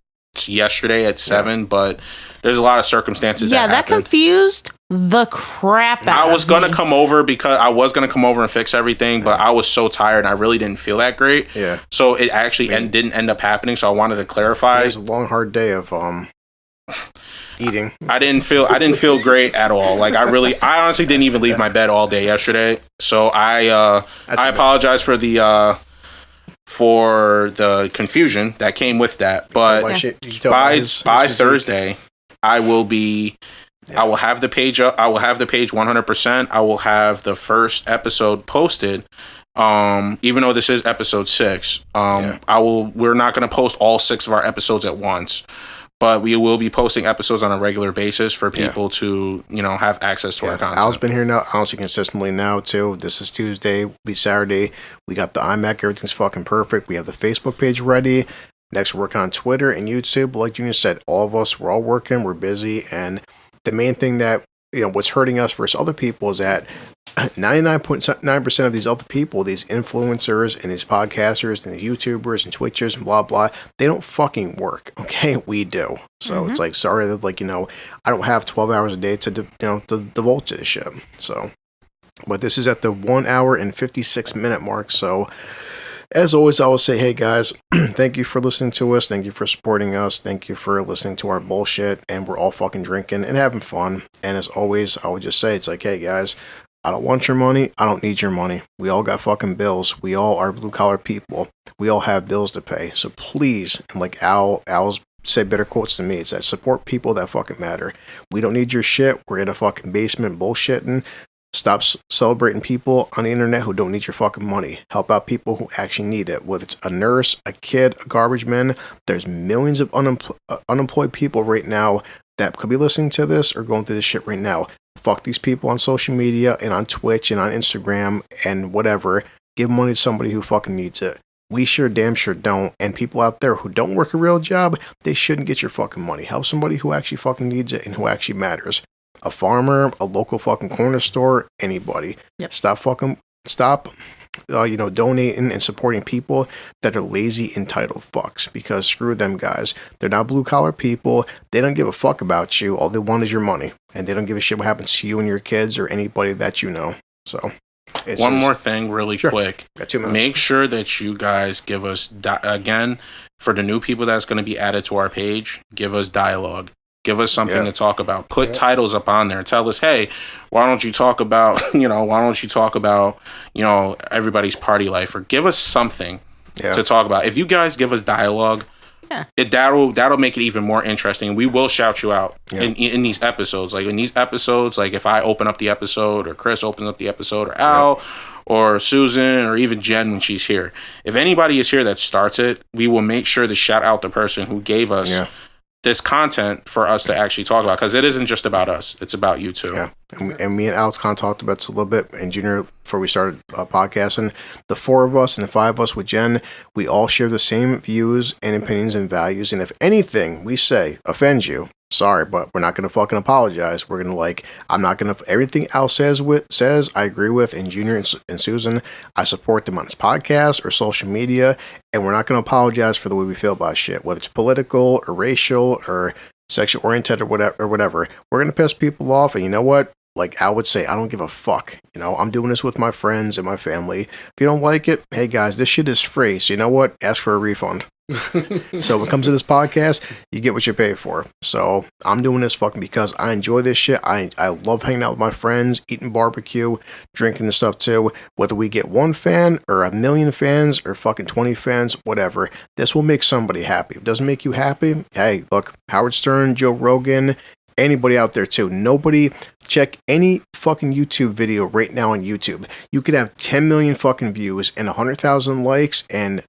yesterday at 7, but there's a lot of circumstances that happened. Confused the crap out of me. I was going to come over and fix everything, but I was so tired and I really didn't feel that great. Yeah. So it actually didn't end up happening, so I wanted to clarify. It was a long, hard day of eating. I didn't feel great at all. Like I honestly didn't even leave my bed all day yesterday. So I apologize for the confusion that came with that. But by Thursday, I will have the page up. I will have the page 100%. I will have the first episode posted. Even though this is episode 6, we're not going to post all 6 of our episodes at once. But we will be posting episodes on a regular basis for people to, have access to our content. Al's been here now, honestly, consistently now, too. This is Tuesday, will be Saturday. We got the iMac. Everything's fucking perfect. We have the Facebook page ready. Next, we're working on Twitter and YouTube. Like Junior said, all of us, we're all working. We're busy. And the main thing that, what's hurting us versus other people is that 99.9% of these other people, these influencers and these podcasters and these YouTubers and Twitchers and blah, blah, they don't fucking work. Okay. We do. So it's like, sorry that I don't have 12 hours a day to devote to this shit. So, but this is at the 1 hour and 56 minute mark. So as always, I will say, hey guys, thank you for listening to us. Thank you for supporting us. Thank you for listening to our bullshit. And we're all fucking drinking and having fun. And as always, I would just say, it's like, hey guys, I don't want your money. I don't need your money. We all got fucking bills. We all are blue collar people. We all have bills to pay. So please, and like Al's said better quotes than me, it's that support people that fucking matter. We don't need your shit. We're in a fucking basement bullshitting. Stop celebrating people on the internet who don't need your fucking money. Help out people who actually need it. Whether it's a nurse, a kid, a garbage man, there's millions of unemployed people right now that could be listening to this or going through this shit right now. Fuck these people on social media and on Twitch and on Instagram and whatever. Give money to somebody who fucking needs it. We damn sure don't. And people out there who don't work a real job, they shouldn't get your fucking money. Help somebody who actually fucking needs it and who actually matters. A farmer, a local fucking corner store, anybody. Yep. Stop donating and supporting people that are lazy, entitled fucks. Because screw them guys. They're not blue collar people. They don't give a fuck about you. All they want is your money. And they don't give a shit what happens to you and your kids or anybody that you know. So, one more thing really quick. Got 2 minutes. Make sure that you guys give us, again, for the new people that's going to be added to our page, give us dialogue. Give us something to talk about. Put titles up on there. Tell us, hey, why don't you talk about, everybody's party life, or give us something to talk about. If you guys give us dialogue, that'll make it even more interesting. We will shout you out in these episodes. Like in these episodes, like if I open up the episode, or Chris opens up the episode, or Al, or Susan, or even Jen when she's here. If anybody is here that starts it, we will make sure to shout out the person who gave us this content for us to actually talk about, because it isn't just about us, it's about you too. Yeah, and me and Alex kind of talked about this a little bit, and Junior, before we started podcasting, the 4 of us and the 5 of us with Jen, we all share the same views and opinions and values, and if anything we say offends you, Sorry, but we're not gonna fucking apologize. We're gonna I'm not gonna everything Al says I agree with, and Junior and Susan, I support them on this podcast or social media, and we're not gonna apologize for the way we feel about shit, whether it's political or racial or sexual oriented or whatever. We're gonna piss people off, and you know what? Like Al would say, I don't give a fuck. I'm doing this with my friends and my family. If you don't like it, hey guys, this shit is free. So you know what? Ask for a refund. So when it comes to this podcast, you get what you pay for. So I'm doing this fucking because I enjoy this shit. I love hanging out with my friends, eating barbecue, drinking and stuff too. Whether we get 1 fan or 1,000,000 fans or fucking 20 fans, whatever, this will make somebody happy. If it doesn't make you happy, hey, look, Howard Stern, Joe Rogan, anybody out there too. Nobody check any fucking YouTube video right now on YouTube. You could have 10 million fucking views and 100,000 likes and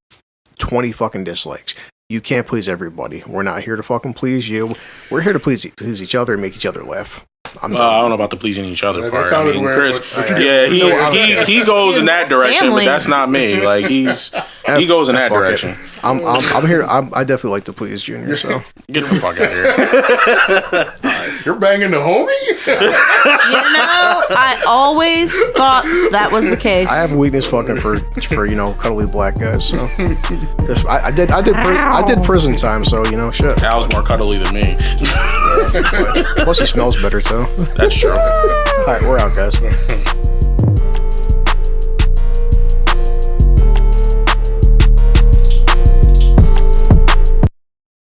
20 fucking dislikes. You can't please everybody. We're not here to fucking please you. We're here to please each other and make each other laugh. I don't know about the pleasing each other part. I mean, weird, Chris, he goes in that direction, but that's not me. Like he goes in that direction. I'm here. I definitely like to please Junior. So get the fuck out of here. You're banging the homie. I always thought that was the case. I have a weakness fucking for cuddly black guys. So I did prison time. So shit. Al's more cuddly than me. Plus he smells better too. That's true. All right, we're out, guys.